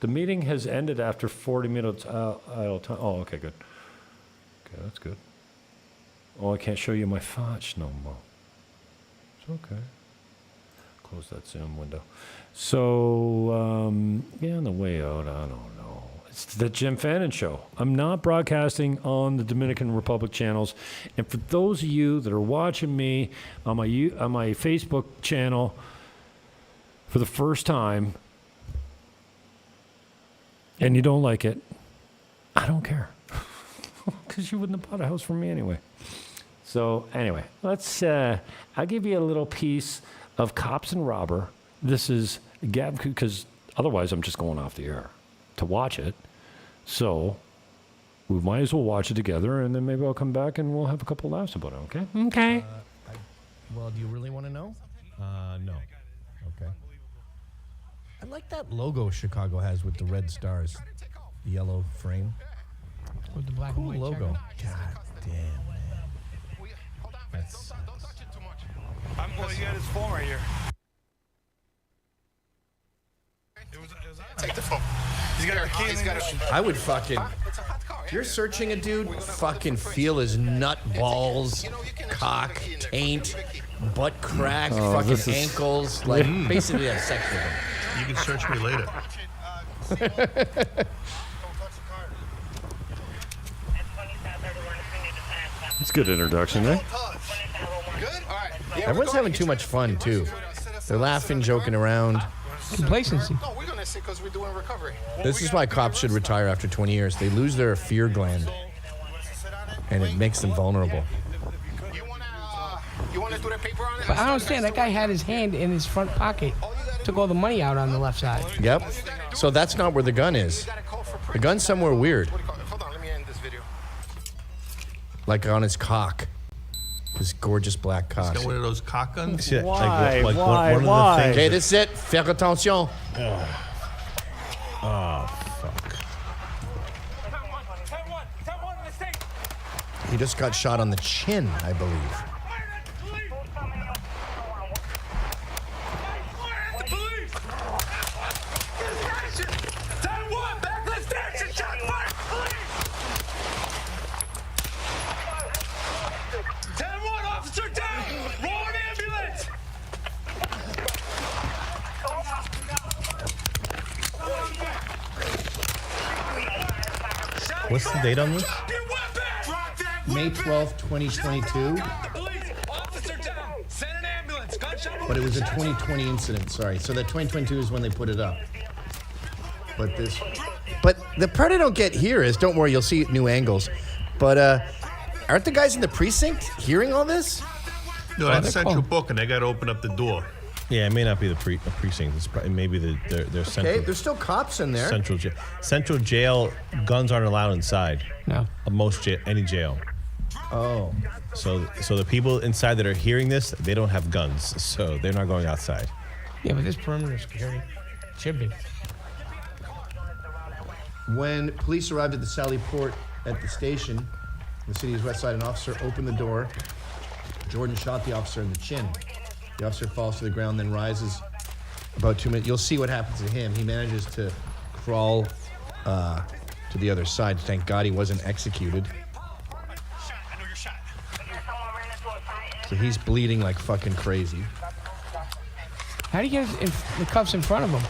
Speaker 2: The meeting has ended after 40 minutes idle time. Oh, okay, good. Okay, that's good. Oh, I can't show you my fotch no more. It's okay. Close that Zoom window. So, yeah, on the way out, I don't know. It's the Jim Fannon Show. I'm not broadcasting on the Dominican Republic channels. And for those of you that are watching me on my Facebook channel for the first time, and you don't like it, I don't care. Because you wouldn't have bought a house from me anyway. So anyway, let's, I'll give you a little piece of Cops and Robber. This is Gab, because otherwise I'm just going off the air to watch it. So we might as well watch it together, and then maybe I'll come back and we'll have a couple laughs about it, okay? Okay.
Speaker 11: Well, do you really want to know? No. Okay. I like that logo Chicago has with the red stars, the yellow frame.
Speaker 12: With the black
Speaker 11: Cool
Speaker 12: and white
Speaker 11: logo.
Speaker 12: checker.
Speaker 11: God damn, man. That sucks.
Speaker 10: Well, you got his phone right here.
Speaker 6: Take the phone. He's got a key. I would fucking. If you're searching a dude, fucking feel his nut balls, cock, taint, butt crack, fucking ankles. Like, basically have sex with him.
Speaker 9: You can search me later.
Speaker 2: It's a good introduction, eh?
Speaker 6: Everyone's having too much fun, too. They're laughing, joking around.
Speaker 12: Complacency.
Speaker 9: No, we're gonna sit because we're doing recovery.
Speaker 6: This is why cops should retire after 20 years. They lose their fear gland, and it makes them vulnerable.
Speaker 9: You wanna do the paper on it?
Speaker 12: But I don't understand. That guy had his hand in his front pocket. Took all the money out on the left side.
Speaker 6: Yep. So that's not where the gun is. The gun's somewhere weird.
Speaker 9: Hold on, let me end this video.
Speaker 6: Like on his cock. His gorgeous black cock.
Speaker 9: Got one of those cock guns?
Speaker 2: Yeah, why? Why?
Speaker 6: Okay, this is it. Faire attention.
Speaker 11: Oh, fuck.
Speaker 6: He just got shot on the chin, I believe.
Speaker 11: What's the date on this?
Speaker 6: May 12th, 2022. But it was a 2020 incident, sorry. So that 2022 is when they put it up. But the part I don't get here is, don't worry, you'll see new angles. But aren't the guys in the precinct hearing all this?
Speaker 9: No, that's Central Book, and they got to open up the door.
Speaker 11: Yeah, it may not be the precinct. It's probably maybe their central.
Speaker 6: Okay, there's still cops in there.
Speaker 11: Central jail. Guns aren't allowed inside.
Speaker 12: No.
Speaker 11: Any jail.
Speaker 6: Oh.
Speaker 11: So the people inside that are hearing this, they don't have guns, so they're not going outside.
Speaker 12: Yeah, but this perimeter security should be.
Speaker 6: When police arrived at the Sally Port at the station, the city's west side, an officer opened the door. Jordan shot the officer in the chin. The officer falls to the ground, then rises about 2 minutes. You'll see what happens to him. He manages to crawl to the other side. Thank God he wasn't executed. So he's bleeding like fucking crazy.
Speaker 12: How do you get the cuffs in front of him?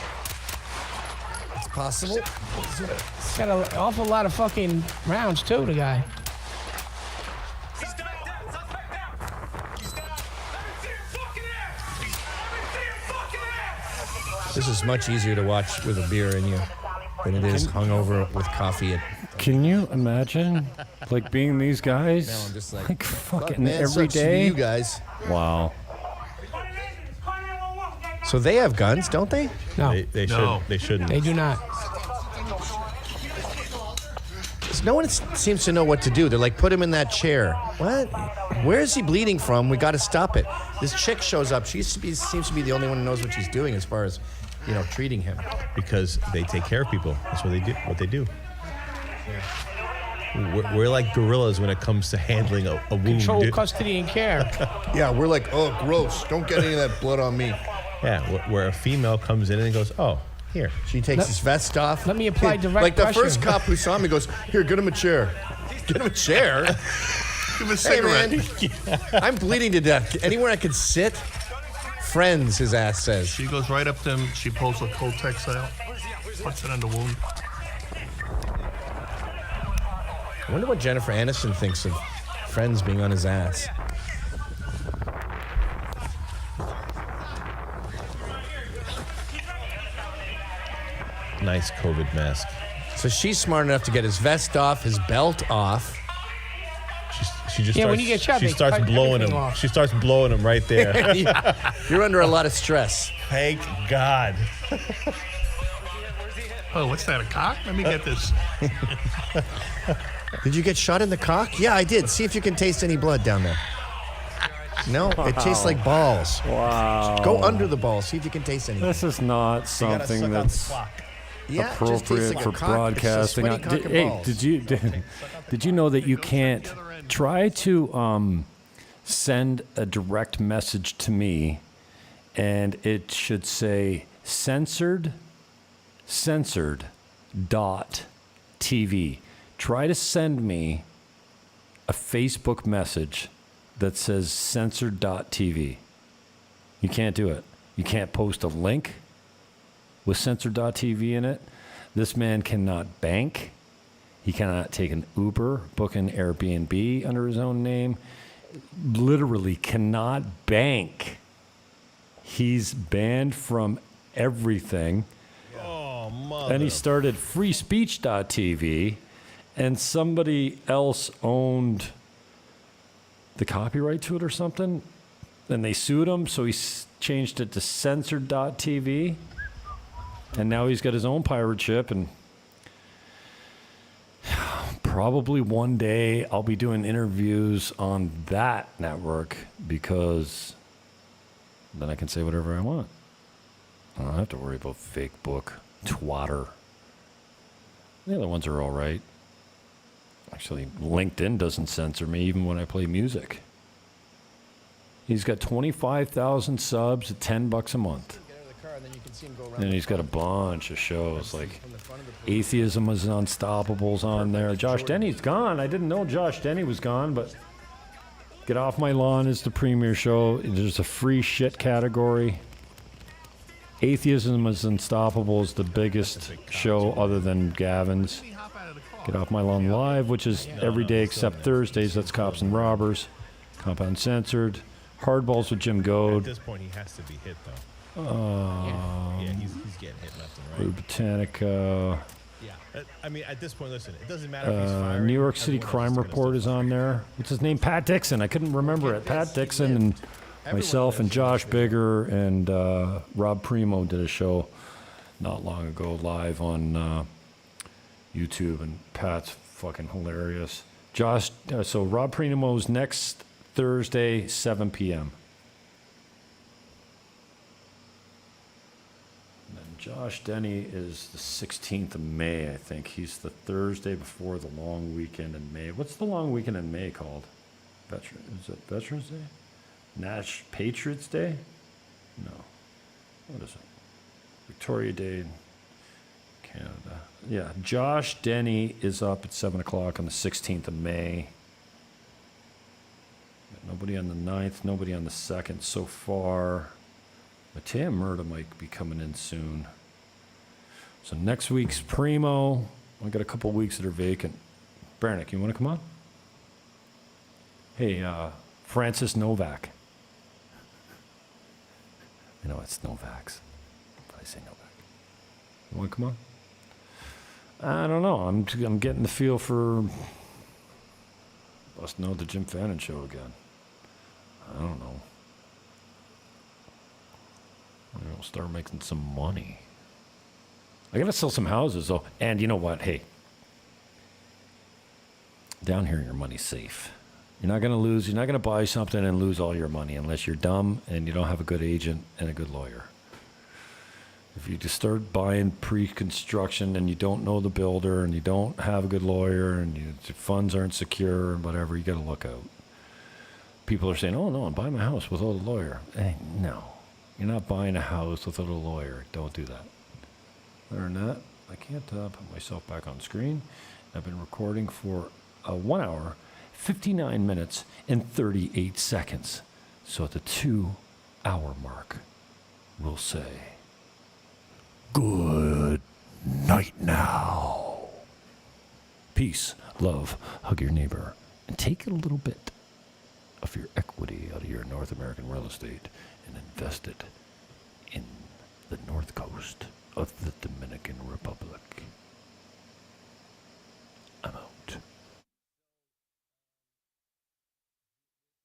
Speaker 6: It's possible.
Speaker 12: He's got an awful lot of fucking rounds, too, the guy.
Speaker 6: This is much easier to watch with a beer in you than it is hungover with coffee.
Speaker 2: Can you imagine Like being these guys?
Speaker 6: Now I'm just like
Speaker 2: fucking
Speaker 6: man,
Speaker 2: every
Speaker 6: sucks to be
Speaker 2: day?
Speaker 6: you guys.
Speaker 2: Wow.
Speaker 6: So they have guns, don't they?
Speaker 12: No.
Speaker 11: They shouldn't. They shouldn't.
Speaker 12: They do not.
Speaker 6: No one seems to know what to do. They're like, put him in that chair. What? Where is he bleeding from? We got to stop it. This chick shows up. She seems to be the only one who knows what she's doing as far as, treating him.
Speaker 11: Because they take care of people. That's what they do. We're like gorillas when it comes to handling a wound.
Speaker 12: Control, custody, and care.
Speaker 6: Yeah, we're like, oh, gross. Don't get any of that blood on me.
Speaker 11: Yeah, where a female comes in and goes, oh, here.
Speaker 6: She takes his vest off.
Speaker 12: Let me apply direct
Speaker 6: Like the
Speaker 12: pressure.
Speaker 6: first cop who saw me goes, here, get him a chair. Get him a chair?
Speaker 9: Give him a
Speaker 6: Hey,
Speaker 9: cigarette.
Speaker 6: man, I'm bleeding to death. Anywhere I could sit? Friends, his ass says.
Speaker 9: She goes right up to him. She pulls a Kotex out, puts it on the wound.
Speaker 6: I wonder what Jennifer Aniston thinks of Friends being on his ass.
Speaker 11: Nice COVID mask.
Speaker 6: So she's smart enough to get his vest off, his belt off.
Speaker 11: She just
Speaker 12: Yeah,
Speaker 11: starts,
Speaker 12: when you get shot,
Speaker 11: she
Speaker 12: they
Speaker 11: starts
Speaker 12: cut
Speaker 11: blowing
Speaker 12: everything
Speaker 11: him.
Speaker 12: off.
Speaker 11: She starts blowing him right there.
Speaker 6: You're under a lot of stress.
Speaker 11: Thank God.
Speaker 9: Oh, what's that, a cock? Let me get this.
Speaker 6: Did you get shot in the cock? Yeah, I did. See if you can taste any blood down there. No, it tastes like balls.
Speaker 2: Wow.
Speaker 6: Go under the balls. See if you can taste anything.
Speaker 2: This is not something that's
Speaker 6: Yeah, it just tastes
Speaker 2: appropriate
Speaker 6: like
Speaker 2: for
Speaker 6: a cock.
Speaker 2: broadcasting.
Speaker 6: It's a sweaty cock and
Speaker 2: Hey,
Speaker 6: balls.
Speaker 2: did you know that you can't try to send a direct message to me, and it should say censored dot TV. Try to send me a Facebook message that says censored.tv. You can't do it. You can't post a link with censored.tv in it. This man cannot bank. He cannot take an Uber, book an Airbnb under his own name. Literally cannot bank. He's banned from everything.
Speaker 11: Oh, mother.
Speaker 2: And he started freespeech.tv, and somebody else owned the copyright to it or something, and they sued him, so he changed it to censored.tv, and now he's got his own pirate ship, and probably one day I'll be doing interviews on that network, because then I can say whatever I want. I don't have to worry about fake book, twatter. The other ones are all right. Actually, LinkedIn doesn't censor me even when I play music. He's got 25,000 subs at $10 a month. And he's got a bunch of shows like Atheism is Unstoppable's on there. Josh Denny's gone. I didn't know Josh Denny was gone, but Get Off My Lawn is the premier show. There's a free shit category. Atheism is Unstoppable is the biggest show other than Gavin's. Get Off My Lawn Live, which is every day except Thursdays. That's Cops and Robbers. Compound Censored. Hardballs with Jim
Speaker 11: At
Speaker 2: Goad.
Speaker 11: this point, he has to be hit, though. Yeah, he's getting hit left and right.
Speaker 2: Britannica.
Speaker 11: Yeah. I mean, at this point, listen, it doesn't matter if he's firing.
Speaker 2: New York City
Speaker 11: everyone else
Speaker 2: Crime
Speaker 11: is gonna
Speaker 2: Report is on there. What's his name? Pat Dixon. I couldn't remember it. Pat Dixon and myself and Josh Bigger and Rob Primo did a show not long ago live on YouTube, and Pat's fucking hilarious. So Rob Primo's next Thursday, 7 p.m. And then Josh Denny is the 16th of May, I think. He's the Thursday before the long weekend in May. What's the long weekend in May called? Is it Veterans Day? Patriots Day? No. What is it? Victoria Day, Canada. Yeah, Josh Denny is up at 7 o'clock on the 16th of May. Nobody on the 9th, nobody on the 2nd so far. Matea Murda might be coming in soon. So next week's Primo. I got a couple weeks that are vacant. Bernick, you want to come on? Hey, Francis Novak. I know it's Novaks, but I say Novak. You want to come on? I don't know. I'm getting the feel for Busting out the Jim Fannon show again. I don't know. I'll start making some money. I gotta sell some houses though. And you know what? Hey, down here your money's safe. You're not gonna lose. You're not gonna buy something and lose all your money unless you're dumb and you don't have a good agent and a good lawyer. If you just start buying pre-construction and you don't know the builder and you don't have a good lawyer and your funds aren't secure and whatever, you got to look out. People are saying, oh, no, I'm buying my house without a lawyer. Hey, no, you're not buying a house without a lawyer. Don't do that. Other than that, I can't put myself back on screen. I've been recording for 1 hour, 59 minutes, and 38 seconds. So at the 2-hour mark, we'll say, good night now. Peace, love, hug your neighbor, and take a little bit of your equity out of your North American real estate and invest it in the north coast of the Dominican Republic.